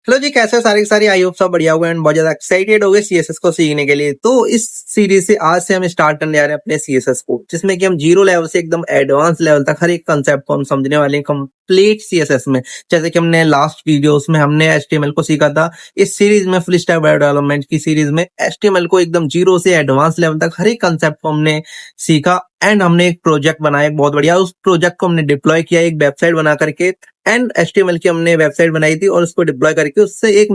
Hello जी, कैसे हो सारे के सारे। आई होप सब बढ़िया हुए एंड बहुत ज्यादा एक्साइटेड हो गए सीएसएस को सीखने के लिए। तो इस सीरीज से आज से हम स्टार्ट करने जा रहे हैं अपने सीएसएस को, जिसमें कि हम जीरो लेवल से एकदम एडवांस लेवल तक हर एक कंसेप्ट को हम समझने वाले हैं कंप्लीट सीएसएस में। जैसे कि हमने लास्ट वीडियोस में हमने एचटीएमएल को सीखा था, इस सीरीज में फुल स्टैक वेब डेवलपमेंट की सीरीज में एचटीएमएल को एकदम जीरो से एडवांस लेवल तक हर एक कंसेप्ट को हमने सीखा। एंड हमने एक प्रोजेक्ट बनाया एक बहुत बढ़िया, उस प्रोजेक्ट को हमने डिप्लॉय किया एक वेबसाइट बना करके। एंड एचटीएमएल की हमने वेबसाइट बनाई थी और उसको डिप्लॉय करके उससे एक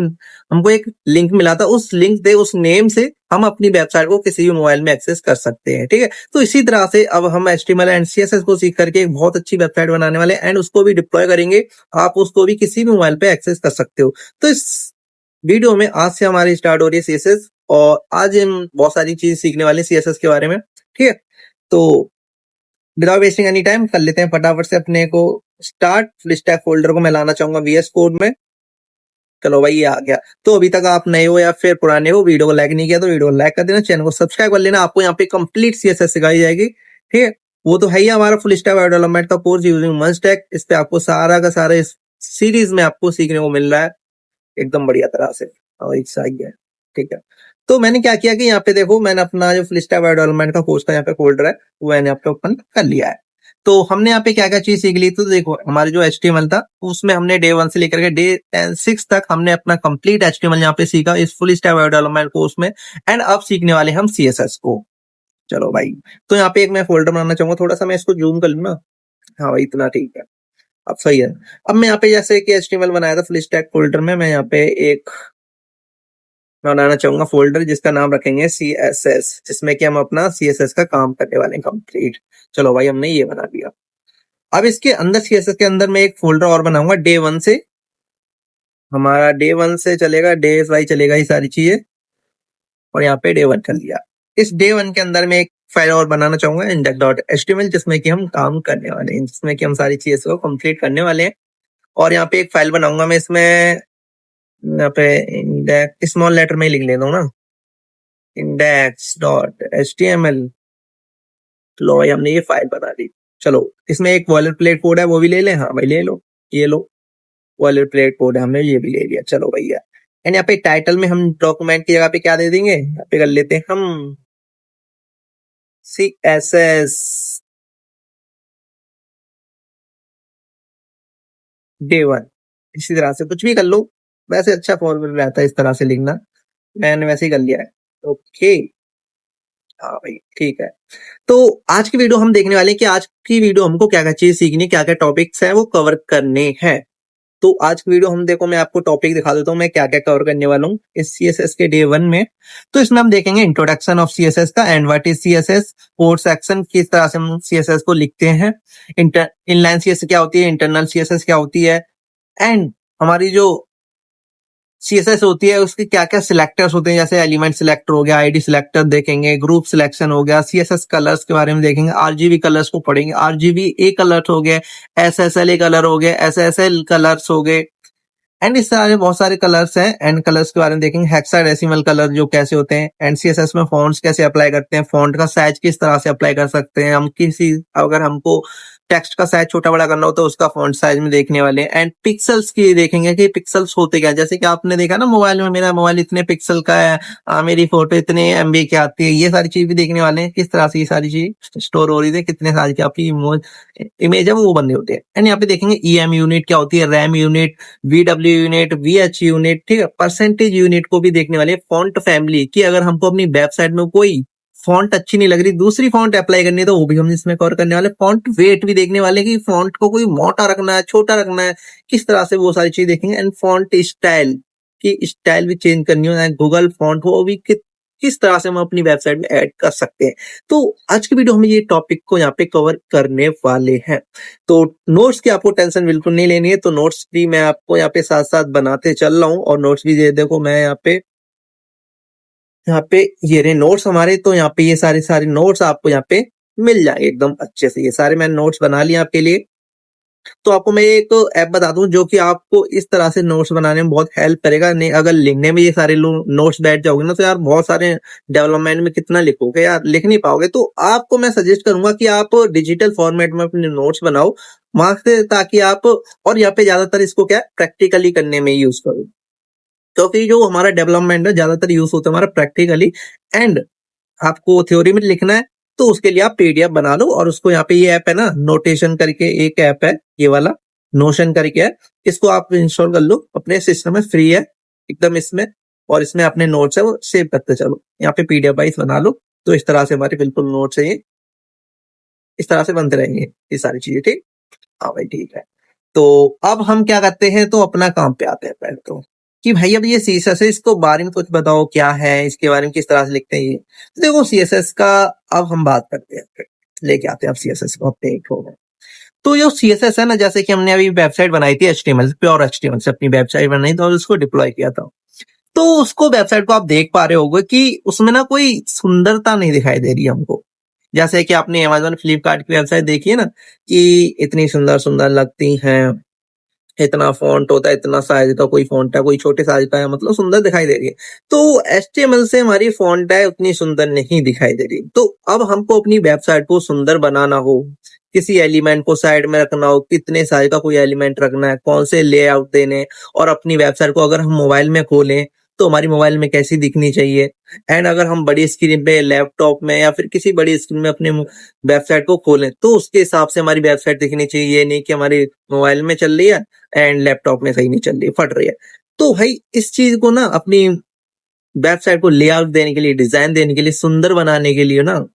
हमको एक लिंक मिला था। उस लिंक से उस नेम से हम अपनी वेबसाइट को किसी भी मोबाइल में एक्सेस कर सकते हैं। ठीक है, तो इसी तरह से अब हम एचटीएमएल एंड सीएसएस को सीख करके एक बहुत अच्छी वेबसाइट बनाने वाले एंड उसको भी डिप्लॉय करेंगे। आप उसको भी किसी भी मोबाइल पे एक्सेस कर सकते हो। तो इस वीडियो में आज से हमारी स्टार्ट हो रही है सीएसएस, और आज हम बहुत सारी चीज सीखने वाले हैं सीएसएस के बारे में। ठीक है, तो विदाउट वेस्टिंग एनी टाइम कर लेते हैं फटाफट से अपने को स्टार्ट। फुल स्टैक फोल्डर को मैं लाना चाहूंगा वीएस कोड में। चलो भाई, ये आ गया। तो अभी तक आप नए हो या फिर पुराने हो, वीडियो को लाइक नहीं किया तो वीडियो को लाइक कर देना, चैनल को सब्सक्राइब कर लेना। आपको यहाँ पे कंप्लीट सीएसएस सिखाई जाएगी। ठीक है, वो तो है ही हमारा फुल स्टैक वेब डेवलपमेंट का कोर्स यूजिंग मस्टैक। इस पे आपको सारा का सारा इस सीरीज में आपको सीखने को मिल रहा है एकदम बढ़िया तरह से। और एक सही है। ठीक है, तो मैंने क्या किया कि यहाँ पे देखो, मैंने अपना जो फुल स्टैक वेब डेवलपमेंट का कोर्स का यहाँ पे फोल्डर है वो मैंने यहाँ पे ओपन कर लिया है। तो हमने यहाँ पे क्या क्या चीज सीख ली। तो देखो, हमारे जो एचटीएमएल था उसमें हमने डे 1 से लेकर के डे 6 तक हमने अपना कंप्लीट एचटीएमएल यहाँ पे सीखा इस full stack web development course में। एंड अब सीखने वाले हम सीएसएस को। चलो भाई, तो यहाँ पे एक मैं फोल्डर बनाना चाहूंगा, थोड़ा सा मैं इसको जूम कर लूँ ना। हाँ भाई, इतना ठीक है, अब सही है। अब मैं यहाँ पे जैसे कि एचटीएमएल बनाया था फुल स्टैक फोल्डर में, मैं यहाँ पे एक बनाना चाहूंगा फोल्डर जिसका नाम रखेंगे सीएसएस, जिसमें कि हम अपना सीएसएस का काम करने वाले हैं कंप्लीट। चलो भाई, हमने ये बना दिया। अब इसके अंदर सीएसएस के अंदर मैं एक फोल्डर और बनाऊंगा डे 1 से। हमारा डे 1 से चलेगा, डे वाई चलेगा ये सारी चीजें। और यहाँ पे डे 1 कर लिया। इस डे 1 के अंदर मैं एक फाइल और बनाना चाहूंगा index.html, जिसमें कि हम काम करने वाले हैं, जिसमें कि हम सारी चीजें को कंप्लीट करने वाले हैं। और यहाँ पे एक फाइल बनाऊंगा मैं इसमें, यहाँ पे इंडेक्स स्मॉल लेटर में ही लिख लेता हूँ ना, index.html। लो भाई, हमने ये फाइल बना दी। चलो, इसमें एक बॉयलर प्लेट कोड है, वो भी ले लें। हाँ भाई, ले लो, ये लो, बॉयलर प्लेट कोड है, हमने ये भी ले लिया। चलो भैया, एंड यहाँ पे टाइटल में हम डॉक्यूमेंट की जगह पे क्या दे देंगे, यहाँ पे कर लेते हैं हम CSS डे 1। इसी तरह से कुछ भी कर लो, वैसे अच्छा फॉर्मेट रहता है इस तरह से लिखना। मैंने वैसे ही कर लिया है। ओके, हाँ भाई ठीक है। तो आज की वीडियो हम देखने वाले हैं कि आज की वीडियो हमको क्या क्या चीज सीखनी, क्या क्या टॉपिक्स हैं वो कवर करने हैं। तो आज की वीडियो हम देखो, मैं आपको टॉपिक दिखा देता हूँ मैं क्या क्या कवर करने वाला हूँ इस सीएसएस के डे 1 में। तो इसमें हम देखेंगे इंट्रोडक्शन ऑफ सीएसएस का, and what is CSS, code section, किस तरह से हम सीएसएस को लिखते हैं, इनलाइन सीएसएस क्या होती है, इंटरनल सीएसएस क्या होती है, एंड हमारी जो सीएसएस होती है उसके क्या क्या सिलेक्टर्स होते हैं, जैसे एलिमेंट सिलेक्टर हो गया, आईडी सिलेक्टर देखेंगे, ग्रुप सिलेक्शन हो गया, सीएसएस कलर्स के बारे में देखेंगे, आरजीबी कलर्स को पढ़ेंगे, आरजीबी ए कलर हो गए, एसएसएल कलर हो गए, एसएसएल कलर्स हो गए। एंड इस तरह के बहुत सारे कलर्स हैं। एंड कलर्स के बारे में देखेंगे, हेक्साडेसिमल कलर जो कैसे होते हैं, एंड सीएसएस में फॉन्ट्स कैसे अप्लाई करते हैं, फॉन्ट का साइज किस तरह से अप्लाई कर सकते हैं हम, किसी अगर हमको टेक्स्ट का साइज छोटा बड़ा करना हो तो उसका फॉन्ट साइज में देखने वाले हैं। एंड पिक्सल्स की देखेंगे कि पिक्सल्स होते क्या, जैसे कि आपने देखा ना मोबाइल में, मेरा मोबाइल इतने पिक्सल का है, मेरी फोटो इतने एमबी की आती है, ये सारी चीज भी देखने वाले हैं, किस तरह से ये सारी चीज स्टोर हो रही है, कितने साल की आपकी इमेज है वो बननी होती है। एंड यहाँ पे देखेंगे ईएम यूनिट क्या होती है, RAM unit, VW unit, VH unit, ठीक है, परसेंटेज यूनिट को भी देखने वाले। फॉन्ट फैमिली की अगर हमको अपनी वेबसाइट में कोई फॉन्ट अच्छी नहीं लग रही, दूसरी फॉन्ट अप्लाई करनी है तो वो भी हम इसमें कवर करने वाले। फॉन्ट वेट भी देखने वाले कि फॉन्ट को कोई मोटा रखना है, छोटा रखना है, किस तरह से, वो सारी चीज देखेंगे। एंड फॉन्ट स्टाइल की स्टाइल भी चेंज करनी हो, गूगल फॉन्ट हो भी किस तरह से हम अपनी वेबसाइट में ऐड कर सकते हैं। तो आज की वीडियो हम ये टॉपिक को यहाँ पे कवर करने वाले हैं। तो नोट्स की आपको टेंशन बिल्कुल नहीं लेनी है, तो नोट्स भी मैं आपको यहाँ पे साथ साथ बनाते चल रहा हूँ। और नोट्स भी ये देखो, मैं यहाँ पे ये रहे नोट्स हमारे। तो यहाँ पे ये सारे नोट्स आपको यहाँ पे मिल जाएंगे एकदम अच्छे से। ये सारे मैंने नोट्स बना लिए आपके लिए। तो आपको मैं एक ऐप बता दूं जो कि आपको इस तरह से नोट्स बनाने में बहुत हेल्प करेगा। नहीं, अगर लिखने में ये सारे नोट्स बैठ जाओगे ना तो यार बहुत सारे डेवलपमेंट में कितना लिखोगे यार, लिख नहीं पाओगे। तो आपको मैं सजेस्ट करूंगा कि आप डिजिटल फॉर्मेट में अपने नोट्स बनाओ वहां से, ताकि आप, और यहाँ पे ज्यादातर इसको क्या प्रैक्टिकली करने में यूज करो। क्योंकि जो हमारा डेवलपमेंट है ज्यादातर यूज होता है हमारा प्रैक्टिकली, एंड आपको थ्योरी में लिखना है तो उसके लिए आप पीडीएफ बना लो, और उसको यहाँ पे ये ऐप है ना, नोटेशन करके एक ऐप है ये वाला, नोशन करके है, इसको आप इंस्टॉल कर लो अपने सिस्टम में, फ्री है एकदम इसमें, और इसमें अपने नोट्स है वो सेव करते चलो, यहाँ पे पीडीएफ वाइज बना लो, तो इस तरह से हमारे बिल्कुल नोट्स है ये, इस तरह से बनते रहेंगे ये सारी चीजें, ठीक। हाँ भाई ठीक है। तो अब हम क्या करते हैं, तो अपना काम पे आते हैं पहले तो, कि भाई अब ये सीएसएस है, इसको बारे में कुछ बताओ क्या है, इसके बारे में किस तरह से लिखते हैं ये। तो देखो सीएसएस का अब हम बात करते हैं, लेके आते हैं अब सीएसएस को अपने एक हो। तो जो सीएसएस है ना, जैसे कि हमने अभी वेबसाइट बनाई थी एचटीएमएल, प्योर एचटीएमएल से अपनी वेबसाइट बनाई थी और उसको डिप्लॉय किया था। तो उसको वेबसाइट को आप देख पा रहे होगे कि उसमें ना कोई सुंदरता नहीं दिखाई दे रही हमको। जैसे कि आपने अमेज़न, फ्लिपकार्ट की वेबसाइट देखी है ना, कि इतनी सुंदर-सुंदर लगती हैं, इतना फ़ॉन्ट होता है, इतना साइज़ का कोई फ़ॉन्ट है, कोई छोटे साइज़ का है, मतलब सुंदर दिखाई दे रही है। तो एचटीएमएल से हमारी फ़ॉन्ट है उतनी सुंदर नहीं दिखाई दे रही। तो अब हमको अपनी वेबसाइट को सुंदर बनाना हो, किसी एलिमेंट को साइड में रखना हो, कितने साइज़ का कोई एलिमेंट रखना है, कौन से लेआउट देने हैं, और अपनी वेबसाइट को अगर हम मोबाइल में खोलें, तो हमारी मोबाइल में कैसी दिखनी चाहिए, एंड अगर हम बड़ी स्क्रीन पे, लैपटॉप में या फिर किसी बड़ी स्क्रीन में अपने वेबसाइट को खोलें, तो उसके हिसाब से हमारी वेबसाइट दिखनी चाहिए। ये नहीं कि हमारी मोबाइल में चल रही है एंड लैपटॉप में सही नहीं चल रही, फट रही है। तो भाई इस चीज को ना, अपनी वेबसाइट को लेआउट देने के लिए, डिजाइन देने के लिए, सुंदर बनाने के लिए ना,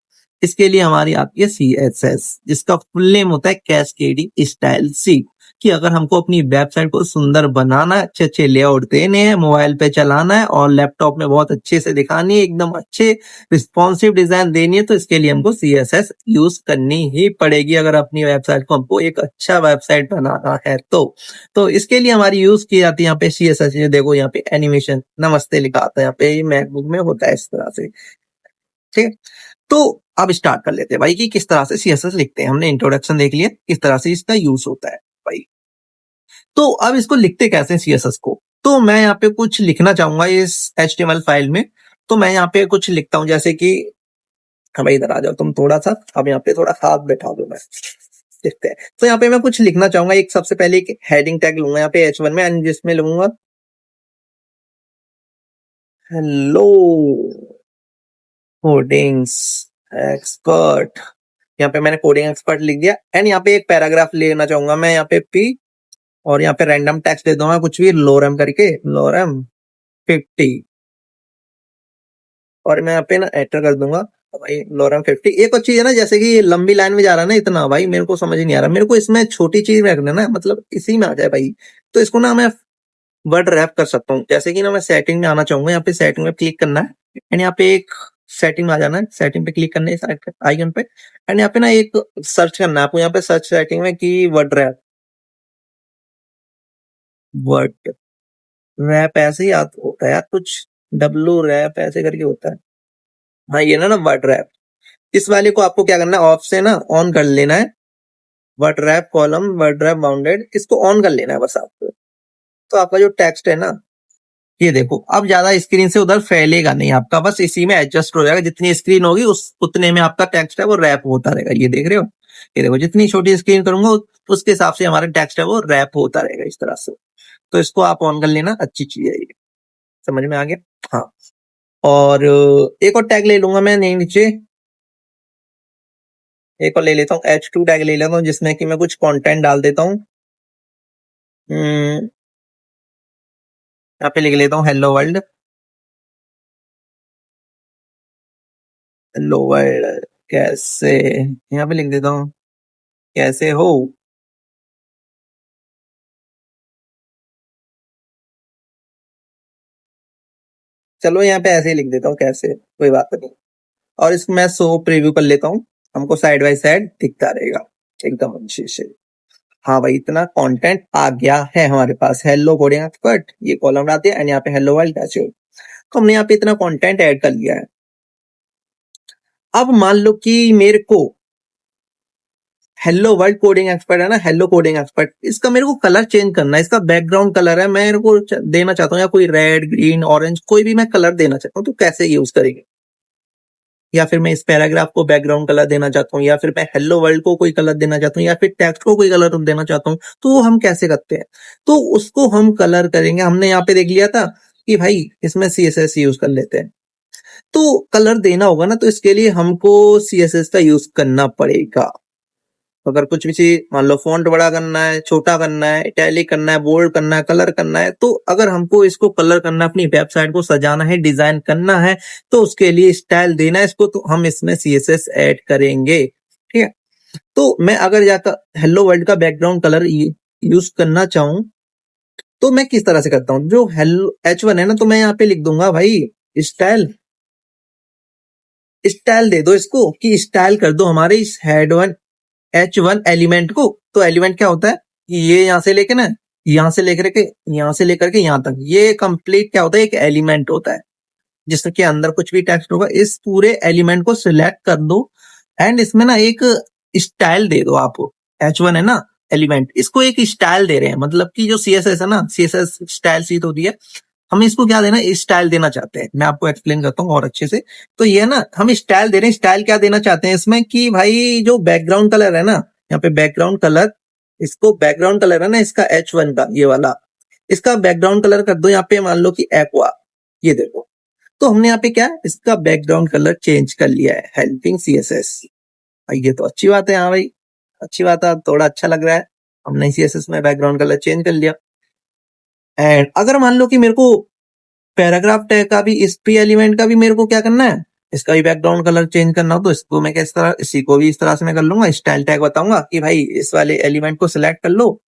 इसके लिए हमारी आती है सीएसएस, जिसका फुल नेम होता है कैस्केडिंग स्टाइल सी। कि अगर हमको अपनी वेबसाइट को सुंदर बनाना है, अच्छे अच्छे लेआउट देने हैं, मोबाइल पे चलाना है और लैपटॉप में बहुत अच्छे से दिखानी है, एकदम अच्छे रिस्पॉन्सिव डिजाइन देनी है, तो इसके लिए हमको सीएसएस यूज करनी ही पड़ेगी, अगर अपनी वेबसाइट को हमको एक अच्छा वेबसाइट बनाना है तो इसके लिए हमारी यूज की जाती है यहाँ पे सीएसएस। ये देखो यहाँ पे एनिमेशन नमस्ते लिखा आता है, यहाँ पे मैकबुक में होता है इस तरह से, ठीक है। तो अब स्टार्ट कर लेते हैं भाई कि किस तरह से सीएसएस लिखते हैं। हमने इंट्रोडक्शन देख लिया किस तरह से इसका यूज होता है भाई। तो अब इसको लिखते कैसे हैं सीएसएस को, तो मैं यहाँ पे कुछ लिखना चाहूंगा इस एचटीएमएल फाइल में। तो मैं यहाँ पे कुछ लिखता हूँ, जैसे कि भाई इधर आ जाओ तुम थोड़ा सा, अब यहाँ पे थोड़ा हाथ बैठा दो, मैं लिखते हैं। तो यहाँ पे मैं कुछ लिखना चाहूंगा, एक सबसे पहले एक हेडिंग टैग लूंगा यहाँ पे H1 में, एंड जिसमें लूंगा हेलो कोडिंग्स एक्सपर्ट। यहाँ पे मैंने कोडिंग एक्सपर्ट लिख दिया, एंड यहाँ पे एक पैराग्राफ लेना चाहूंगा मैं, यहाँ पे पी, और यहाँ पे रैंडम टेक्स्ट दे दूंगा कुछ भी, लोरम करके, लोरम 50, और मैं यहाँ पे ना एंटर कर दूंगा भाई लोरम 50। एक और चीज है ना, जैसे कि ये लंबी लाइन में जा रहा है ना इतना, भाई मेरे को समझ नहीं आ रहा, मेरे को इसमें छोटी चीज में रखना ना, मतलब इसी में आ जाए भाई। तो इसको ना मैं वर्ड रैप कर सकता हूँ, जैसे कि ना मैं सेटिंग में आना चाहूंगा, यहाँ पे सेटिंग में क्लिक करना है, एंड यहाँ पे एक सेटिंग में आ जाना है, सेटिंग पे क्लिक करना है आइकन पे, एंड यहाँ पे ना एक सर्च करना है आपको, यहाँ पे सर्च सेटिंग में की वर्ड रैप, वर्ड रैप ऐसे ही होता है यार कुछ, डब्लू रैप ऐसे करके होता है। हाँ ये ना वर्ड रैप, इस वाले को आपको क्या करना है, ऑफ से ना ऑन कर लेना है, word rap column, word rap bounded, इसको ऑन कर लेना है बस आपको। तो आपका जो टेक्स्ट है ना, ये देखो अब ज्यादा स्क्रीन से उधर फैलेगा नहीं आपका, बस इसी में एडजस्ट हो जाएगा, जितनी स्क्रीन होगी उस उतने में आपका टेक्स्ट है वो रैप होता रहेगा। ये देख रहे हो, ये देखो जितनी छोटी स्क्रीन करूंगा उसके हिसाब से हमारा टेक्स्ट है वो रैप होता रहेगा इस तरह से। तो इसको आप ऑन कर लेना, अच्छी चीज है ये, समझ में आ गया। हाँ, और एक और टैग ले लूंगा मैं नहीं नीचे, एक और ले लेता हूँ H2 टैग ले लेता हूँ, जिसमें कि मैं कुछ कंटेंट डाल देता हूँ। यहाँ पे लिख लेता हूँ हेलो वर्ल्ड, हेलो वर्ल्ड कैसे, यहाँ पे लिख देता हूँ कैसे हो। चलो यहाँ पे ऐसे ही लिख देता हूँ कैसे, कोई बात नहीं। और इसको मैं शो प्रीव्यू कर लेता हूँ, हमको साइड बाय साइड दिखता रहेगा एकदम अच्छे से। हाँ भाई इतना कंटेंट आ गया है हमारे पास, हेलो कोडिंग एक्सपर्ट ये कॉलम डाल दिया, एंड यहाँ पे हेलो वर्ल्ड कैसे हो। तो हमने यहाँ पे इतना कंटेंट ऐड कर लिया है। अब मान लो कि मेरे को हेलो वर्ल्ड कोडिंग एक्सपर्ट है ना, हेलो कोडिंग एक्सपर्ट, इसका मेरे को कलर चेंज करना है, इसका बैकग्राउंड कलर है मेरे को देना चाहता हूँ, या कोई रेड ग्रीन ऑरेंज कोई भी मैं कलर देना चाहता हूँ, तो कैसे यूज करेंगे। या फिर मैं इस पैराग्राफ को बैकग्राउंड कलर देना चाहता हूँ, या फिर मैं हेलो वर्ल्ड को कोई कलर देना चाहता हूँ, या फिर टेक्स्ट को कोई कलर देना चाहता हूँ, तो वो हम कैसे करते हैं। तो उसको हम कलर करेंगे, हमने यहाँ पे देख लिया था कि भाई इसमें CSS यूज कर लेते हैं, तो कलर देना होगा ना, तो इसके लिए हमको CSS का यूज करना पड़ेगा। अगर कुछ भी चीज मान लो फॉन्ट बड़ा करना है, छोटा करना है, इटैलिक करना है, बोल्ड करना है, कलर करना है, तो अगर हमको इसको कलर करना है, अपनी वेबसाइट को सजाना है, डिजाइन करना है, तो उसके लिए स्टाइल देना है इसको, तो हम इसमें CSS ऐड करेंगे। ठीक है, तो मैं अगर जाकर हेलो वर्ल्ड का बैकग्राउंड कलर यूज करना चाहूं तो मैं किस तरह से करता हूँ, जो हेलो H1 है ना, तो मैं यहाँ पे लिख दूंगा भाई स्टाइल, स्टाइल दे दो इसको, कि स्टाइल कर दो हमारे इस हेड वन H1 एलिमेंट को। तो एलिमेंट क्या होता है कि ये यहाँ से लेके ना, यहाँ से लेकर के, यहाँ से लेकर के यहाँ तक, ये कंप्लीट क्या होता है, एक एलिमेंट होता है जिसके अंदर कुछ भी टेक्स्ट होगा। इस पूरे एलिमेंट को सिलेक्ट कर दो एंड इसमें ना एक स्टाइल दे दो आप। H1 है ना एलिमेंट, इसको एक स्टाइल दे रहे हैं, मतलब कि जो CSS है ना, CSS स्टाइल शीट होती है, हम इसको क्या देना, स्टाइल देना चाहते हैं। मैं आपको एक्सप्लेन करता हूँ और अच्छे से। तो ये ना हम स्टाइल दे रहे हैं, स्टाइल क्या देना चाहते हैं इसमें कि भाई जो बैकग्राउंड कलर है ना, यहाँ पे बैकग्राउंड कलर, इसको बैकग्राउंड कलर है ना इसका H1 का, ये वाला, इसका बैकग्राउंड कलर कर दो यहाँ पे, मान लो कि एक्वा, ये देखो। तो हमने यहाँ पे क्या, इसका बैकग्राउंड कलर चेंज कर लिया है, हेल्पिंग CSS। ये तो अच्छी बात है, हाँ भाई अच्छी बात है, थोड़ा अच्छा लग रहा है, हमने CSS में बैकग्राउंड कलर चेंज कर लिया। एंड अगर मान लो कि मेरे को पैराग्राफ टैग का भी, इस पी एलिमेंट का भी मेरे को क्या करना है, इसका भी बैकग्राउंड कलर चेंज करना हो, तो इसको मैं किस तरह, इसी को भी इस तरह से मैं कर लूंगा, स्टाइल टैग बताऊंगा कि भाई इस वाले एलिमेंट को सिलेक्ट कर लो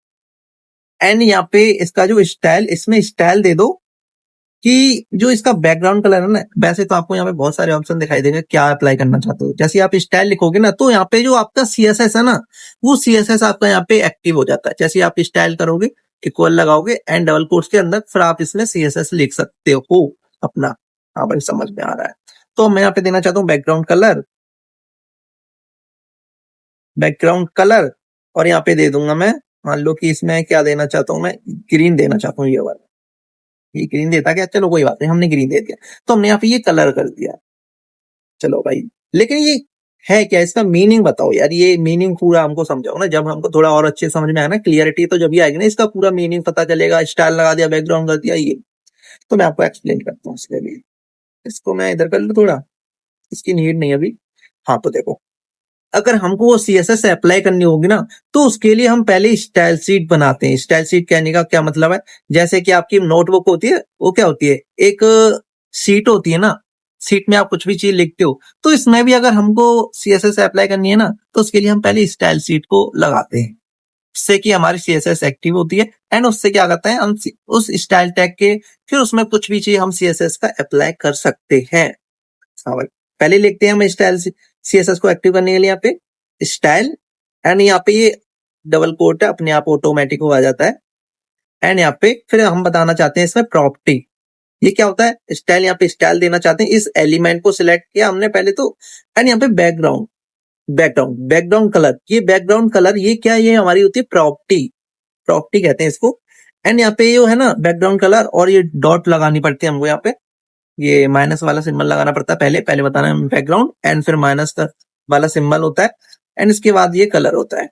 एंड यहाँ पे इसका जो स्टाइल, इसमें स्टाइल दे दो कि जो इसका बैकग्राउंड कलर है ना, वैसे तो आपको यहाँ पे बहुत सारे ऑप्शन दिखाई देंगे क्या अप्लाई करना चाहते हो। जैसे आप स्टाइल लिखोगे ना, तो यहाँ पे जो आपका CSS है ना, वो CSS आपका यहाँ पे एक्टिव हो जाता है। जैसे आप स्टाइल करोगे, इक्वल लगाओगे एंड डबल कोट्स के अंदर, फिर आप इसमें CSS लिख सकते हो अपना। हाँ भाई समझ में आ रहा है। तो मैं यहाँ पे देना चाहता हूँ बैकग्राउंड कलर, बैकग्राउंड कलर, और यहाँ पे दे दूंगा मैं, मान लो कि इसमें क्या देना चाहता हूँ मैं, ग्रीन देना चाहता हूँ, ये वाला, ये ग्रीन देता क्या, चलो कोई बात नहीं, हमने ग्रीन दे दिया, तो हमने यहाँ पे ये कलर कर दिया। चलो भाई, लेकिन ये है क्या, इसका मीनिंग बताओ यार, ये मीनिंग पूरा हमको समझाओ ना, जब हमको थोड़ा और अच्छे समझ में आया ना, क्लियरिटी तो जब ये आएगी ना, इसका पूरा मीनिंग पता चलेगा। स्टाइल लगा दिया, बैकग्राउंड कर दिया, ये तो मैं आपको एक्सप्लेन करता हूँ इसके लिए। इसको मैं इधर कर लूँ थोड़ा, इसकी नीड नहीं अभी। हाँ तो देखो, अगर हमको वो CSS अप्लाई करनी होगी ना, तो उसके लिए हम पहले स्टाइल शीट बनाते हैं। स्टाइल शीट कहने का क्या मतलब है, जैसे कि आपकी नोटबुक होती है, वो क्या होती है, एक सीट होती है ना, सीट में आप कुछ भी चीज लिखते हो, तो इसमें भी अगर हमको CSS अप्लाई करनी है ना, तो उसके लिए हम पहले स्टाइल शीट को लगाते हैं, जिससे कि हमारी CSS एक्टिव होती है एंड उससे क्या करते हैं हम, उस स्टाइल टैग के फिर उसमें कुछ भी चीज हम CSS का अप्लाई कर सकते हैं। हाँ भाई, पहले लिखते हैं हम स्टाइल, CSS को एक्टिव करने के लिए यहाँ पे स्टाइल, एंड यहाँ पे ये डबल कोट है, अपने आप ऑटोमेटिक हो आ जाता है। एंड यहाँ पे फिर हम बताना चाहते हैं इसमें प्रॉपर्टी, ये क्या होता है, स्टाइल, यहाँ पे स्टाइल देना चाहते हैं, इस एलिमेंट को सिलेक्ट किया हमने पहले तो। एंड यहाँ पे बैकग्राउंड, बैकग्राउंड कलर, ये बैकग्राउंड कलर, ये क्या, ये हमारी होती है प्रॉपर्टी, प्रॉपर्टी कहते हैं इसको। एंड यहाँ पे ये है ना बैकग्राउंड कलर, और ये डॉट लगानी पड़ती है हमको, यहाँ पे ये माइनस वाला सिंबल लगाना पड़ता है, पहले पहले बताना है बैकग्राउंड, एंड फिर माइनस वाला सिंबल होता है, एंड इसके बाद ये कलर होता है।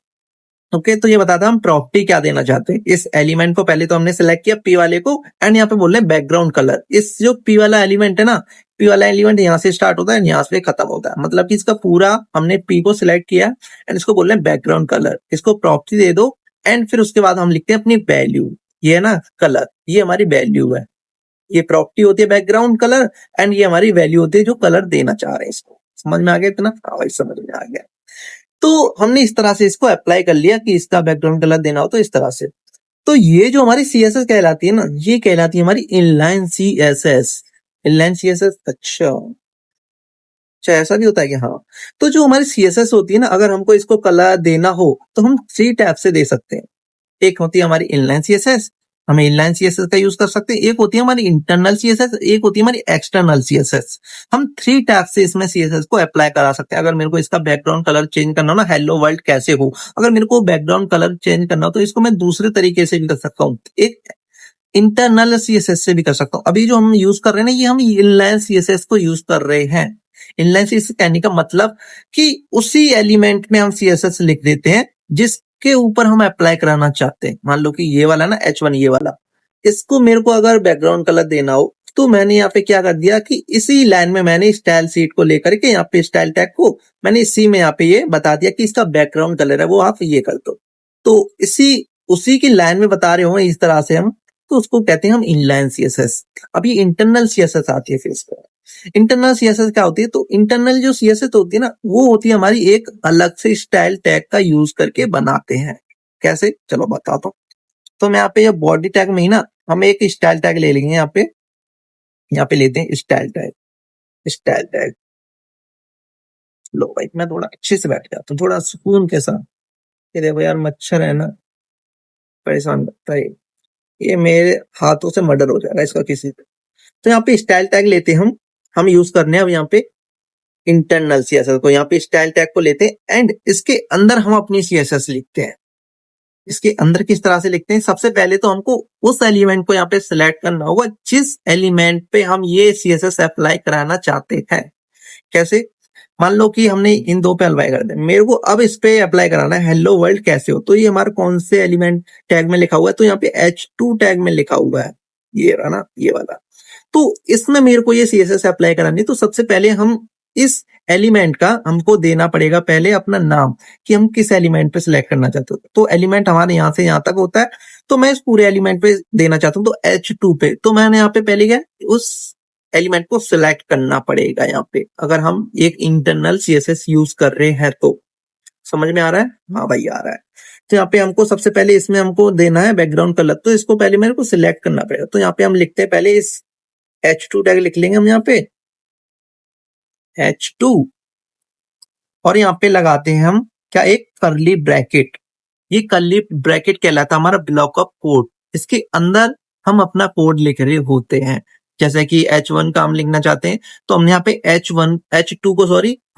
ओके, तो ये बताता हम प्रॉपर्टी क्या देना चाहते हैं। इस एलिमेंट को पहले तो हमने सिलेक्ट किया पी वाले को, एंड यहाँ पे बोल रहे हैं बैकग्राउंड कलर। इस जो पी वाला एलिमेंट है ना, पी वाला एलिमेंट यहाँ से स्टार्ट होता है, यहाँ से खत्म होता है, मतलब कि इसका पूरा हमने पी को सिलेक्ट किया एंड इसको बोल रहे हैं बैकग्राउंड कलर, इसको प्रॉपर्टी दे दो। एंड फिर उसके बाद हम लिखते हैं अपनी वैल्यू, ये है ना कलर, ये हमारी वैल्यू है, ये प्रॉपर्टी होती है बैकग्राउंड कलर, एंड ये हमारी वैल्यू होती है जो कलर देना चाह रहे हैं। इसको समझ में आ गया इतना? हाँ भाई समझ में आ गया। तो हमने इस तरह से इसको अप्लाई कर लिया कि इसका बैकग्राउंड कलर देना हो तो इस तरह से। तो ये जो हमारी CSS कहलाती है ना, ये कहलाती है हमारी इनलाइन CSS। इनलाइन CSS, अच्छा अच्छा ऐसा भी होता है कि हाँ। तो जो हमारी CSS होती है ना, अगर हमको इसको कलर देना हो तो हम 3 टैब से दे सकते हैं। एक होती है हमारी इनलाइन CSS, हम इनलाइन CSS का यूज कर सकते हैं। एक होती है हमारी इंटरनल CSS, एक होती है हमारी एक्सटर्नल CSS। हम 3 टैब से इसमें CSS को अप्लाई करा सकते हैं। अगर मेरे को इसका बैकग्राउंड कलर चेंज करना हो ना, हेलो वर्ल्ड कैसे हो, अगर मेरे को बैकग्राउंड कलर चेंज करना हो तो इसको मैं दूसरे तरीके से भी कर सकता हूँ, एक इंटरनल CSS से भी कर सकता हूँ। अभी जो हम यूज कर रहे हैं ना, ये हम इनलाइन CSS को यूज कर रहे हैं। इनलाइन CSS कहने का मतलब कि उसी एलिमेंट में हम CSS लिख देते हैं जिसके ऊपर हम अप्लाई कराना चाहते हैं। मान लो कि ये वाला ना H1, ये वाला, इसको मेरे को अगर बैकग्राउंड कलर देना हो तो मैंने यहाँ पे क्या कर दिया कि इसी लाइन में मैंने स्टाइल सीट को लेकर के यहाँ पे स्टाइल टैग को मैंने इसी में यहाँ पे ये बता दिया कि इसका बैकग्राउंड कलर है वो आप ये कर दो। तो इसी उसी की लाइन में बता रहे हो इस तरह से हम, तो उसको कहते हैं हम इनलाइन सीएसएस। अब ये इंटरनल सीएसएस आती है फिर इस पर। इंटरनल सीएसएस क्या होती है? तो इंटरनल जो सीएसएस होती है ना, वो होती है हमारी एक अलग से स्टाइल टैग का यूज करके बनाते हैं। कैसे? चलो बताता हूँ। तो मैं यहाँ पे ये बॉडी टैग में ही ना हम एक स्टाइल टैग ले लेंगे। यहाँ पे लेते हैं स्टाइल टैग। स्टाइल टैग लो भाई, मैं थोड़ा अच्छे से बैठ जाता हूँ, थोड़ा सुकून के साथ। ये देखो यार, मच्छर है ना, परेशान करता है ये मेरे हाथों से मर्डर हो जाएगा इसका किसी पे। तो यहाँ पे स्टाइल टैग लेते हैं हम यूज करने हैं अब यहाँ पे इंटरनल सीएसएस को। यहाँ पे स्टाइल टैग को लेते हैं एंड इसके अंदर हम अपनी सीएसएस लिखते हैं। इसके अंदर किस तरह से लिखते हैं? सबसे पहले तो हमको उस एलिमेंट को यहाँ पे सिलेक्ट करना होगा जिस एलिमेंट पे हम ये सीएसएस अप्लाई कराना चाहते हैं। कैसे? मान लो कि हमने इन दो पे अप्लाई कर दिया, मेरे को अब इस पे अप्लाई कराना है हेलो वर्ल्ड कैसे हो। तो ये हमारा कौन से एलिमेंट टैग में लिखा हुआ है? तो यहाँ पे H2 टैग में लिखा हुआ है, ये रहा ना, ये वाला। तो इसमें मेरे को ये सीएसएस अप्लाई करानी है। तो सबसे पहले हम इस एलिमेंट का हमको देना पड़ेगा पहले अपना नाम, कि हम किस एलिमेंट पे सिलेक्ट करना चाहते हो। तो एलिमेंट हमारे यहाँ से यहाँ तक होता है, तो मैं इस पूरे एलिमेंट पे देना चाहता हूँ, तो H2 पे। तो मैंने यहाँ पे पहले क्या, उस एलिमेंट को सिलेक्ट करना पड़ेगा यहाँ पे, अगर हम एक इंटरनल सीएसएस यूज कर रहे हैं तो। समझ में आ रहा है? हाँ भाई आ रहा है। तो यहाँ पे हमको सबसे पहले इसमें हमको देना है बैकग्राउंड कलर, तो इसको पहले मेरे को सिलेक्ट करना पड़ेगा। तो यहाँ पे हम लिखते हैं पहले इस H2 टैग लिख लेंगे हम यहाँ पे H2, और यहाँ पे लगाते हैं हम क्या, एक कर्ली ब्रैकेट। ये कर्ली ब्रैकेट कहलाता है हमारा ब्लॉक ऑफ कोड। इसके अंदर हम अपना कोड लिख रहे होते हैं। जैसे कि H1 का हम लिखना चाहते हैं, तो हमने यहाँ पे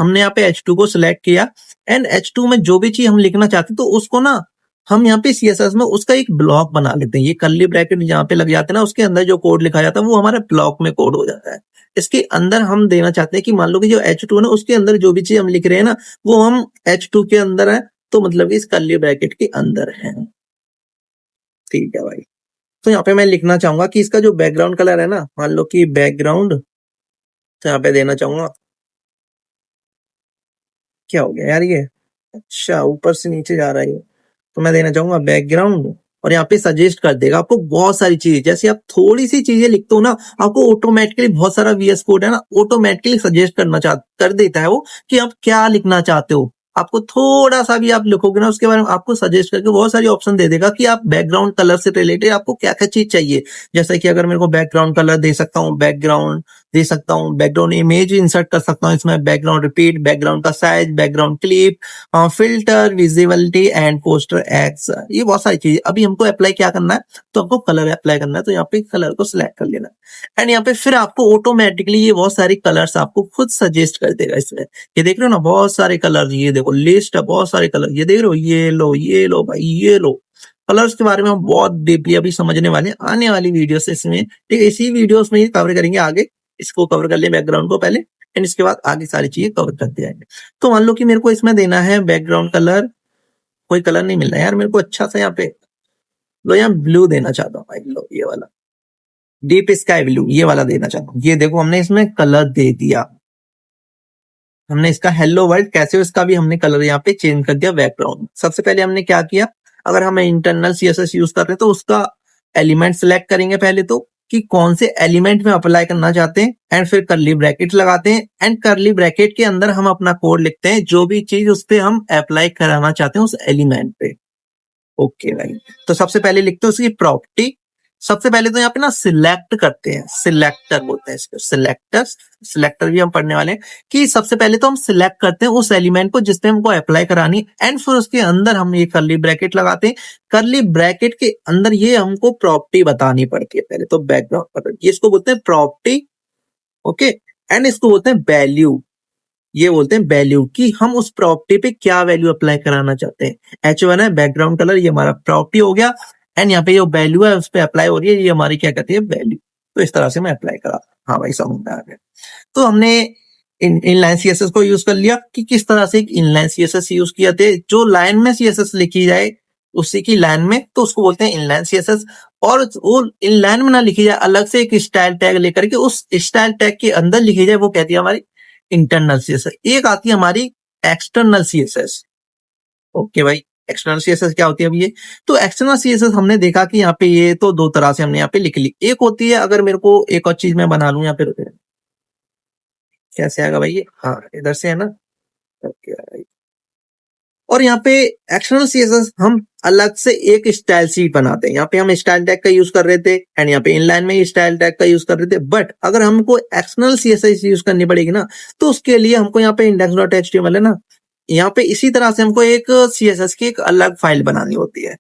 हमने यहाँ पे H2 को सिलेक्ट किया एंड H2 में जो भी चीज हम लिखना चाहते हैं तो उसको ना हम यहाँ पे सीएसएस में उसका एक ब्लॉक बना लेते हैं। ये कर्ली ब्रैकेट जहाँ पे लग जाते हैं ना, उसके अंदर जो कोड लिखा जाता है वो हमारे ब्लॉक में कोड हो जाता है। इसके अंदर हम देना चाहते हैं कि मान लो कि जो H2 है ना, उसके अंदर जो भी चीज हम लिख रहे हैं ना, वो हम H2 के अंदर है, तो मतलब कि इस कर्ली ब्रैकेट के अंदर है। ठीक है भाई। तो यहाँ पे मैं लिखना चाहूंगा कि इसका जो बैकग्राउंड कलर है ना, मान लो कि बैकग्राउंड, तो यहाँ पे देना चाहूंगा, क्या हो गया यार ये, अच्छा ऊपर से नीचे जा रहा है ये। तो मैं देना चाहूंगा बैकग्राउंड, और यहाँ पे सजेस्ट कर देगा आपको बहुत सारी चीजें। जैसे आप थोड़ी सी चीजें लिखते हो ना, आपको ऑटोमेटिकली बहुत सारा VS कोड है ना, ऑटोमेटिकली सजेस्ट कर देता है वो कि आप क्या लिखना चाहते हो। आपको थोड़ा सा भी आप लिखोगे ना, उसके बारे में आपको सजेस्ट करके बहुत सारी ऑप्शन दे देगा कि आप बैकग्राउंड कलर से रिलेटेड आपको क्या क्या चीज चाहिए। जैसे कि अगर मेरे को बैकग्राउंड कलर दे सकता हूँ, बैकग्राउंड दे सकता हूँ, बैकग्राउंड इमेज इंसर्ट कर सकता हूँ इसमें, बैकग्राउंड रिपीट, बैकग्राउंड का size, background clip, filter, visibility and poster x, ये बहुत सारी चीजें। अभी हमको अप्लाई क्या करना है, तो हमको कलर अप्लाई करना है। तो यहाँ पे कलर को सिलेक्ट कर लेना है एंड यहाँ पे फिर आपको ऑटोमेटिकली ये बहुत सारे कलर्स आपको खुद सजेस्ट कर देगा इसमें। ये देख रहे हो ना, बहुत सारे कलर, ये देखो लिस्ट है बहुत सारे कलर, ये देख रहे हो, ये लो भाई, ये लो। कलर्स के बारे में हम बहुत डीपली अभी समझने वाले हैं आने वाली वीडियो से इसमें, ठीक है, इसी वीडियोस में ही कवर करेंगे आगे। इसको कवर कर ले बैकग्राउंड को पहले एंड इसके बाद आगे सारी चीजें कवर करते जाएंगे। तो मान लो कि मेरे को इसमें देना है बैकग्राउंड कलर, कोई कलर नहीं मिल रहा है यार मेरे को अच्छा सा, यहाँ पे लो, यहाँ ब्लू देना चाहता हूँ भाई, लो ये वाला डीप स्काई ब्लू, ये वाला देना चाहता हूँ। ये देखो हमने इसमें कलर दे दिया, हमने इसका हेलो वर्ल्ड कैसे हो इसका भी हमने कलर यहाँ पे चेंज कर दिया बैकग्राउंड। सबसे पहले हमने क्या किया, अगर हम इंटरनल सीएसएस यूज कर रहे हैं तो उसका एलिमेंट सिलेक्ट करेंगे पहले, तो कि कौन से एलिमेंट में अप्लाई करना चाहते हैं एंड फिर कर्ली ब्रैकेट लगाते हैं एंड कर्ली ब्रैकेट के अंदर हम अपना कोड लिखते हैं, जो भी चीज उस पर हम अप्लाई कराना चाहते हैं उस एलिमेंट पे। ओके भाई, तो सबसे पहले लिखते हैं उसकी प्रॉपर्टी। सबसे पहले तो यहाँ पे ना सिलेक्ट करते हैं, सिलेक्टर बोलते हैं इसको, सिलेक्टर भी हम पढ़ने वाले हैं कि सबसे पहले तो हम सिलेक्ट करते हैं उस एलिमेंट को जिसपे हमको अप्लाई करानी एंड फिर उसके अंदर हम ये कर्ली ब्रैकेट लगाते हैं। कर्ली ब्रैकेट के अंदर ये हमको प्रॉपर्टी बतानी पड़ती है पहले तो, बैकग्राउंड, ये इसको बोलते हैं प्रॉपर्टी। ओके, एंड इसको बोलते हैं वैल्यू, ये बोलते हैं वैल्यू कि हम उस प्रॉपर्टी पे क्या वैल्यू अप्लाई कराना चाहते हैं। H1 है बैकग्राउंड कलर, ये हमारा प्रॉपर्टी हो गया एंड यहाँ पे जो वैल्यू है उस पर अप्लाई हो रही है, ये हमारी क्या कहती है, वैल्यू। तो इस तरह से मैं अप्लाई करा। हाँ भाई समझ में आ गया। तो हमने इनलाइन सीएसएस को यूज कर लिया कि किस तरह से इनलाइन सीएसएस यूज किया थे, जो लाइन में सीएसएस लिखी जाए उसी की लाइन में, तो उसको बोलते हैं इनलाइन सीएसएस। और वो इनलाइन में ना लिखी जाए, अलग से एक स्टाइल टैग लेकर के उस स्टाइल टैग के अंदर लिखी जाए, वो कहती है हमारी इंटरनल सीएसएस। एक आती है हमारी एक्सटर्नल सीएसएस। ओके भाई, एक्सटर्नल सीएसएस क्या होती है अब ये? तो एक्सटर्नल सीएसएस हमने देखा कि यहाँ पे ये तो दो तरह से हमने यहाँ पे लिख ली। एक होती है, अगर मेरे को एक और चीज मैं बना लूं, या फिर कैसे आएगा भाई ये, हाँ इधर से है ना। ओके, और यहाँ पे एक्सटर्नल सीएसएस हम अलग से एक स्टाइल शीट बनाते हैं। यहाँ पे हम स्टाइल टैग का यूज कर रहे थे, एंड यहाँ पे इनलाइन में स्टाइल टैग का यूज कर रहे थे। बट अगर हमको एक्सटर्नल सीएसएस यूज करनी पड़ेगी ना, तो उसके लिए हमको यहाँ पे index.html है ना, यहाँ पे इसी तरह से हमको एक सीएसएस की एक अलग फाइल बनानी होती है,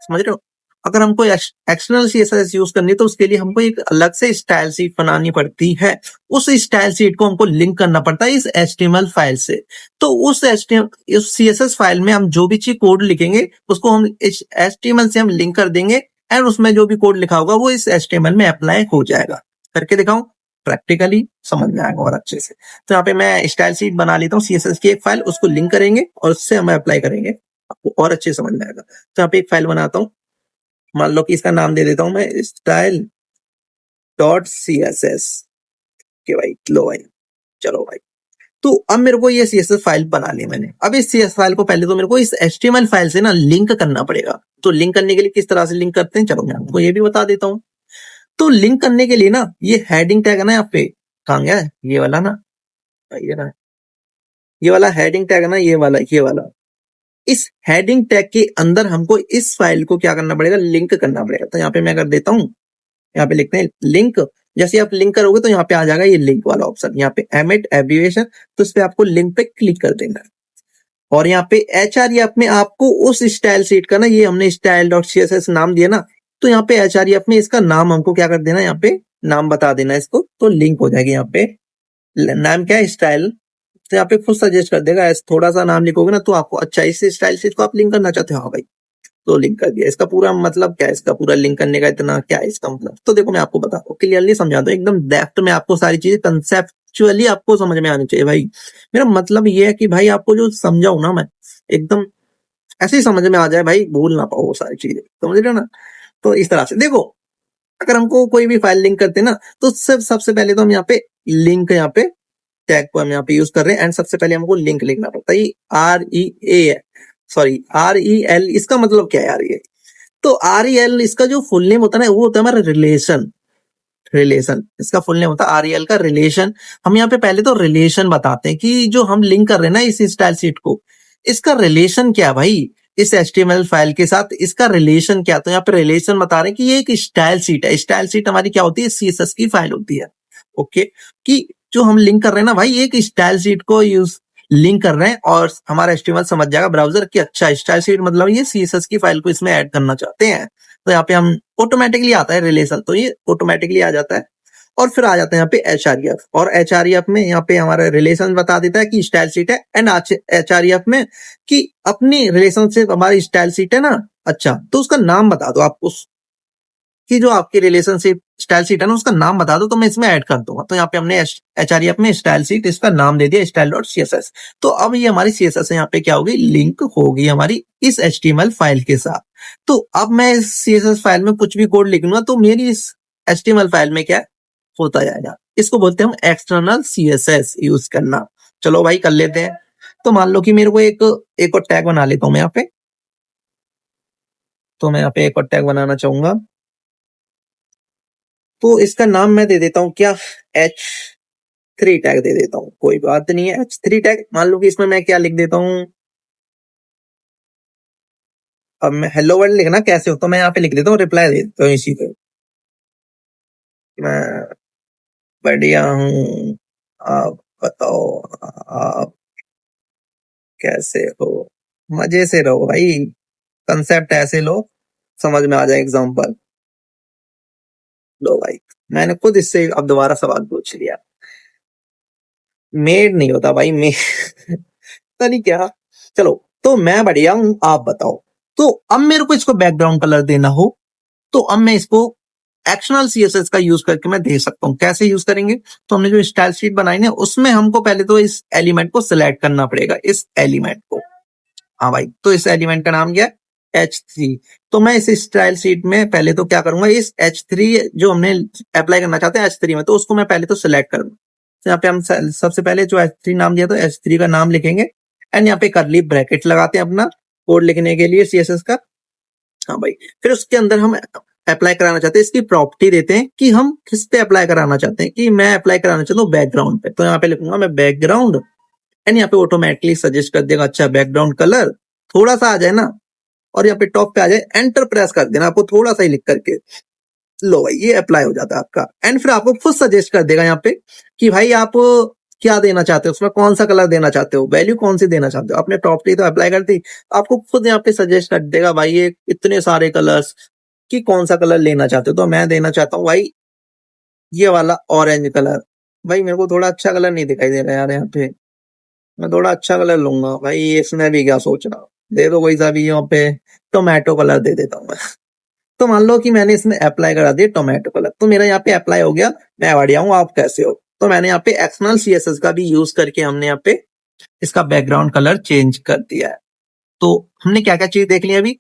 समझ रहे हो? अगर हमको एक्सटर्नल सीएसएस यूज करनी है, तो उसके लिए हमको एक अलग से स्टाइल शीट बनानी पड़ती है। उस स्टाइल शीट को हमको लिंक करना पड़ता है इस एचटीएमएल फाइल से। तो उस एचटीएमएल इस सीएसएस फाइल में हम जो भी चीज कोड लिखेंगे, उसको हम इस एचटीएमएल से हम लिंक कर देंगे, एंड उसमें जो भी कोड लिखा होगा वो इस एचटीएमएल में अप्लाई हो जाएगा। करके दिखाऊं? प्रैक्टिकली समझ में आएगा और अच्छे से। तो यहाँ पे मैं स्टाइल शीट बना लेता हूँ सीएसएस की एक फाइल, उसको लिंक करेंगे और उससे हम अप्लाई करेंगे, आपको और अच्छे समझ में आएगा। तो यहाँ पे एक फाइल बनाता हूँ, मान लो कि इसका नाम दे देता हूं मैं style dot C S S के भाई। लो भाई, चलो भाई, तो अब मेरे को ये सीएसएस फाइल बना ली मैंने। अब इस सीएसएस फाइल को पहले तो मेरे को इस एचटीएमएल फाइल से ना लिंक करना पड़ेगा। तो लिंक करने के लिए किस तरह से लिंक करते हैं, चलो मैं आपको ये भी बता देता हूँ। तो लिंक करने के लिए ना, ये हेडिंग टैग है ना, यहाँ पे कहाँ गया है ये वाला ना, ये ना, ये वाला हेडिंग टैग है ना, ये वाला इस हेडिंग टैग के अंदर हमको इस फाइल को क्या करना पड़ेगा, लिंक करना पड़ेगा। तो यहाँ पे मैं कर देता हूँ, यहाँ पे लिखते हैं लिंक। जैसे आप लिंक करोगे तो यहाँ पे आ जाएगा ये लिंक वाला ऑप्शन, यहाँ पे एमिट एब्रिविएशन, तो इस पे आपको लिंक पे क्लिक कर देना है। और यहाँ पे एचआरईएफ में आपको उस स्टाइल शीट का ना, ये हमने style dot C S S नाम दिया ना, तो यहाँ पे एचआरईएफ में इसका नाम हमको क्या कर देना, यहाँ पे नाम बता देना इसको, तो लिंक हो जाएगी। यहाँ पे नाम क्या है, स्टाइल, तो यहाँ पे खुद सजेस्ट कर देगा। ऐसे थोड़ा सा नाम लिखोगे ना तो आपको, अच्छा इस स्टाइल शीट को आप लिंक करना चाहते हो, हाँ भाई, तो लिंक कर दिया। इसका पूरा मतलब क्या है, इसका पूरा लिंक करने का इतना क्या है इसका मतलब, तो देखो मैं आपको बताता हूँ, क्लियरली समझा दो, एकदम डेप्थ में आपको सारी चीजें कंसेप्चुअली आपको समझ में आनी चाहिए भाई। मेरा मतलब ये है कि भाई आपको जो समझाऊं ना मैं, एकदम ऐसे ही समझ में आ जाए भाई, भूल ना पाओ वो सारी चीजें, समझ रहे हो ना? तो इस तरह से देखो, अगर हमको कोई भी फाइल लिंक करते हैं ना, तो सबसे पहले तो हम यहाँ पे लिंक, यहाँ पे टैग को हम यहाँ पे यूज कर रहे हैं, एंड सबसे पहले हमको लिंक लिखना पड़ता है। REL, इसका मतलब क्या है यार ये? तो REL इसका जो फुल नेम होता है ना, वो होता है हमारा रिलेशन। इसका फुल नेम होता है REL का रिलेशन। हम यहाँ पे पहले तो रिलेशन बताते हैं कि जो हम लिंक कर रहे हैं ना इस स्टाइल शीट को, इसका रिलेशन क्या है भाई इस HTML फाइल के साथ, इसका रिलेशन क्या? तो यहाँ पे रिलेशन बता रहे हैं कि ये एक स्टाइल शीट है। स्टाइल शीट हमारी क्या होती है, CSS की फाइल होती है। ओके, कि जो हम लिंक कर रहे हैं ना भाई, एक स्टाइल शीट को यूज लिंक कर रहे हैं, और हमारा HTML समझ जाएगा ब्राउजर कि अच्छा स्टाइल शीट मतलब ये CSS की फाइल को इसमें ऐड करना चाहते हैं। तो यहाँ पे हम ऑटोमेटिकली आता है रिलेशन, तो ये ऑटोमेटिकली आ जाता है। और फिर आ जाता है यहाँ पे एचआरईएफ, और एचआरईएफ में यहाँ पे हमारा रिलेशन बता देता है कि स्टाइल शीट है, एंड एचआरईएफ में कि अपनी रिलेशनशिप हमारी स्टाइल शीट है ना, अच्छा तो उसका नाम बता दो आप, उस कि जो आपकी रिलेशनशिप स्टाइल शीट है ना, उसका नाम बता दो, तो मैं इसमें ऐड कर दूंगा। तो यहाँ पे हमने एचआरईएफ में स्टाइल शीट, इसका नाम दे दिया स्टाइल डॉट सीएसएस। तो अब ये हमारी सीएसएस यहाँ पे क्या होगी, लिंक होगी हमारी इस एचटीएमएल फाइल के साथ। तो अब मैं इस सीएसएस फाइल में कुछ भी कोड लिखूंगा तो मेरी इस एचटीएमएल फाइल में क्या होता जाएगा, इसको बोलते हैं हम एक्सटर्नल सीएसएस यूज करना। चलो भाई कर लेते हैं। तो मान लो कि मेरे को एक और टैग बना लेता हूँ मैं यहाँ पे, तो मैं यहाँ पे एक और टैग बनाना चाहूंगा, तो इसका नाम मैं दे देता हूँ क्या, H3 टैग दे देता हूँ, कोई बात नहीं है। H3 टैग, मान लो कि इसमें मैं क्या लिख देता हूँ, अब मैं हेलो वर्ल्ड लिखना कैसे हो, तो मैं यहाँ पे लिख देता हूँ, रिप्लाई दे देता हूँ इसी पे, मैं बढ़िया हूँ, आप बताओ आप कैसे हो, मजे से रहो भाई, कंसेप्ट ऐसे लो समझ में आ जाए एग्जाम्पल। लो भाई, मैंने खुद इससे अब दोबारा सवाल पूछ लिया, मेड नहीं होता भाई, मेड पता नहीं क्या। चलो, तो मैं बढ़िया हूं आप बताओ। तो अब मेरे को इसको बैकग्राउंड कलर देना हो, तो अब मैं इसको एक्शनल सीएसएस का यूज करके मैं दे सकता हूँ। कैसे यूज करेंगे, तो हमने जो स्टाइल शीट बनाई है उसमें हमको पहले तो इस एलिमेंट को सिलेक्ट करना पड़ेगा, इस एलिमेंट को। हाँ भाई, तो इस एलिमेंट का नाम क्या है, H3। तो मैं इस स्टाइल शीट में पहले तो क्या करूंगा, इस H3 जो हमने अप्लाई करना चाहते हैं H3 में, तो उसको मैं पहले तो सिलेक्ट कर दूं। तो यहाँ पे हम सबसे पहले जो H3 नाम दिया तो H3 का नाम लिखेंगे एंड यहाँ पे करली ब्रैकेट लगाते हैं अपना कोड लिखने के लिए CSS का। हाँ भाई, फिर उसके अंदर हम अप्लाई कराना चाहते हैं, इसकी प्रॉपर्टी देते हैं कि हम किस पे अप्लाई कराना चाहते हैं, कि मैं अप्लाई कराना चाहता हूँ बैकग्राउंड पे, तो यहाँ पे लिखूंगा मैं बैकग्राउंड एंड यहाँ पे ऑटोमेटिकली सजेस्ट कर देगा अच्छा बैकग्राउंड कलर थोड़ा सा आ जाए ना, और यहाँ पे टॉप पे आ जाए, एंटर प्रेस कर देना आपको थोड़ा सा ही लिख करके, लो भाई ये अप्लाई हो जाता है आपका। एंड फिर आपको खुद सजेस्ट कर देगा यहाँ पे कि भाई आप क्या देना चाहते हो, उसमें कौन सा कलर देना चाहते हो, वैल्यू कौन सी देना चाहते हो। आपने प्रॉपर्टी तो अप्लाई कर दी, आपको खुद यहाँ पे सजेस्ट कर देगा भाई ये इतने सारे कलर्स कि कौन सा कलर लेना चाहते हो। तो मैं देना चाहता हूँ भाई ये वाला ऑरेंज कलर। भाई मेरे को थोड़ा अच्छा कलर नहीं दिखाई दे रहा यार यहाँ पे, मैं थोड़ा अच्छा कलर लूंगा भाई, इसमें भी क्या सोच रहा हूँ, दे दो कोई सा भी यहाँ पे टोमेटो कलर दे देता हूँ मैं। तो मान लो कि मैंने इसमें अप्लाई करा दिया टोमेटो कलर, तो मेरा यहाँ पे अप्लाई हो गया। मैं बढ़िया हूँ, आप कैसे हो। तो मैंने यहाँ पे एक्सटर्नल CSS का भी यूज करके हमने यहाँ पे इसका बैकग्राउंड कलर चेंज कर दिया है। तो हमने क्या क्या चीज देख ली अभी,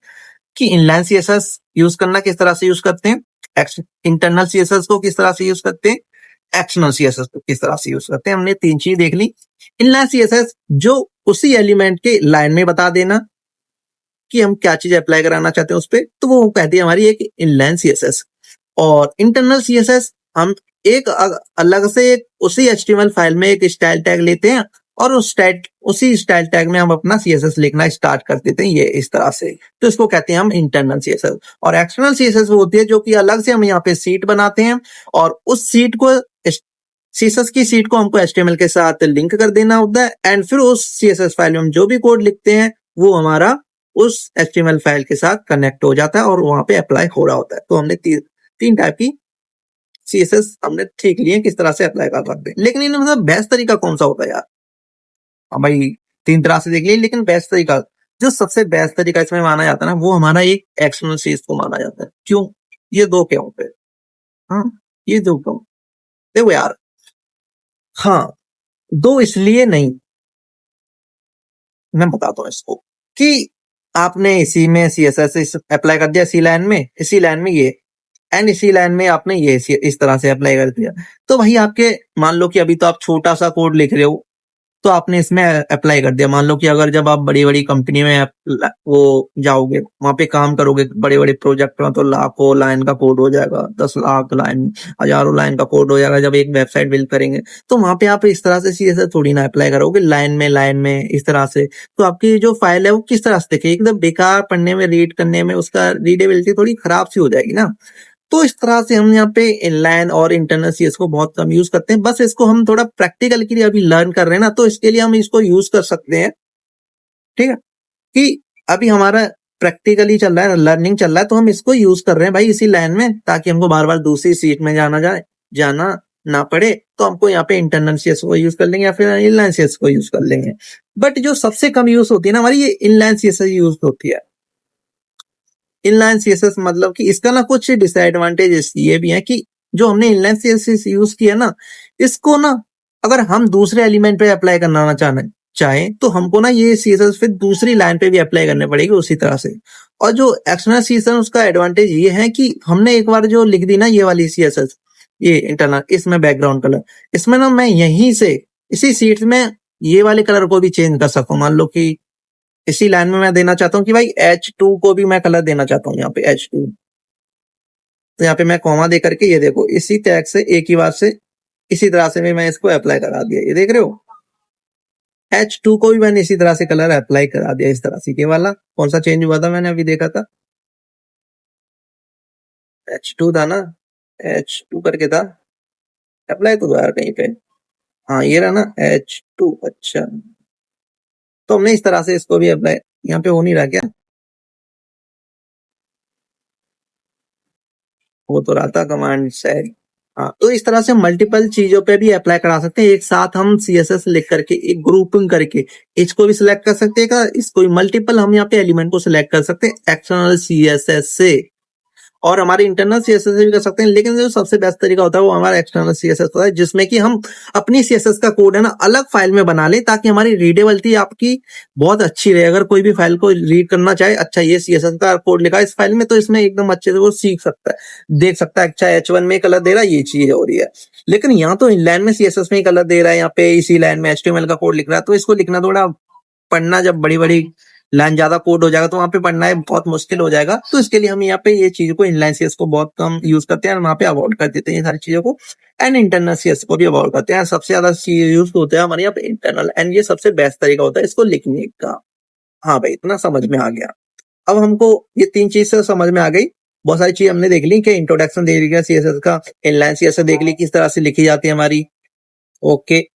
कि इनलाइन CSS यूज करना किस तरह से यूज करते हैं, इंटरनल CSS को किस तरह से यूज करते हैं, एक्सटर्नल CSS को किस तरह से यूज करते हैं। हमने 3 चीज देख ली। इनलाइन CSS जो उसी एलिमेंट के लाइन में बता देना कि हम क्या चीज अप्लाई कराना चाहते हैं उस पर, तो वो कहती है हमारी एक इनलाइन CSS। और इंटरनल CSS हम एक अलग से एक उसी HTML फाइल में एक स्टाइल टैग लेते हैं और उसी स्टाइल टैग में हम अपना CSS लिखना स्टार्ट कर देते हैं, ये इस तरह से। तो इसको कहते हैं हम इंटरनल CSS। और एक्सटर्नल CSS वो होती है जो कि अलग से हम यहाँ पे सीट बनाते हैं और उस सीट को CSS की सीट को हमको HTML के साथ लिंक कर देना होता है एंड फिर उस CSS फाइल में हम जो भी कोड लिखते हैं वो हमारा उस HTML फाइल के साथ कनेक्ट हो जाता है और वहां पे अप्लाई हो रहा होता है। तो हमने तीन टाइप की CSS हमने ठीक लिए किस तरह से अप्लाई कर सकते हैं। लेकिन इनमें मतलब बेस्ट तरीका कौन सा होता है यार, हाँ भाई 3 तरह से देख लिए, लेकिन बेस्ट तरीका जो सबसे बेस्ट तरीका इसमें माना जाता है ना, वो हमारा एक एक्सटर्नल CSS को माना जाता है। क्यों, ये दो क्यों पे, हाँ ये दो क्यों, देखो यार, हाँ दो इसलिए नहीं, मैं बताता हूँ इसको, कि आपने इसी में CSS अप्लाई कर दिया, इसी लाइन में ये एंड इसी लाइन में आपने ये इस तरह से अप्लाई कर दिया। तो भाई आपके मान लो कि अभी तो आप छोटा सा कोड लिख रहे हो, तो आपने इसमें अप्लाई कर दिया। मान लो कि अगर जब आप बड़ी बड़ी कंपनी में वो जाओगे, वहां पे काम करोगे बड़े बड़े प्रोजेक्ट में, तो लाखों लाइन का कोड हो जाएगा, 10 लाख लाइन, हजारों लाइन का कोड हो जाएगा जब एक वेबसाइट बिल्ड करेंगे। तो वहां पे आप इस तरह से CSS थोड़ी ना अप्लाई करोगे लाइन में इस तरह से। तो आपकी जो फाइल है वो किस तरह से दिखेगी, एकदम बेकार, पढ़ने में रीड करने में उसका रीडेबिलिटी थोड़ी खराब सी हो जाएगी ना। तो इस तरह से हम यहाँ पे इनलाइन और इंटरनल CSS को बहुत कम यूज करते हैं, बस इसको हम थोड़ा प्रैक्टिकल के लिए अभी लर्न कर रहे हैं ना, तो इसके लिए हम इसको यूज कर सकते हैं। ठीक है, कि अभी हमारा प्रैक्टिकली चल रहा है, लर्निंग चल रहा है, तो हम इसको यूज कर रहे हैं भाई इसी लाइन में, ताकि हमको बार बार दूसरी सीट में जाना ना पड़े। तो हमको यहाँ पे इंटरनल CSS को यूज कर लेंगे या फिर इनलाइन CSS को यूज कर लेंगे। बट जो सबसे कम यूज होती है ना हमारी, ये इनलाइन CSS यूज होती है। इनलाइन CSS मतलब कि इसका ना कुछ डिसएडवांटेजेस ये भी है कि जो हमने इनलाइन CSS यूज किया ना, इसको ना अगर हम दूसरे एलिमेंट पे अप्लाई करना चाहे तो हमको ना ये CSS फिर दूसरी लाइन पे भी अप्लाई करने पड़ेगी उसी तरह से। और जो एक्सटर्नल CSS उसका एडवांटेज ये है कि हमने एक बार जो लिख दी ना ये वाली CSS, ये इंटरनल, इसमें बैकग्राउंड कलर, इसमें ना मैं यहीं से इसी सीट में ये वाले कलर को भी चेंज कर सकता हूँ। मान लो कि इसी लाइन में मैं देना चाहता हूँ कि भाई H2 को भी मैं कलर देना चाहता हूँ यहाँ पे H2, तो यहाँ पे मैं कॉमा दे करके ये देखो इसी टैग से एक ही बार से इसी तरह से भी मैं इसको अप्लाई करा दिया, ये देख रहे हो H2 को भी मैंने इसी तरह से कलर अप्लाई करा दिया इस तरह से। ये वाला कौन सा चेंज हुआ था, मैंने अभी देखा था H2 था ना, H2 करके था, अप्लाई तो यार कहीं पे, हाँ ये रहा ना H2। अच्छा, तो हमने इस तरह से इसको भी अप्लाई, यहाँ पे हो नहीं रहा क्या, वो तो रहा था कमांड सेट। हाँ, तो इस तरह से मल्टीपल चीजों पे भी अप्लाई करा सकते हैं एक साथ, हम CSS लिख करके एक ग्रुपिंग करके इसको भी सिलेक्ट कर सकते हैं, इसको भी मल्टीपल हम यहाँ पे एलिमेंट को सिलेक्ट कर सकते हैं एक्सटर्नल CSS से। और हमारे इंटरनल सीएसएस भी कर सकते हैं, लेकिन जो सबसे बेस्ट तरीका होता है वो हमारा एक्सटर्नल सीएसएस होता है, जिसमें कि हम अपनी सीएसएस का कोड है ना अलग फाइल में बना ले, ताकि हमारी रीडेबिलिटी आपकी बहुत अच्छी रहे। अगर कोई भी फाइल को रीड करना चाहे, अच्छा ये सीएसएस का कोड लिखा है इस फाइल में, तो इसमें एकदम अच्छे से वो सीख सकता है, देख सकता है अच्छा H1 में कलर दे रहा है, ये चीज हो रही है। लेकिन यहाँ तो इनलाइन में सीएसएस में ही कलर दे रहा है, यहाँ पे इसी लाइन में HTML का कोड लिख रहा है, तो इसको लिखना थोड़ा, पढ़ना जब बड़ी बड़ी लाइन ज्यादा कोड हो जाएगा तो वहां पे पढ़ना है बहुत मुश्किल हो जाएगा। तो इसके लिए हम यहाँ पे ये चीज को इनलाइन सीएस को बहुत कम यूज करते हैं, वहां पे अवॉइड कर देते हैं ये सारी चीजों को, एंड इंटरनल सीएस को भी अवॉइड करते हैं। सबसे ज्यादा यूज होता है हमारे यहाँ पे इंटरनल, एंड ये सबसे बेस्ट तरीका होता है इसको लिखने का। हाँ भाई, इतना समझ में आ गया। अब हमको ये तीन चीज से समझ में आ गई, बहुत सारी चीज हमने देख ली कि इंट्रोडक्शन देख लिया सीएसएस का, इनलाइन सीएसएस देख ली किस तरह से लिखी जाती है हमारी, ओके,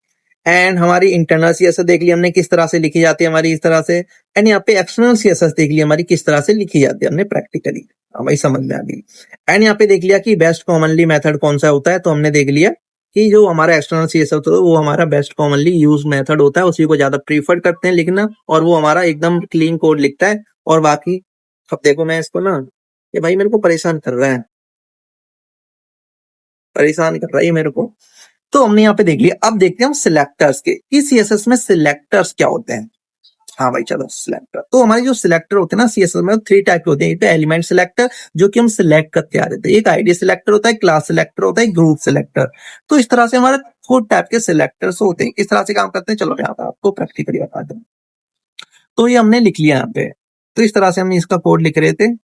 एंड हमारी इंटरनल सीएसएस देख ली हमने किस तरह से लिखी जाती है हमारी, इस तरह से, एंड यहाँ पे एक्सटर्नल सीएसएस देख ली हमारी किस तरह से लिखी जाती है हमने प्रैक्टिकली, हमें समझ में आ गई। एंड यहाँ पे देख लिया कि बेस्ट कॉमनली मेथड कौन सा होता है, तो हमने देख लिया कि जो हमारा एक्सटर्नल सीएसएस होता है वो हमारा बेस्ट कॉमनली यूज मेथड होता है, उसी को ज्यादा प्रीफर करते हैं लिखना, और वो हमारा एकदम क्लीन कोड लिखता है। और बाकी अब देखो मैं इसको ना, ये भाई मेरे को परेशान कर रहा है, परेशान कर रहा है मेरे को। तो हमने यहाँ पे देख लिया, अब देखते हैं हम सिलेक्टर्स के, कि सीएसएस में सिलेक्टर्स क्या होते हैं। हाँ भाई चलो सिलेक्टर, तो हमारे जो सिलेक्टर होते हैं ना सीएसएस में, 3 टाइप के होते हैं। एक एलिमेंट सिलेक्टर जो कि हम सिलेक्ट करके आ रहे थे, एक आईडी सिलेक्टर होता है, क्लास सिलेक्टर होता है, ग्रुप सिलेक्टर। तो इस तरह से हमारे 4 टाइप के सिलेक्टर्स होते हैं। किस तरह से काम करते हैं चलो यहाँ पे आपको प्रैक्टिकली बता दूं। तो ये हमने लिख लिया यहाँ पे, तो इस तरह से हम इसका कोड लिख रहे थे।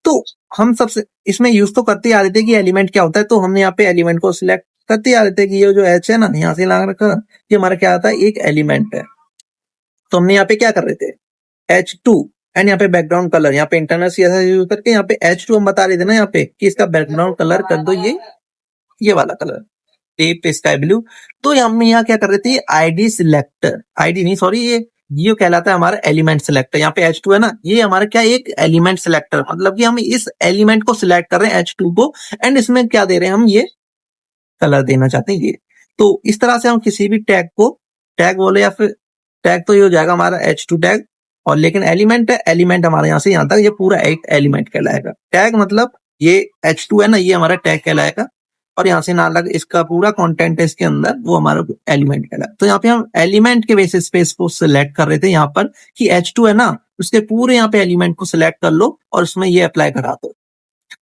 तो हम सबसे इसमें यूज तो करते आ रहे थे कि एलिमेंट क्या होता है, तो हमने यहाँ पे एलिमेंट को सिलेक्ट करते आ रहे थे कि ये जो एच है ना यहाँ से लगा रखा, ये हमारा क्या आता है एक एलिमेंट है। तो हमने यहाँ पे क्या कर रहे थे H2, एंड यहाँ पे बैकग्राउंड कलर, यहाँ पे इंटरनल सीएसएस यूज करके यहाँ पे H2 हम बता रहे थे ना यहाँ पे कि इसका बैकग्राउंड कलर कर दो ये वाला कलर, टेप स्काई ब्लू। तो हम यहाँ क्या कर रहे थे आईडी सिलेक्टर, आईडी नहीं सॉरी, ये कहलाता है हमारा एलिमेंट सिलेक्टर। यहाँ पे H2 है ना, ये हमारा क्या एक एलिमेंट सिलेक्टर, मतलब कि हम इस एलिमेंट को सिलेक्ट कर रहे हैं H2 को, एंड इसमें क्या दे रहे हैं हम ये कलर देना चाहते हैं ये। तो इस तरह से हम किसी भी टैग को, टैग बोले या फिर टैग तो ये हो जाएगा हमारा H2 टैग, और लेकिन एलिमेंट है, एलिमेंट हमारे यहाँ से यहाँ तक ये पूरा एक एलिमेंट कहलाएगा। टैग मतलब ये H2 है ना, ये हमारा टैग कहलाएगा, और यहाँ से ना अलग इसका पूरा कंटेंट है इसके अंदर, वो हमारा एलिमेंट कहलाएगा। तो यहाँ पे हम एलिमेंट के बेसिस पे इसको सिलेक्ट कर रहे थे यहाँ पर कि H2 है ना, उसके पूरे यहाँ पे एलिमेंट को सिलेक्ट कर लो और उसमें ये अप्लाई करा दो।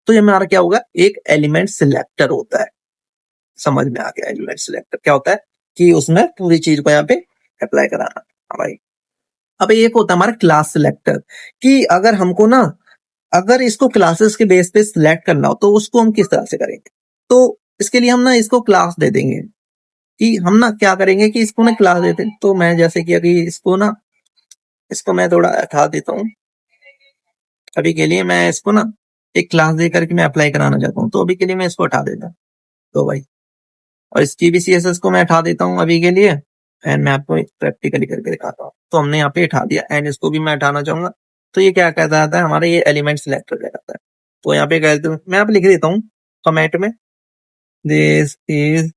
तो ये हमारा क्या होगा एक एलिमेंट सिलेक्टर होता है। समझ में आ गया एलिमेंट सिलेक्टर क्या होता है कि उसमें पूरी चीज को यहाँ पे अप्लाई कराना। हाँ भाई, अब एक होता है हमारा क्लास सिलेक्टर, कि अगर हमको ना अगर इसको क्लासेस के बेस पे सिलेक्ट करना हो तो उसको हम किस तरह से करेंगे। तो इसके लिए हम ना इसको क्लास दे देंगे, कि हम ना क्या करेंगे कि इसको ना क्लास देते हैं। तो मैं जैसे कि अभी इसको मैं थोड़ा हटा देता हूँ, अभी के लिए मैं इसको ना एक क्लास दे करके मैं अप्लाई कराना चाहता हूँ, तो अभी के लिए मैं इसको हटा देता हूँ। तो भाई, और इसकी भी सीएसएस को मैं हटा देता हूँ अभी के लिए, एंड मैं आपको प्रैक्टिकली करके दिखाता हूँ। तो हमने यहाँ पे हटा दिया, एंड इसको भी मैं हटाना चाहूंगा। तो ये क्या कहता है हमारा ये एलिमेंट सिलेक्टर कहता है। तो यहाँ पे कहते हैं, मैं यहाँ पे लिख देता हूँ कमेंट में, दिस इज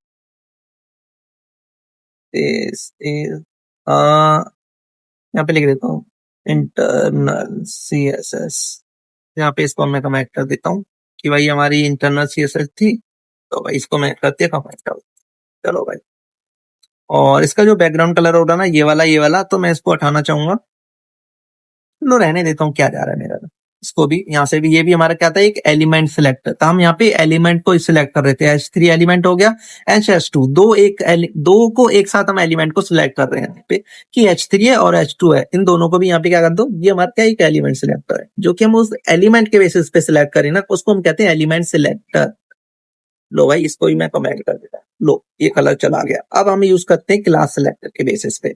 यहाँ पे लिख देता हूँ इंटरनल सीएसएस। यहाँ पे इसको मैं कमेंट कर देता हूँ कि भाई हमारी इंटरनल सीएसएस थी, तो भाई इसको मैं करते कमेंट कर, चलो भाई। और इसका जो बैकग्राउंड कलर होगा ना ये वाला तो मैं इसको हटाना चाहूंगा, लो रहने देता हूँ, क्या जा रहा है मेरा। इसको भी यहाँ से भी, ये भी हमारा क्या था एक एलिमेंट सिलेक्टर, तो हम यहाँ पे एलिमेंट को सिलेक्ट कर रहे थे। H3 एलिमेंट हो गया, H2 दो को एक साथ हम एलिमेंट को सिलेक्ट कर रहे हैं यहाँ पे कि H3 है और H2 है, इन दोनों को भी यहाँ पे क्या कर दो, ये हमारा क्या एक एलिमेंट सिलेक्टर है, जो कि हम उस एलिमेंट के बेसिस पे सिलेक्ट करें ना, उसको हम कहते हैं एलिमेंट सिलेक्टर। लो भाई, इसको भी मैं कमेंट कर देता हूँ, लो ये कलर चला गया। अब हम यूज करते हैं क्लास सिलेक्टर के बेसिस पे।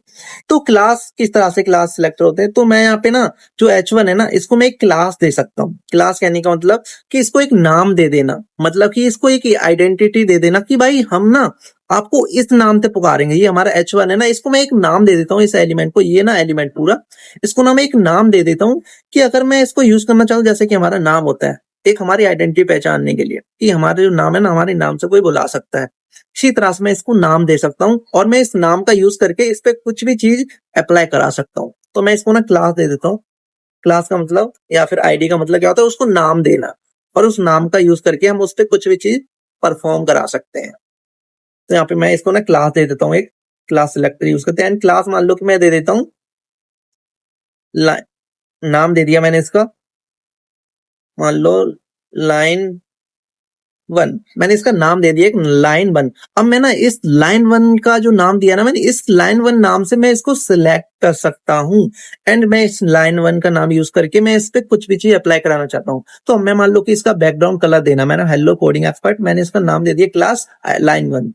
तो क्लास किस तरह से क्लास सिलेक्टर होते हैं, तो मैं यहाँ पे ना जो H1 है ना, इसको मैं एक क्लास दे सकता हूँ। क्लास कहने का मतलब कि इसको एक नाम दे देना, मतलब कि इसको एक आइडेंटिटी दे देना कि भाई हम ना आपको इस नाम से पुकारेंगे। ये हमारा H1 है ना, इसको मैं एक नाम दे देता हूँ इस एलिमेंट को, ये ना एलिमेंट पूरा, इसको ना मैं एक नाम दे देता हूँ कि अगर मैं इसको यूज करना चाहूँ, जैसे कि हमारा नाम होता है एक हमारी आइडेंटिटी पहचानने के लिए, कि हमारे जो नाम है ना हमारे नाम से कोई बुला सकता है, इसी तरह से मैं इसको नाम दे सकता हूँ, और मैं इस नाम का यूज करके इस पे कुछ भी चीज अप्लाई करा सकता हूँ। तो मैं इसको ना क्लास दे देता हूँ। क्लास का मतलब या फिर आईडी का मतलब क्या होता है, उसको नाम देना। और उस नाम का यूज करके हम उस पर कुछ भी चीज परफॉर्म करा सकते हैं। तो यहाँ पे मैं इसको ना क्लास दे देता हूँ, एक क्लास सिलेक्टर यूज करते हैं। एंड क्लास मान लो कि मैं दे देता हूँ, नाम दे दिया मैंने इसका, मान लो लाइन 1, मैंने इसका नाम दे दिया एक लाइन 1। अब मैं ना इस लाइन 1 का जो नाम दिया ना मैंने, इस लाइन 1 नाम से मैं इसको सिलेक्ट कर सकता हूँ। एंड मैं इस लाइन 1 का नाम यूज करके मैं इस पे कुछ भी चीज अप्लाई कराना चाहता हूँ। तो मैं मान लो कि इसका बैकग्राउंड कलर देना, मैंने हेलो कोडिंग एक्सपर्ट, मैंने इसका नाम दे दिया क्लास लाइन 1।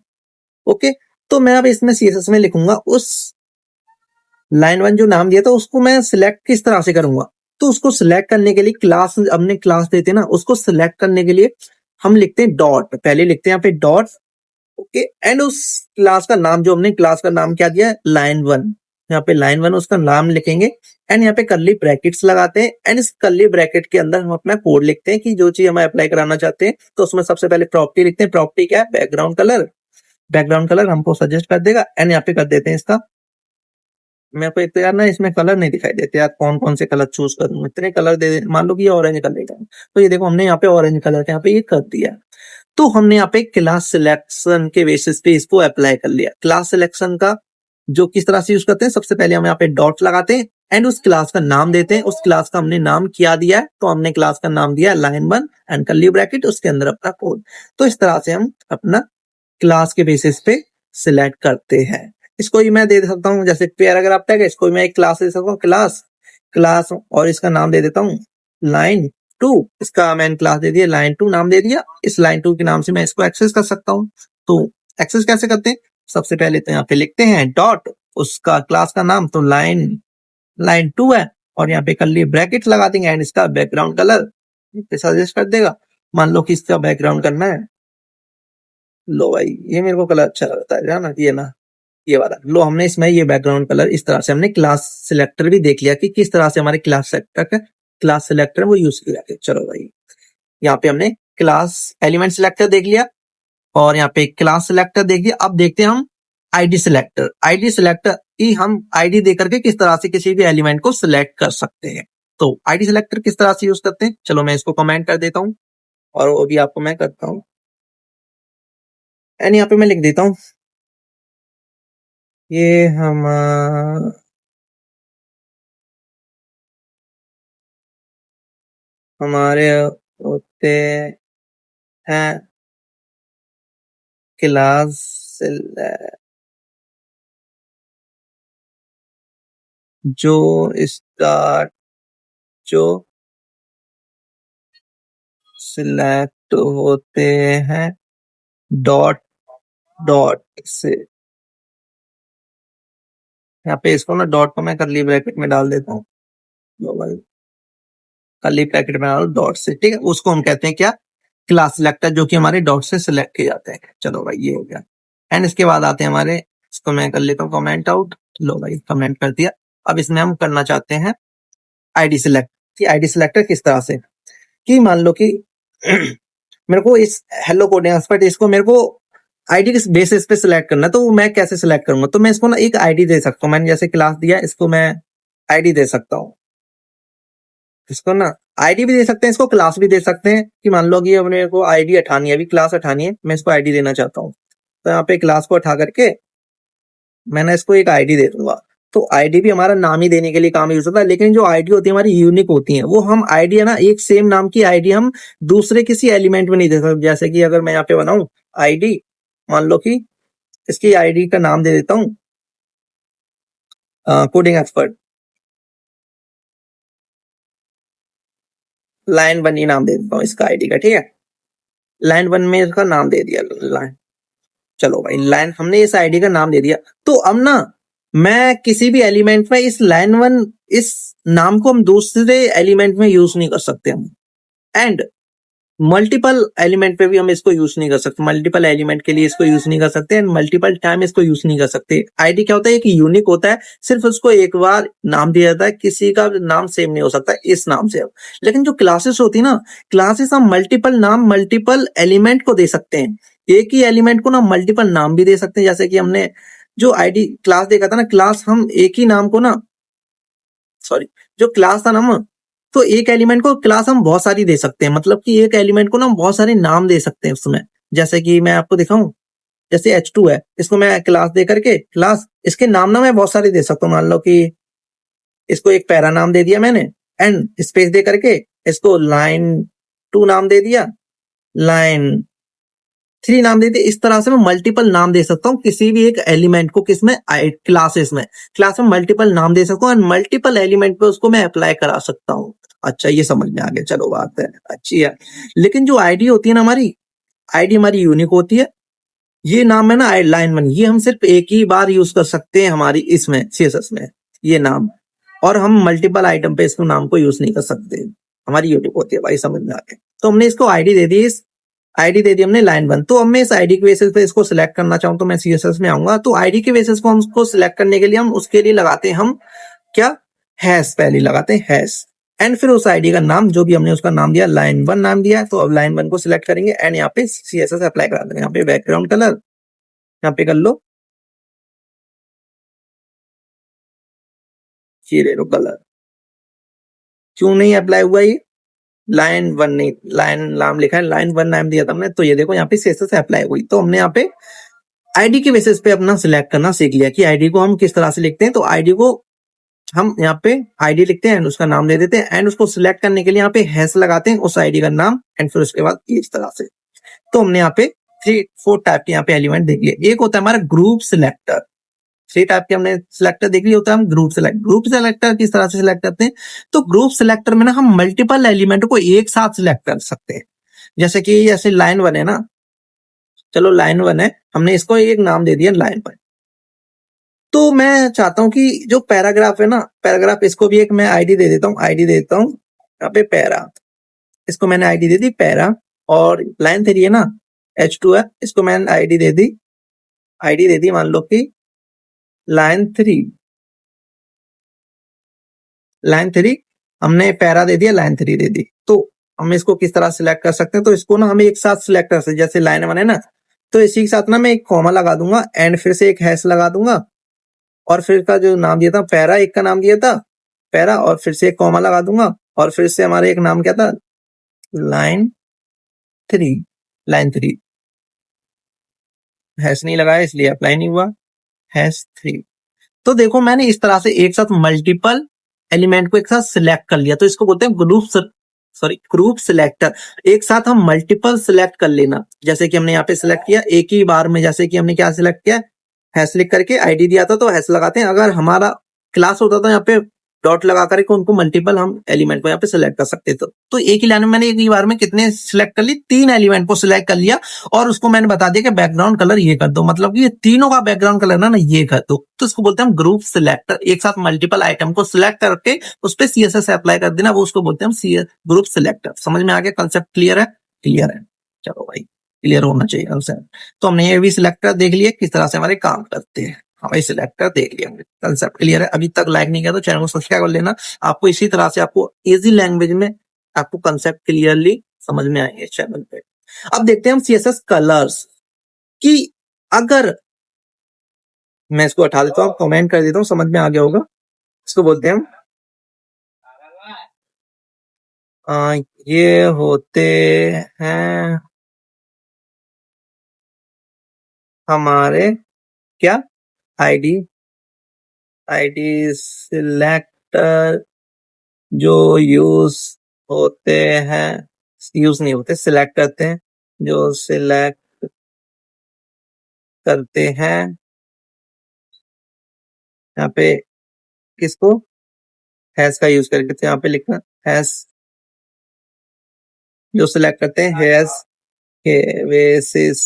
ओके, तो मैं अब इसमें सीएसएस में लिखूंगा उस लाइन 1 जो नाम दिया था उसको मैं सिलेक्ट किस तरह से करूंगा। तो उसको सिलेक्ट करने के लिए क्लास, अपने क्लास देते हैं ना, उसको सिलेक्ट करने के लिए हम लिखते हैं डॉट, पहले लिखते हैं यहाँ पे डॉट। ओके, एंड उस क्लास का नाम, जो हमने क्लास का नाम क्या दिया है, लाइन 1, यहाँ पे लाइन 1 उसका नाम लिखेंगे। एंड यहाँ पे कर्ली ब्रैकेट्स लगाते हैं। एंड इस कर्ली ब्रैकेट के अंदर हम अपना कोड लिखते हैं कि जो चीज हम अप्लाई कराना चाहते हैं। तो उसमें सबसे पहले प्रॉपर्टी लिखते हैं। प्रॉपर्टी क्या है, बैकग्राउंड कलर। बैकग्राउंड कलर हमको सजेस्ट कर देगा। एंड यहाँ पे कर देते हैं इसका, मेरे को एक तो यार ना इसमें कलर नहीं दिखाई देते यार, कौन कौन से कलर चूज करूं, इतने कलर दे दे। मान लो कि ये ऑरेंज कलर का है, तो ये देखो हमने यहाँ पे ऑरेंज कलर का यहाँ पे ये कर दिया। तो हमने यहाँ पे क्लास सिलेक्शन के बेसिस पे इसको अप्लाई कर लिया। क्लास सिलेक्शन का जो किस तरह से यूज करते हैं, सबसे पहले हम यहाँ पे डॉट लगाते हैं एंड उस क्लास का नाम देते हैं। उस क्लास का हमने नाम क्या दिया है, तो हमने क्लास का नाम दिया लाइन 1 एंड कर्ली ब्रैकेट, उसके अंदर अपना कोड। तो इस तरह से हम अपना क्लास के बेसिस पे सिलेक्ट करते हैं। इसको ही मैं दे सकता हूँ, जैसे पैराग्राफ टैग है, इसको मैं एक क्लास दे सकता हूँ, क्लास क्लास, और इसका नाम दे देता हूँ लाइन 2। इसका मैंने क्लास दे दिया लाइन 2, नाम दे दिया। इस लाइन 2 के नाम से मैं इसको एक्सेस कर सकता हूँ। तो एक्सेस कैसे करते हैं, सबसे पहले तो यहाँ पे लिखते हैं डॉट, उसका क्लास का नाम तो लाइन लाइन 2 है, और यहाँ पे कर्ली ब्रैकेट लगा देंगे एंड इसका बैकग्राउंड कलर सजेस्ट कर देगा। मान लो कि इसका बैकग्राउंड करना है, लो भाई ये मेरे को कलर अच्छा लगता है ना, ये ना, ये वाला लो। हमने इसमें ये बैकग्राउंड कलर इस तरह से, हमने क्लास सिलेक्टर भी देख लिया कि किस तरह से हमारे क्लास सिलेक्टर का क्लास सिलेक्टर वो यूज किया है। चलो भाई, यहाँ पे हमने क्लास एलिमेंट सिलेक्टर देख लिया और यहाँ पे क्लास सिलेक्टर देख लिया। अब देखते हैं हम आईडी सिलेक्टर। आईडी सिलेक्टर की हम आईडी दे करके किस तरह से किसी भी एलिमेंट को सिलेक्ट कर सकते हैं। तो आईडी सिलेक्टर किस तरह से यूज करते हैं, चलो मैं इसको कमेंट कर देता हूँ और वो भी आपको मैं करता हूँ। एंड यहाँ पे मैं लिख देता हूँ, ये हमारे होते हैं क्लास जो स्टार्ट, जो सिलेक्ट होते हैं डॉट डॉट से। यहाँ पे इसको ना डॉट को मैं कर्ली ब्रैकेट में डाल देता हूँ, कर्ली ब्रैकेट में डालो डॉट से, ठीक है। उसको हम कहते हैं क्या, क्लास सिलेक्टर, जो कि हमारे डॉट से सिलेक्ट किए जाते हैं। चलो भाई ये हो गया। एंड इसके बाद आते हैं हमारे, इसको मैं कर लेता हूँ कमेंट आउट, लो भाई कमेंट कर दिया। अब इसमें हम करना चाहते हैं आईडी सिलेक्ट, कि आईडी सिलेक्टर किस तरह से, कि मान लो कि मेरे को इस हेलो कोडिंग एक्सपर्ट, इसको मेरे को आईडी किस बेसिस पे सिलेक्ट करना है, तो मैं कैसे सिलेक्ट करूंगा। तो मैं इसको ना एक आईडी दे सकता हूँ, मैंने जैसे क्लास दिया, इसको मैं आईडी दे सकता हूँ। इसको ना आईडी भी दे सकते हैं, इसको क्लास भी दे सकते हैं, कि मान लो कि अब मेरे को आईडी हटानी है, अभी क्लास हटानी है, मैं इसको आईडी देना चाहता हूँ। तो यहाँ पे क्लास को हटा करके मैंने इसको एक आईडी दे दूंगा। तो आईडी भी हमारा नाम ही देने के लिए काम यूज होता है, लेकिन जो आईडी होती है हमारी यूनिक होती है। वो हम आईडी है ना, एक सेम नाम की आईडी हम दूसरे किसी एलिमेंट में नहीं दे सकते। जैसे कि अगर मैं यहाँ पे बनाऊं आईडी, मान लो कि इसकी आईडी का नाम दे देता हूँ कोडिंग एक्सपर्ट, लाइन 1 ही नाम दे देता हूँ इसका आईडी का, ठीक है। लाइन 1 में इसका नाम दे दिया लाइन, चलो भाई लाइन, हमने इस आईडी का नाम दे दिया। तो अब ना मैं किसी भी एलिमेंट में इस लाइन 1, इस नाम को हम दूसरे एलिमेंट में यूज नहीं कर सकते हम। एंड मल्टीपल एलिमेंट पे भी हम इसको यूज नहीं कर सकते, मल्टीपल एलिमेंट के लिए इसको यूज नहीं कर सकते, एंड मल्टीपल टाइम इसको यूज नहीं कर सकते। आईडी क्या होता है, एक यूनिक होता है, सिर्फ उसको एक बार नाम दिया जाता है, किसी का नाम सेम नहीं हो सकता इस नाम से। अब लेकिन जो क्लासेस होती है ना, क्लासेस हम मल्टीपल नाम मल्टीपल एलिमेंट को दे सकते हैं। एक ही एलिमेंट को ना मल्टीपल नाम भी दे सकते हैं। जैसे कि हमने जो आईडी क्लास देखा था ना, क्लास हम एक ही नाम को ना, सॉरी, जो क्लास था ना तो एक एलिमेंट को क्लास हम बहुत सारी दे सकते हैं, मतलब कि एक एलिमेंट को ना हम बहुत सारे नाम दे सकते हैं उसमें। जैसे कि मैं आपको दिखाऊं, जैसे H2 है, इसको मैं क्लास दे करके क्लास इसके नाम ना मैं बहुत सारे दे सकता हूँ। मान लो कि इसको एक पैरा नाम दे दिया मैंने, एंड स्पेस दे करके इसको लाइन 2 नाम दे दिया, लाइन 3 नाम दे दिया। इस तरह से मैं मल्टीपल नाम दे सकता हूँ किसी भी एक एलिमेंट को, किसमें, क्लासेस में। क्लास में मल्टीपल नाम दे सकता हूँ एंड मल्टीपल एलिमेंट पे उसको मैं अप्लाई करा सकता हूँ। अच्छा, ये समझ में आ गया, चलो बात है अच्छी है। लेकिन जो आईडी होती है ना हमारी, आईडी हमारी यूनिक होती है। ये नाम है ना लाइन 1, ये हम सिर्फ एक ही बार यूज कर सकते हैं हमारी इसमें सीएसएस में, ये नाम। और हम मल्टीपल आइटम पे इसको नाम को यूज नहीं कर सकते, हमारी यूनिक होती है भाई, समझ में आ गया। तो हमने इसको आईडी दे दी, इस आईडी दे दी हमने लाइन 1। तो अब मैं इस आईडी के बेसिस पे इसको सिलेक्ट करना चाहूँ तो मैं सीएसएस में आऊंगा, तो आईडी के बेसिस को हमको सिलेक्ट करने के लिए हम उसके लिए लगाते हैं हम क्या, हैश पहले लगाते हैं हैश। एंड फिर उस आईडी का नाम जो भी हमने उसका नाम दिया, लाइन 1 नाम दिया, तो अब लाइन 1 को सिलेक्ट करेंगे एंड यहाँ पे सीएसएस अप्लाई करा देंगे। यहाँ पे बैकग्राउंड कलर यहाँ पे कर लो, ये ले लो कलर। क्यों नहीं अप्लाई हुआ ये, लाइन 1 नहीं, लाइन नाम लिखा है, लाइन 1 नाम दिया था हमने, तो ये देखो यहाँ पे सीएसएस अप्लाई हुई। तो हमने यहाँ पे आईडी के बेसिस पे अपना सिलेक्ट करना सीख लिया कि आईडी को हम किस तरह से लिखते हैं। तो आईडी को हम यहाँ पे आईडी लिखते हैं एंड उसका नाम दे देते हैं एंड उसको सिलेक्ट करने के लिए यहाँ पे हैश लगाते हैं उस आईडी का नाम, एंड फिर उसके बाद इस तरह से। तो हमने यहाँ पे 3-4 टाइप के यहाँ पे एलिमेंट देख लिए। एक होता है हमारा ग्रुप सिलेक्टर, 3 टाइप के हमने सिलेक्टर देख लिया। होता है हम ग्रुप सिलेक्टर किस तरह से सिलेक्ट करते हैं, तो ग्रुप सिलेक्टर में ना हम मल्टीपल एलिमेंट को एक साथ सिलेक्ट कर सकते हैं। जैसे लाइन 1 है ना, चलो लाइन 1 है, हमने इसको एक नाम दे दिया लाइन 1। तो मैं चाहता हूं कि जो पैराग्राफ है ना, पैराग्राफ, इसको भी एक मैं आईडी दे देता हूँ, आईडी दे देता हूँ यहाँ पे पैरा, इसको मैंने आईडी दे दी पैरा। और लाइन 3 है ना, H2 है, इसको मैंने आईडी दे दी मान लो कि लाइन 3 हमने पैरा दे दिया, लाइन 3 दे दी। तो हम इसको किस तरह सिलेक्ट कर सकते हैं, तो इसको ना हम एक साथ सिलेक्ट कर सकते हैं। जैसे लाइन 1 है ना, तो इसी के साथ ना मैं एक कॉमा लगा दूंगा एंड फिर से एक हैश लगा दूंगा, और फिर का जो नाम दिया था पैरा, एक का नाम दिया था पैरा, और फिर से एक कॉमा लगा दूंगा, और फिर से हमारा एक नाम क्या था, लाइन 3, लाइन 3 हैश नहीं लगाया इसलिए अप्लाई नहीं हुआ, हैश 3। तो देखो मैंने इस तरह से एक साथ मल्टीपल एलिमेंट को एक साथ सिलेक्ट कर लिया, तो इसको बोलते हैं ग्रुप सिलेक्टर। एक साथ हम मल्टीपल सिलेक्ट कर लेना, जैसे कि हमने यहाँ पे सिलेक्ट किया एक ही बार में। जैसे कि हमने क्या सिलेक्ट किया, हैश लिख करके आईडी दिया था तो हैश लगाते हैं। अगर हमारा क्लास होता तो यहाँ पे डॉट लगा करके उनको मल्टीपल हम एलिमेंट को यहाँ पे सिलेक्ट कर सकते थे। तो एक ही लाइन में मैंने एक ही बार में कितने सिलेक्ट कर ली, 3 एलिमेंट को सिलेक्ट कर लिया, और उसको मैंने बता दिया कि बैकग्राउंड कलर ये कर दो, मतलब कि ये तीनों का बैकग्राउंड कलर ना ये कर दो। तो इसको बोलते हैं हम ग्रुप सिलेक्टर। एक साथ मल्टीपल आइटम को सिलेक्ट करके उस पर सीएसएस अप्लाई कर देना, वो उसको बोलते हैं हम ग्रुप सिलेक्टर। समझ में आ गया, कंसेप्ट क्लियर है? क्लियर है, चलो भाई, क्लियर होना चाहिए कंसेप्ट। तो हमने ये भी सिलेक्टर देख लिया किस तरह से हमारे काम करते हैं। हमारे सिलेक्टर देख लिया, कंसेप्ट क्लियर है। अभी तक लाइक नहीं किया तो चैनल को सब्सक्राइब कर लेना। आपको इसी तरह से आपको इजी लैंग्वेज में आपको कंसेप्ट क्लियरली समझ में आएंगे चैनल पे। अब देखते हैं हम सीएसएस कलर्स की। अगर मैं इसको हटा देता हूँ, कमेंट कर देता हूँ, समझ में आ गया होगा। इसको बोलते हैं हम ये होते हैं हमारे क्या, आईडी सिलेक्टर जो यूज होते हैं, यूज नहीं होते, सिलेक्ट करते हैं, जो सिलेक्ट करते हैं यहाँ पे किसको, हैश का यूज करके। तो यहाँ पे लिखना हैश, जो सिलेक्ट करते हैं हैश के बेसिस